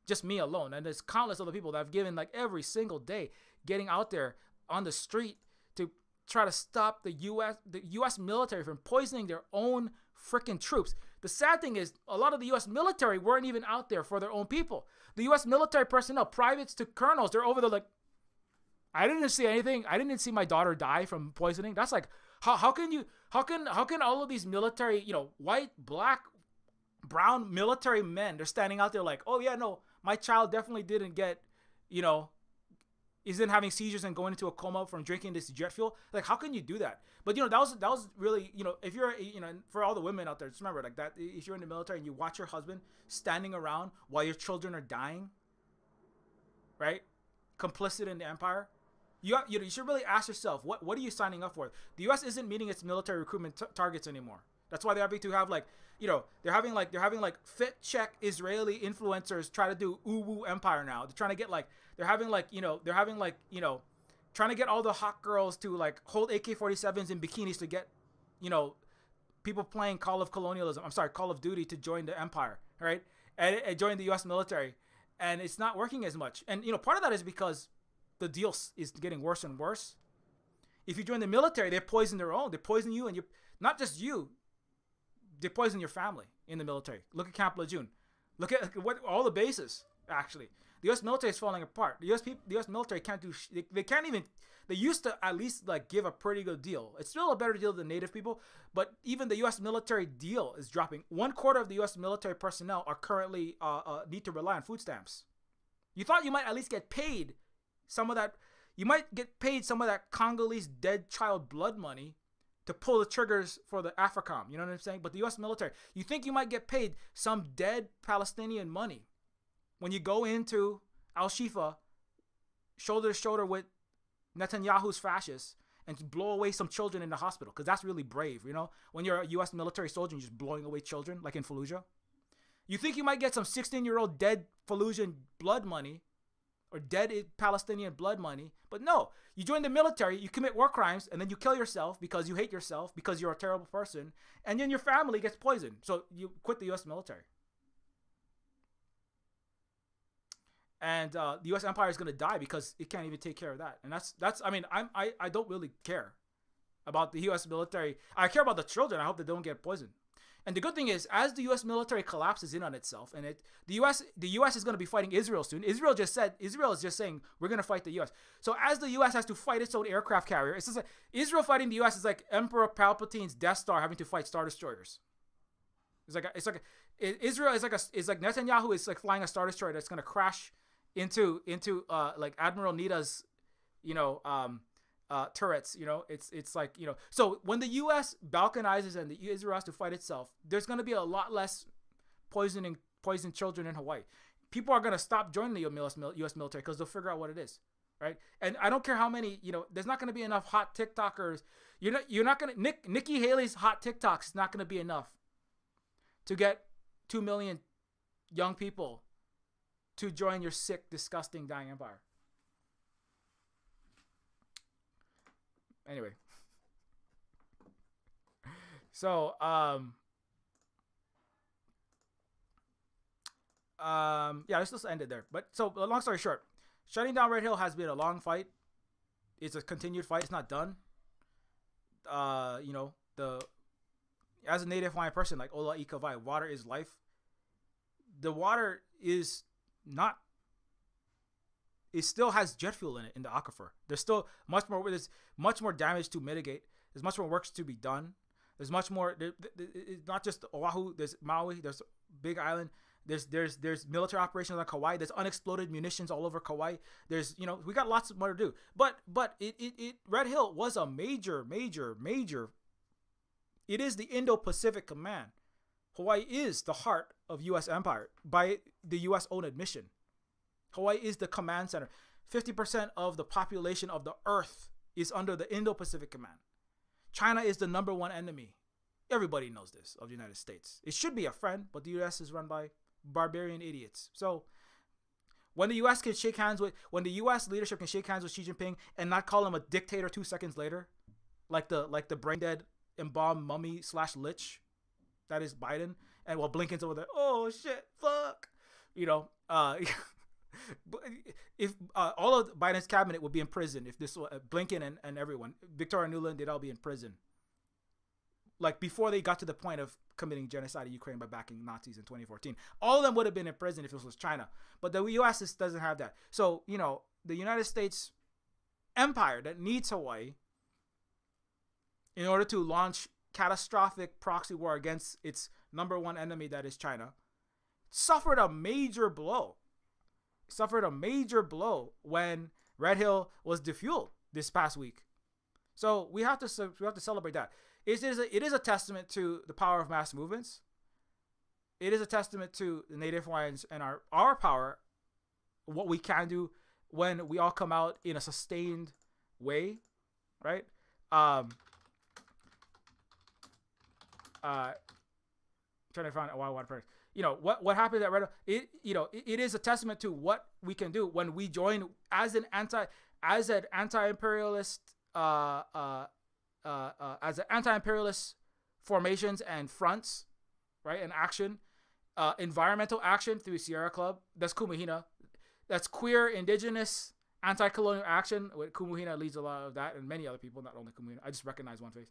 just me alone, and there's countless other people that I've given like every single day, getting out there on the street to try to stop the U.S. military from poisoning their own freaking troops. The sad thing is, a lot of the U.S. military weren't even out there for their own people. The U.S. military personnel, privates to colonels, they're over there like, I didn't see anything. I didn't see my daughter die from poisoning. That's like, how can all of these military, white, black, brown military men, they're standing out there like, oh yeah, no, my child definitely didn't get, isn't having seizures and going into a coma from drinking this jet fuel. Like, how can you do that? But that was really, if you're, for all the women out there, just remember like that. If you're in the military and you watch your husband standing around while your children are dying, right, complicit in the empire, you should really ask yourself, what are you signing up for? The U.S. isn't meeting its military recruitment targets anymore. That's why they're having to have they're having fit check Israeli influencers try to do uwu empire now. They're trying to get trying to get all the hot girls to like hold AK-47s in bikinis to get, people playing Call of Duty to join the empire, right? And join the U.S. military. And it's not working as much. And, part of that is because the deal is getting worse and worse. If you join the military, they poison their own. They poison you, and not just you. They poison your family in the military. Look at Camp Lejeune. Look at what all the bases, actually. The U.S. military is falling apart. The U.S. military can't do. They can't even. They used to at least like give a pretty good deal. It's still a better deal than Native people, but even the U.S. military deal is dropping. 1/4 of the U.S. military personnel are currently need to rely on food stamps. You thought you might at least get paid some of that. You might get paid some of that Congolese dead child blood money to pull the triggers for the AFRICOM. You know what I'm saying? But the U.S. military, you think you might get paid some dead Palestinian money when you go into Al-Shifa, shoulder to shoulder with Netanyahu's fascists, and blow away some children in the hospital, because that's really brave, when you're a U.S. military soldier and you're just blowing away children, like in Fallujah. You think you might get some 16-year-old dead Fallujah blood money or dead Palestinian blood money, but no. You join the military, you commit war crimes, and then you kill yourself because you hate yourself, because you're a terrible person, and then your family gets poisoned. So you quit the U.S. military. And the U.S. empire is going to die because it can't even take care of that. And that's. I mean, I don't really care about the U.S. military. I care about the children. I hope they don't get poisoned. And the good thing is, as the U.S. military collapses in on itself, and the U.S. is going to be fighting Israel soon. Israel is just saying we're going to fight the U.S. So as the U.S. has to fight its own aircraft carrier, it's just like Israel fighting the U.S. is like Emperor Palpatine's Death Star having to fight Star Destroyers. Israel is like Netanyahu is like flying a Star Destroyer that's going to crash into like Admiral Nita's, turrets. It's like, so when the U.S. balkanizes and the Israel has to fight itself, there's going to be a lot less poisoned children in Hawaii. People are going to stop joining the U.S. military because they'll figure out what it is, right? And I don't care how many, there's not going to be enough hot TikTokers. You're not going to, Nikki Haley's hot TikToks is not going to be enough to get 2 million young people to join your sick, disgusting, dying empire. Anyway. So, let's just end it there. But so, long story short, shutting down Red Hill has been a long fight. It's a continued fight. It's not done. As a native Hawaiian person, like Ola Ikawai, water is life. The water is not. It still has jet fuel in it in the aquifer. There's still much more damage to mitigate. There's much more work to be done. There's much more. It's not just Oahu. There's Maui. There's Big Island. There's military operations on Kauai. There's unexploded munitions all over Kauai. There's we got lots more to do. But Red Hill was a major. It is the Indo-Pacific Command. Hawaii is the heart of U.S. empire by the U.S. own admission. Hawaii is the command center. 50% of the population of the Earth is under the Indo-Pacific Command. China is the number one enemy. Everybody knows this of the United States. It should be a friend, but the U.S. is run by barbarian idiots. So when the U.S. when the U.S. leadership can shake hands with Xi Jinping and not call him a dictator 2 seconds later, like the brain dead embalmed mummy / lich, that is Biden, and while Blinken's over there, oh shit, fuck, if all of Biden's cabinet would be in prison if this Blinken and everyone, Victoria Nuland, they'd all be in prison. Like before they got to the point of committing genocide in Ukraine by backing Nazis in 2014. All of them would have been in prison if this was China. But the U.S. doesn't have that. So, the United States empire that needs Hawaii in order to launch catastrophic proxy war against its number one enemy, that is China, suffered a major blow. When Red Hill was defueled this past week. So we have to celebrate that. It is a testament to the power of mass movements. It is a testament to the Native Hawaiians and our power, what we can do when we all come out in a sustained way, right? Trying to find a wild person. What happened at Red Hill, it is a testament to what we can do when we join as an anti-imperialist formations and fronts, right? And action, environmental action through Sierra Club. That's Kumuhina. That's queer, indigenous, anti-colonial action. Kumuhina leads a lot of that, and many other people, not only Kumuhina. I just recognize one face.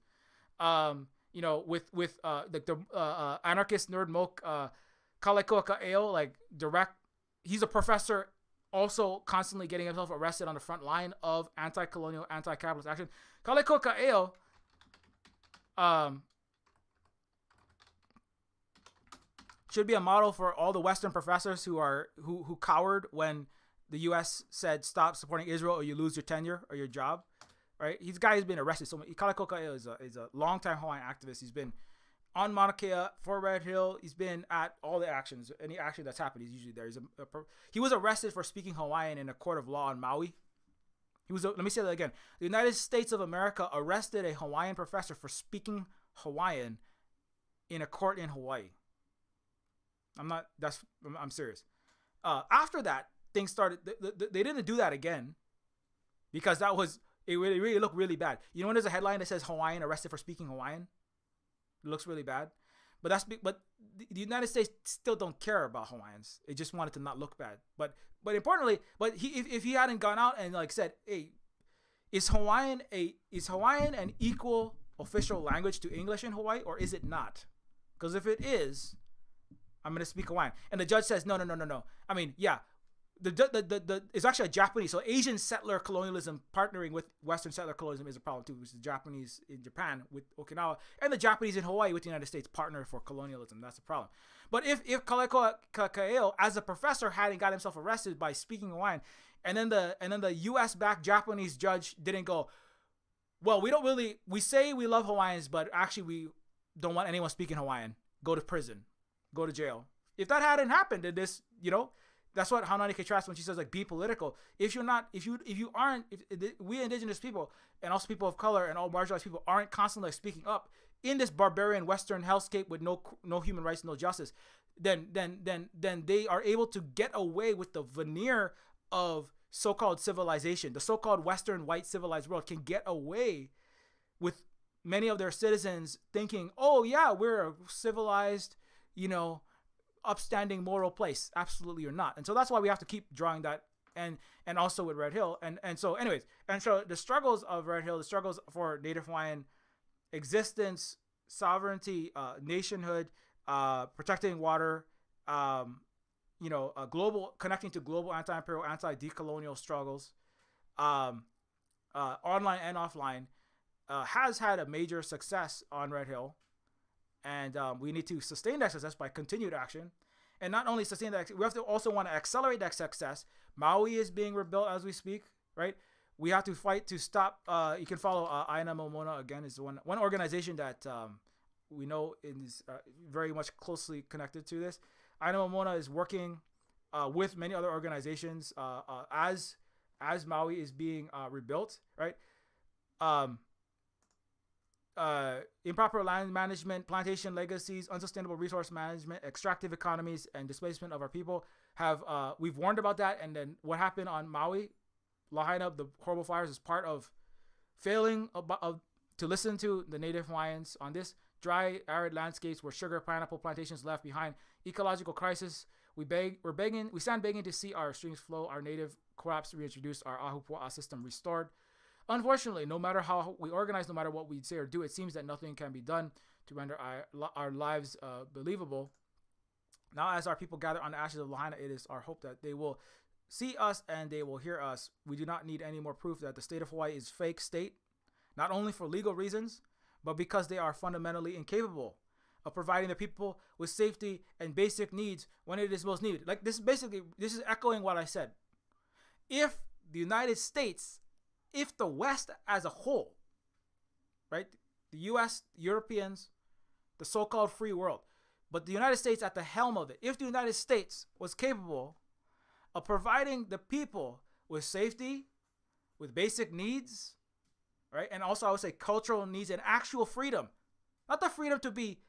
With the anarchist nerd moke, Kaleko Ka'eo, like direct. He's a professor, also constantly getting himself arrested on the front line of anti-colonial, anti-capitalist action. Kaleko Ka'eo, should be a model for all the Western professors who cowered when the U.S. said stop supporting Israel or you lose your tenure or your job. Right? This guy has been arrested. So Kaleko Ka'eo is a longtime Hawaiian activist. He's been on Mauna Kea for Red Hill. He's been at all the actions. Any action that's happened, he's usually there. He was arrested for speaking Hawaiian in a court of law in Maui. Let me say that again. The United States of America arrested a Hawaiian professor for speaking Hawaiian in a court in Hawaii. I'm serious. After that, things started. They didn't do that again because it really looked really bad. When there's a headline that says Hawaiian arrested for speaking Hawaiian, it looks really bad. But the United States still don't care about Hawaiians. It just wanted to not look bad. But importantly, if he hadn't gone out and said, hey, is Hawaiian an equal official language to English in Hawaii, or is it not? Because if it is, I'm gonna speak Hawaiian. And the judge says, no. I mean, yeah. It's actually a Japanese, so Asian settler colonialism partnering with Western settler colonialism is a problem too. Which is the Japanese in Japan with Okinawa and the Japanese in Hawaii with the United States partner for colonialism. That's the problem. But if Kaleko Ka'eo as a professor hadn't got himself arrested by speaking Hawaiian, and then the U.S. backed Japanese judge didn't go, well, we say we love Hawaiians, but actually we don't want anyone speaking Hawaiian. Go to prison, go to jail. If that hadn't happened, then this, that's what Haunani Ketrask when she says be political. If we indigenous people and also people of color and all marginalized people aren't constantly speaking up in this barbarian Western hellscape with no human rights, no justice, then they are able to get away with the veneer of so-called civilization. The so-called Western white civilized world can get away with many of their citizens thinking, oh yeah, we're a civilized, upstanding moral place. Absolutely or not. And so that's why we have to keep drawing that, and also with Red Hill. And so the struggles of Red Hill, the struggles for Native Hawaiian existence, sovereignty, nationhood, protecting water, global, connecting to global anti-imperial, anti-decolonial struggles, online and offline, has had a major success on Red Hill. And we need to sustain that success by continued action. And not only sustain that, we have to also want to accelerate that success. Maui is being rebuilt as we speak, right? We have to fight to stop. You can follow Aina Momona, again, is one organization that we know is very much closely connected to this. Aina Momona is working with many other organizations as as Maui is being rebuilt, right? Improper land management, plantation legacies, unsustainable resource management, extractive economies, and displacement of our people have we've warned about that. And then what happened on Maui, Lahaina, the horrible fires, is part of failing to listen to the native Hawaiians on this. Dry, arid landscapes where sugar pineapple plantations left behind. Ecological crisis. We stand begging to see our streams flow, our native crops reintroduced, our ahupua'a system restored. Unfortunately, no matter how we organize, no matter what we say or do, it seems that nothing can be done to render our lives believable. Now, as our people gather on the ashes of Lahaina, it is our hope that they will see us and they will hear us. We do not need any more proof that the state of Hawaii is a fake state, not only for legal reasons, but because they are fundamentally incapable of providing the people with safety and basic needs when it is most needed. Like this is echoing what I said. If the United States, if the West as a whole, right, the US, Europeans, the so-called free world, but the United States at the helm of it, if the United States was capable of providing the people with safety, with basic needs, right, and also I would say cultural needs and actual freedom, not the freedom to be,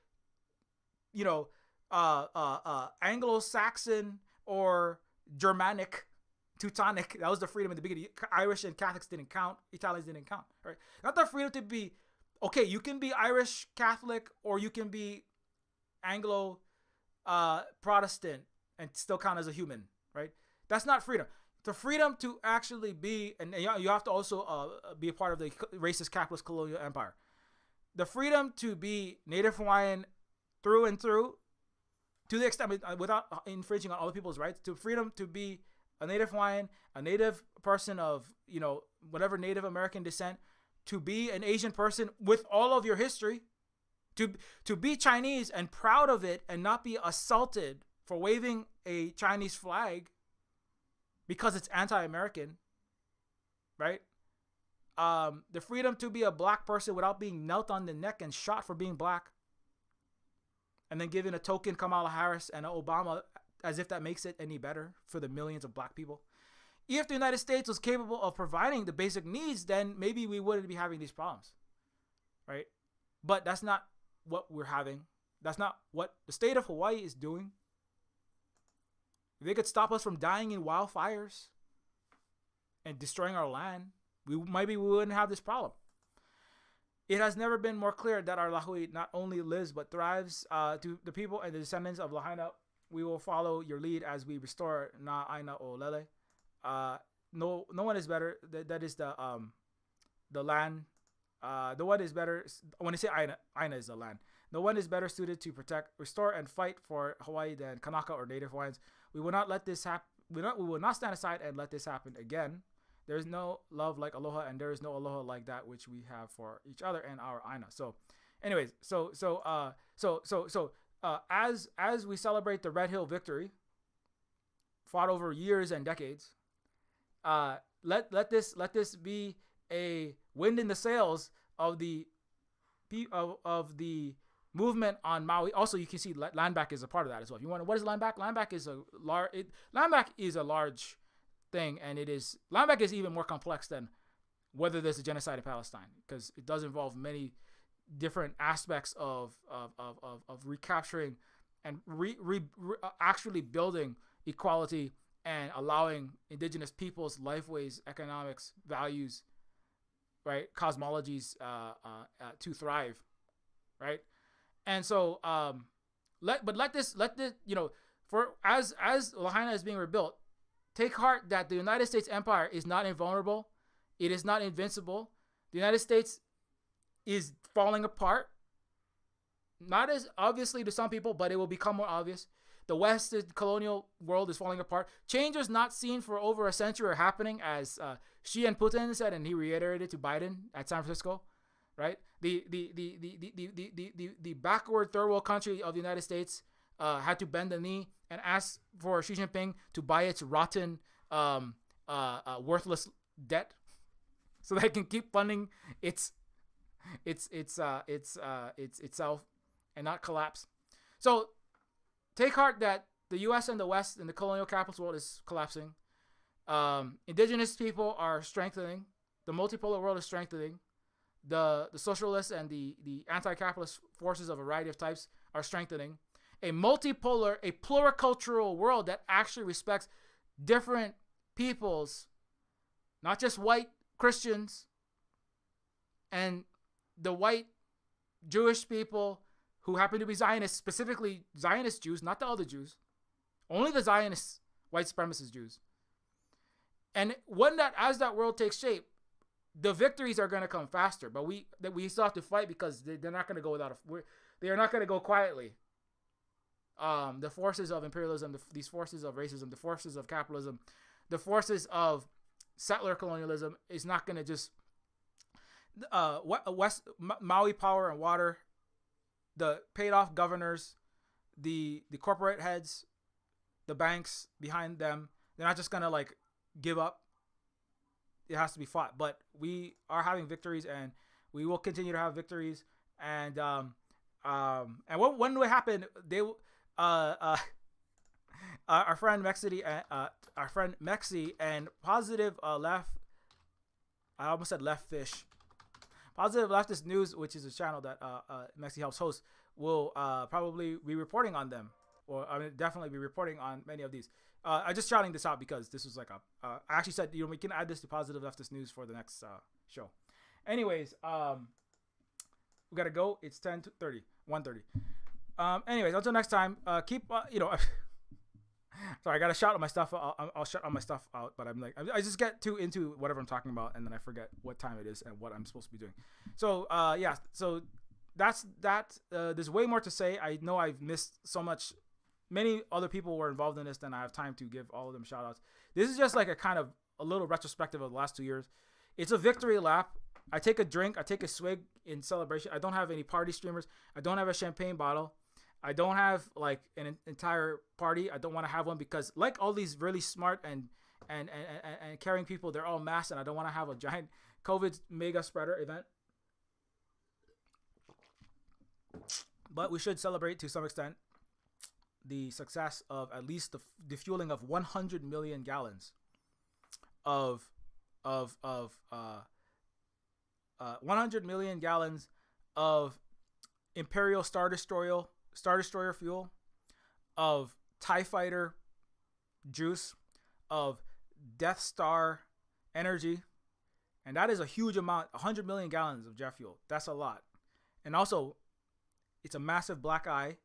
Anglo-Saxon or Germanic, Teutonic. That was the freedom in the beginning. Irish and Catholics didn't count. Italians didn't count, right? Not the freedom to be, okay, you can be Irish Catholic or you can be Anglo Protestant and still count as a human, right? That's not freedom. The freedom to actually be, and you have to also be a part of the racist capitalist colonial empire. The freedom to be Native Hawaiian through and through, to the extent without infringing on other people's rights, to freedom to be a Native Hawaiian, a Native person of, whatever Native American descent, to be an Asian person with all of your history, to be Chinese and proud of it and not be assaulted for waving a Chinese flag because it's anti-American, right? The freedom to be a black person without being knelt on the neck and shot for being black, and then given a token Kamala Harris and Obama as if that makes it any better for the millions of black people. If the United States was capable of providing the basic needs, then maybe we wouldn't be having these problems, right? But that's not what we're having. That's not what the state of Hawaii is doing. If they could stop us from dying in wildfires and destroying our land, we wouldn't have this problem. It has never been more clear that our Lahui not only lives but thrives. To the people and the descendants of Lahaina, we will follow your lead as we restore Na Aina o Lele. No one is better. That is the land. The one is better. When I say Aina is the land. No one is better suited to protect, restore, and fight for Hawaii than Kanaka or Native Hawaiians. We will not let this happen. We will not stand aside and let this happen again. There is no love like aloha, and there is no aloha like that which we have for each other and our Aina. So, anyways, as we celebrate the Red Hill victory, fought over years and decades, let this be a wind in the sails of the movement on Maui. Also, you can see land back is a part of that as well. If you want, what is land back? Land back is a large thing, and land back is even more complex than whether there's a genocide in Palestine, because it does involve many different aspects of recapturing and actually building equality and allowing indigenous peoples, lifeways, economics, values, right, cosmologies to thrive, right? And so let this for as Lahaina is being rebuilt, take heart that the United States empire is not invulnerable. It is not invincible. The United States is falling apart. Not as obviously to some people, but it will become more obvious. The West, the colonial world, is falling apart. Changes not seen for over a century are happening, as Xi and Putin said, and he reiterated to Biden at San Francisco, right? The backward third world country of the United States had to bend the knee and ask for Xi Jinping to buy its rotten, worthless debt, so that it can keep funding itself and not collapse. So take heart that the U.S. and the West and the colonial capitalist world is collapsing. Indigenous people are strengthening. The multipolar world is strengthening. The socialists and the anti-capitalist forces of a variety of types are strengthening. A pluricultural world that actually respects different peoples, not just white Christians and the white Jewish people who happen to be Zionists, specifically Zionist Jews, not the other Jews, only the Zionist white supremacist Jews. And as that world takes shape, the victories are going to come faster, but we still have to fight because they're not going to go they are not going to go quietly. The forces of imperialism, these forces of racism, the forces of capitalism, the forces of settler colonialism is not going to just Maui Power and Water, the paid off governors, the corporate heads, the banks behind them, they're not just going to like give up. It has to be fought, but we are having victories and we will continue to have victories. And when it happened, our friend Mexi and Positive Left, I almost said Left Fish. Positive Leftist News, which is a channel that Mexi helps host, will probably be reporting on them, or I mean, definitely be reporting on many of these. I'm just shouting this out because this was like I actually said, we can add this to Positive Leftist News for the next show. Anyways, we gotta go. It's 10:30, 1:30. Anyways, until next time, keep sorry, I gotta shout all my stuff. I'll shout all my stuff out, but I'm like, I just get too into whatever I'm talking about, and then I forget what time it is and what I'm supposed to be doing. So yeah, so that's that. There's way more to say. I know I've missed so much. Many other people were involved in this than I have time to give all of them shout outs. This is just like a little retrospective of the last 2 years. It's a victory lap. I take a drink, I take a swig in celebration. I don't have any party streamers. I don't have a champagne bottle. I don't have like an entire party. I don't want to have one because like all these really smart and caring people, they're all masked, and I don't want to have a giant COVID mega spreader event. But we should celebrate to some extent the success of at least the defueling of 100 million gallons of 100 million gallons of Imperial Star Destroyer fuel, of TIE Fighter juice, of Death Star energy, and that is a huge amount. 100 million gallons of jet fuel. That's a lot. And also, it's a massive black eye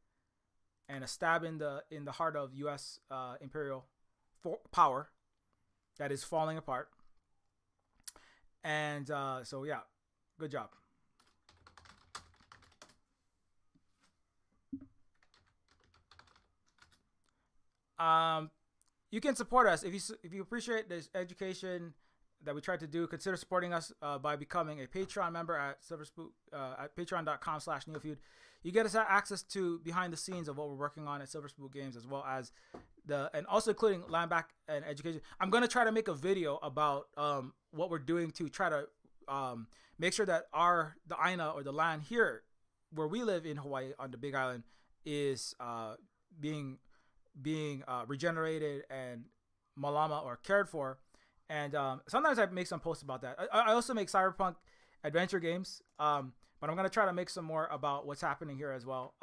and a stab in the heart of U.S. Imperial power that is falling apart. And so yeah, good job. You can support us if you appreciate this education that we tried to do. Consider supporting us by becoming a Patreon member at Silverspook at patreon.com/Neofeud. You get us access to behind the scenes of what we're working on at Silverspook Games, as well as and also including land back and education. I'm gonna try to make a video about what we're doing to try to make sure that the Aina, or the land here where we live in Hawaii on the Big Island, is being regenerated and malama or cared for. And sometimes I make some posts about that. I also make cyberpunk adventure games, but I'm gonna try to make some more about what's happening here as well.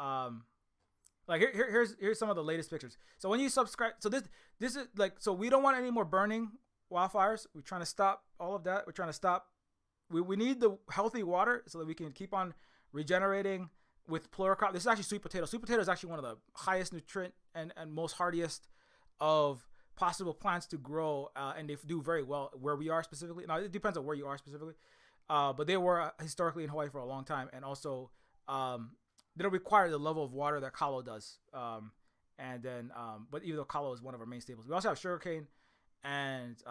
Like here's some of the latest pictures. So when you subscribe, so this is like, so we don't want any more burning wildfires. We're trying to stop all of that. We're trying to stop. We need the healthy water so that we can keep on regenerating with pluricrop. This is actually sweet potato. Sweet potato is actually one of the highest nutrient and most hardiest of possible plants to grow, and they do very well where we are specifically. Now it depends on where you are specifically, but they were historically in Hawaii for a long time, and also they don't require the level of water that kalo does. And then, but even though kalo is one of our main staples, we also have sugarcane and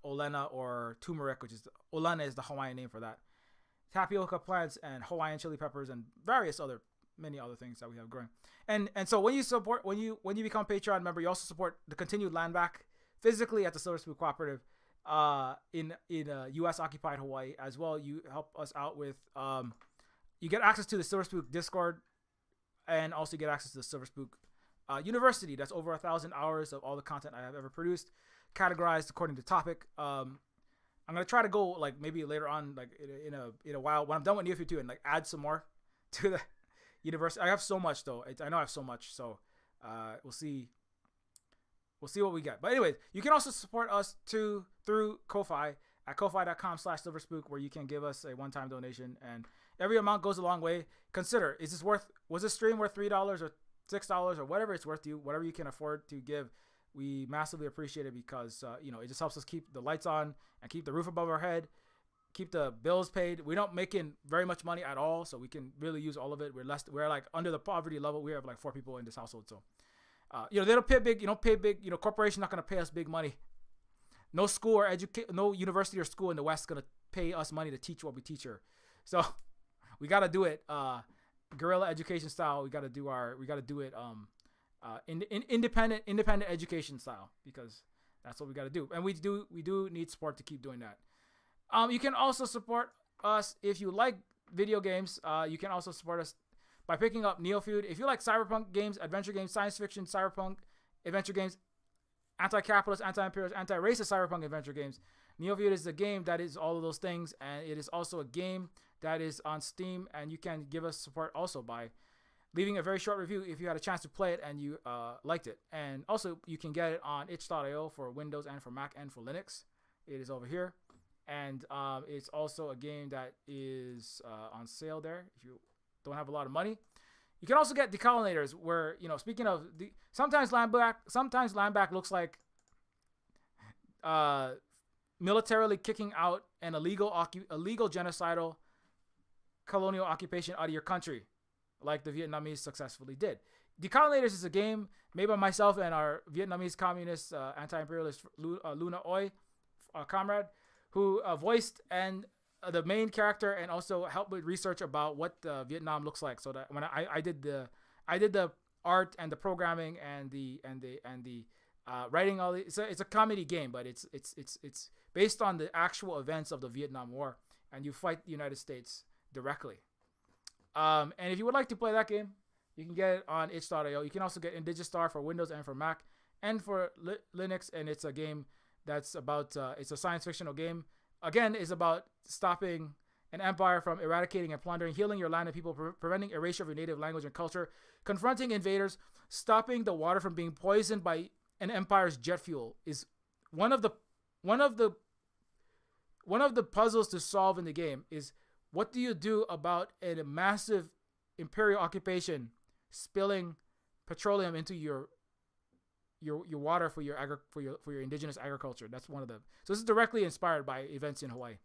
olena or turmeric, which is olena is the Hawaiian name for that. Tapioca plants and Hawaiian chili peppers and many other things that we have growing. And so when you become a Patreon member, you also support the continued land back physically at the Silverspook Cooperative in U.S. occupied Hawaii as well. You help us out with you get access to the Silverspook Discord, and also get access to the Silverspook University. That's over 1,000 hours of all the content I have ever produced. categorized according to topic. I'm gonna try to go like maybe later on, like in a while when I'm done with Neofeud 2, and like add some more to the universe. I have so much though. I know I have so much, so we'll see. We'll see what we get. But anyways, you can also support us too through Ko-Fi at ko-fi.com/silverspook, where you can give us a one-time donation, and every amount goes a long way. Consider, was this stream worth $3 or $6 or whatever it's worth to you, whatever you can afford to give. We massively appreciate it because it just helps us keep the lights on and keep the roof above our head, keep the bills paid. We don't make in very much money at all, so we can really use all of it. We're like under the poverty level. We have like 4 people in this household, so they don't pay big. Corporation not gonna pay us big money. No school or no university or school in the West is gonna pay us money to teach what we teach here. So we gotta do it guerrilla education style. We gotta do it independent education style, because that's what we gotta do. And we do need support to keep doing that. You can also support us if you like video games. You can also support us by picking up Neofeud. If you like cyberpunk games, adventure games, science fiction, cyberpunk, adventure games, anti-capitalist, anti-imperialist, anti-racist cyberpunk adventure games, Neofeud is a game that is all of those things, and it is also a game that is on Steam, and you can give us support also by leaving a very short review if you had a chance to play it and you liked it. And also, you can get it on itch.io for Windows and for Mac and for Linux. It is over here. And it's also a game that is on sale there if you don't have a lot of money. You can also get Decolonators, where, speaking of, sometimes land back looks like militarily kicking out an illegal genocidal colonial occupation out of your country, like the Vietnamese successfully did. Decolonators is a game made by myself and our Vietnamese communist anti-imperialist Luna Oi comrade, who voiced the main character and also helped with research about what Vietnam looks like. So that when I did the art and the programming and the writing, all it's a comedy game, but it's based on the actual events of the Vietnam War, and you fight the United States directly. And if you would like to play that game, you can get it on itch.io. You can also get Indigistar for Windows and for Mac and for Linux, and it's a game that's about it's a science fictional game. Again, is about stopping an empire from eradicating and plundering, healing your land and people, preventing erasure of your native language and culture, confronting invaders, stopping the water from being poisoned by an empire's jet fuel. Is one of the puzzles to solve in the game. Is what do you do about a massive imperial occupation spilling petroleum into your water for your indigenous agriculture? That's one of them. So this is directly inspired by events in Hawaii.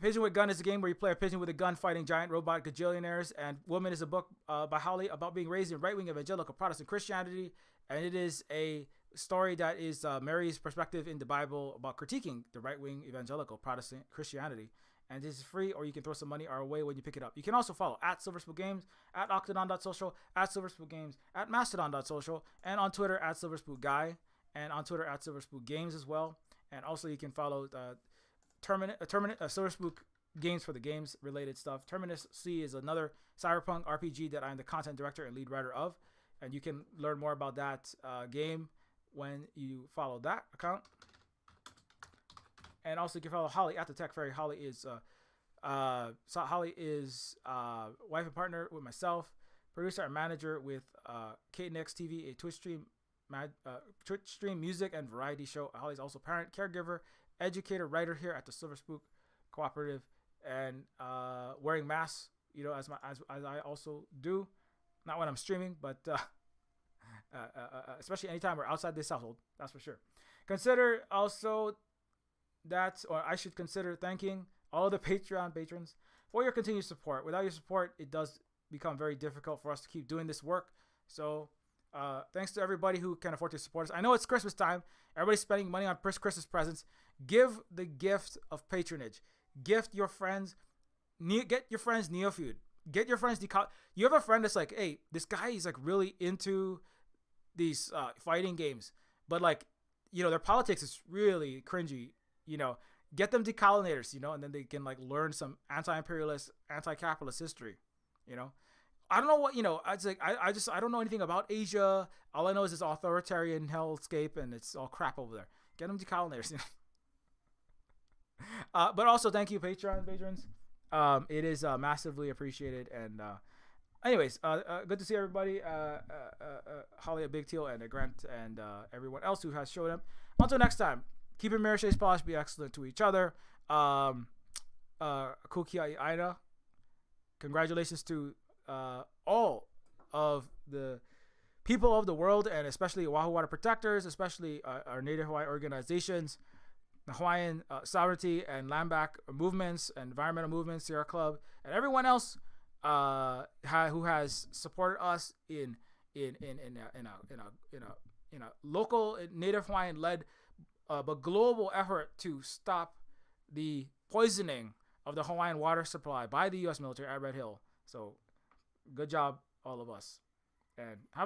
Pigeon with Gun is a game where you play a pigeon with a gun fighting giant robot gajillionaires. And Woman is a book by Holly about being raised in right-wing evangelical Protestant Christianity. And it is a story that is Mary's perspective in the Bible about critiquing the right-wing evangelical Protestant Christianity. And this is free, or you can throw some money our way when you pick it up. You can also follow at Silverspook Games, at Octodon.social, at Silverspook Games, at Mastodon.social, and on Twitter at Silverspook Guy, and on Twitter at Silverspook Games as well. And also you can follow Silverspook Games for the games related stuff. Terminus C is another cyberpunk RPG that I'm the content director and lead writer of, and you can learn more about that game when you follow that account. And also you can follow Holly at the Tech Fairy. Holly is wife and partner with myself, producer and manager with Kate Nix TV, a Twitch stream music and variety show. Holly's also parent, caregiver, educator, writer here at the Silverspook Cooperative, and wearing masks, as I also do, not when I'm streaming, but especially anytime we're outside this household, that's for sure. Consider also I should consider thanking all of the Patreon patrons for your continued support. Without your support, it does become very difficult for us to keep doing this work. So thanks to everybody who can afford to support us. I know it's Christmas time. Everybody's spending money on Christmas presents. Give the gift of patronage. Gift your friends. Get your friends Neofeud. Get your friends You have a friend that's like, hey, this guy is like really into these fighting games, but like, their politics is really cringy. Get them Decolonators, and then they can like learn some anti-imperialist, anti-capitalist history, I don't know what, it's like, I don't know anything about Asia. All I know is it's authoritarian hellscape and it's all crap over there. Get them decolonizers, but also thank you, patrons. It is massively appreciated. And anyways, good to see everybody. Holly, a big deal, and Grant, and everyone else who has showed up. Until next time, keep your marriages polished, be excellent to each other. Kukia Aina. Congratulations to all of the people of the world, and especially Oahu Water Protectors, especially our Native Hawaii organizations, the Hawaiian sovereignty and land back movements, and environmental movements, Sierra Club, and everyone else who has supported us in a local Native Hawaiian led but global effort to stop the poisoning of the Hawaiian water supply by the U.S. military at Red Hill. So, good job, all of us, and have a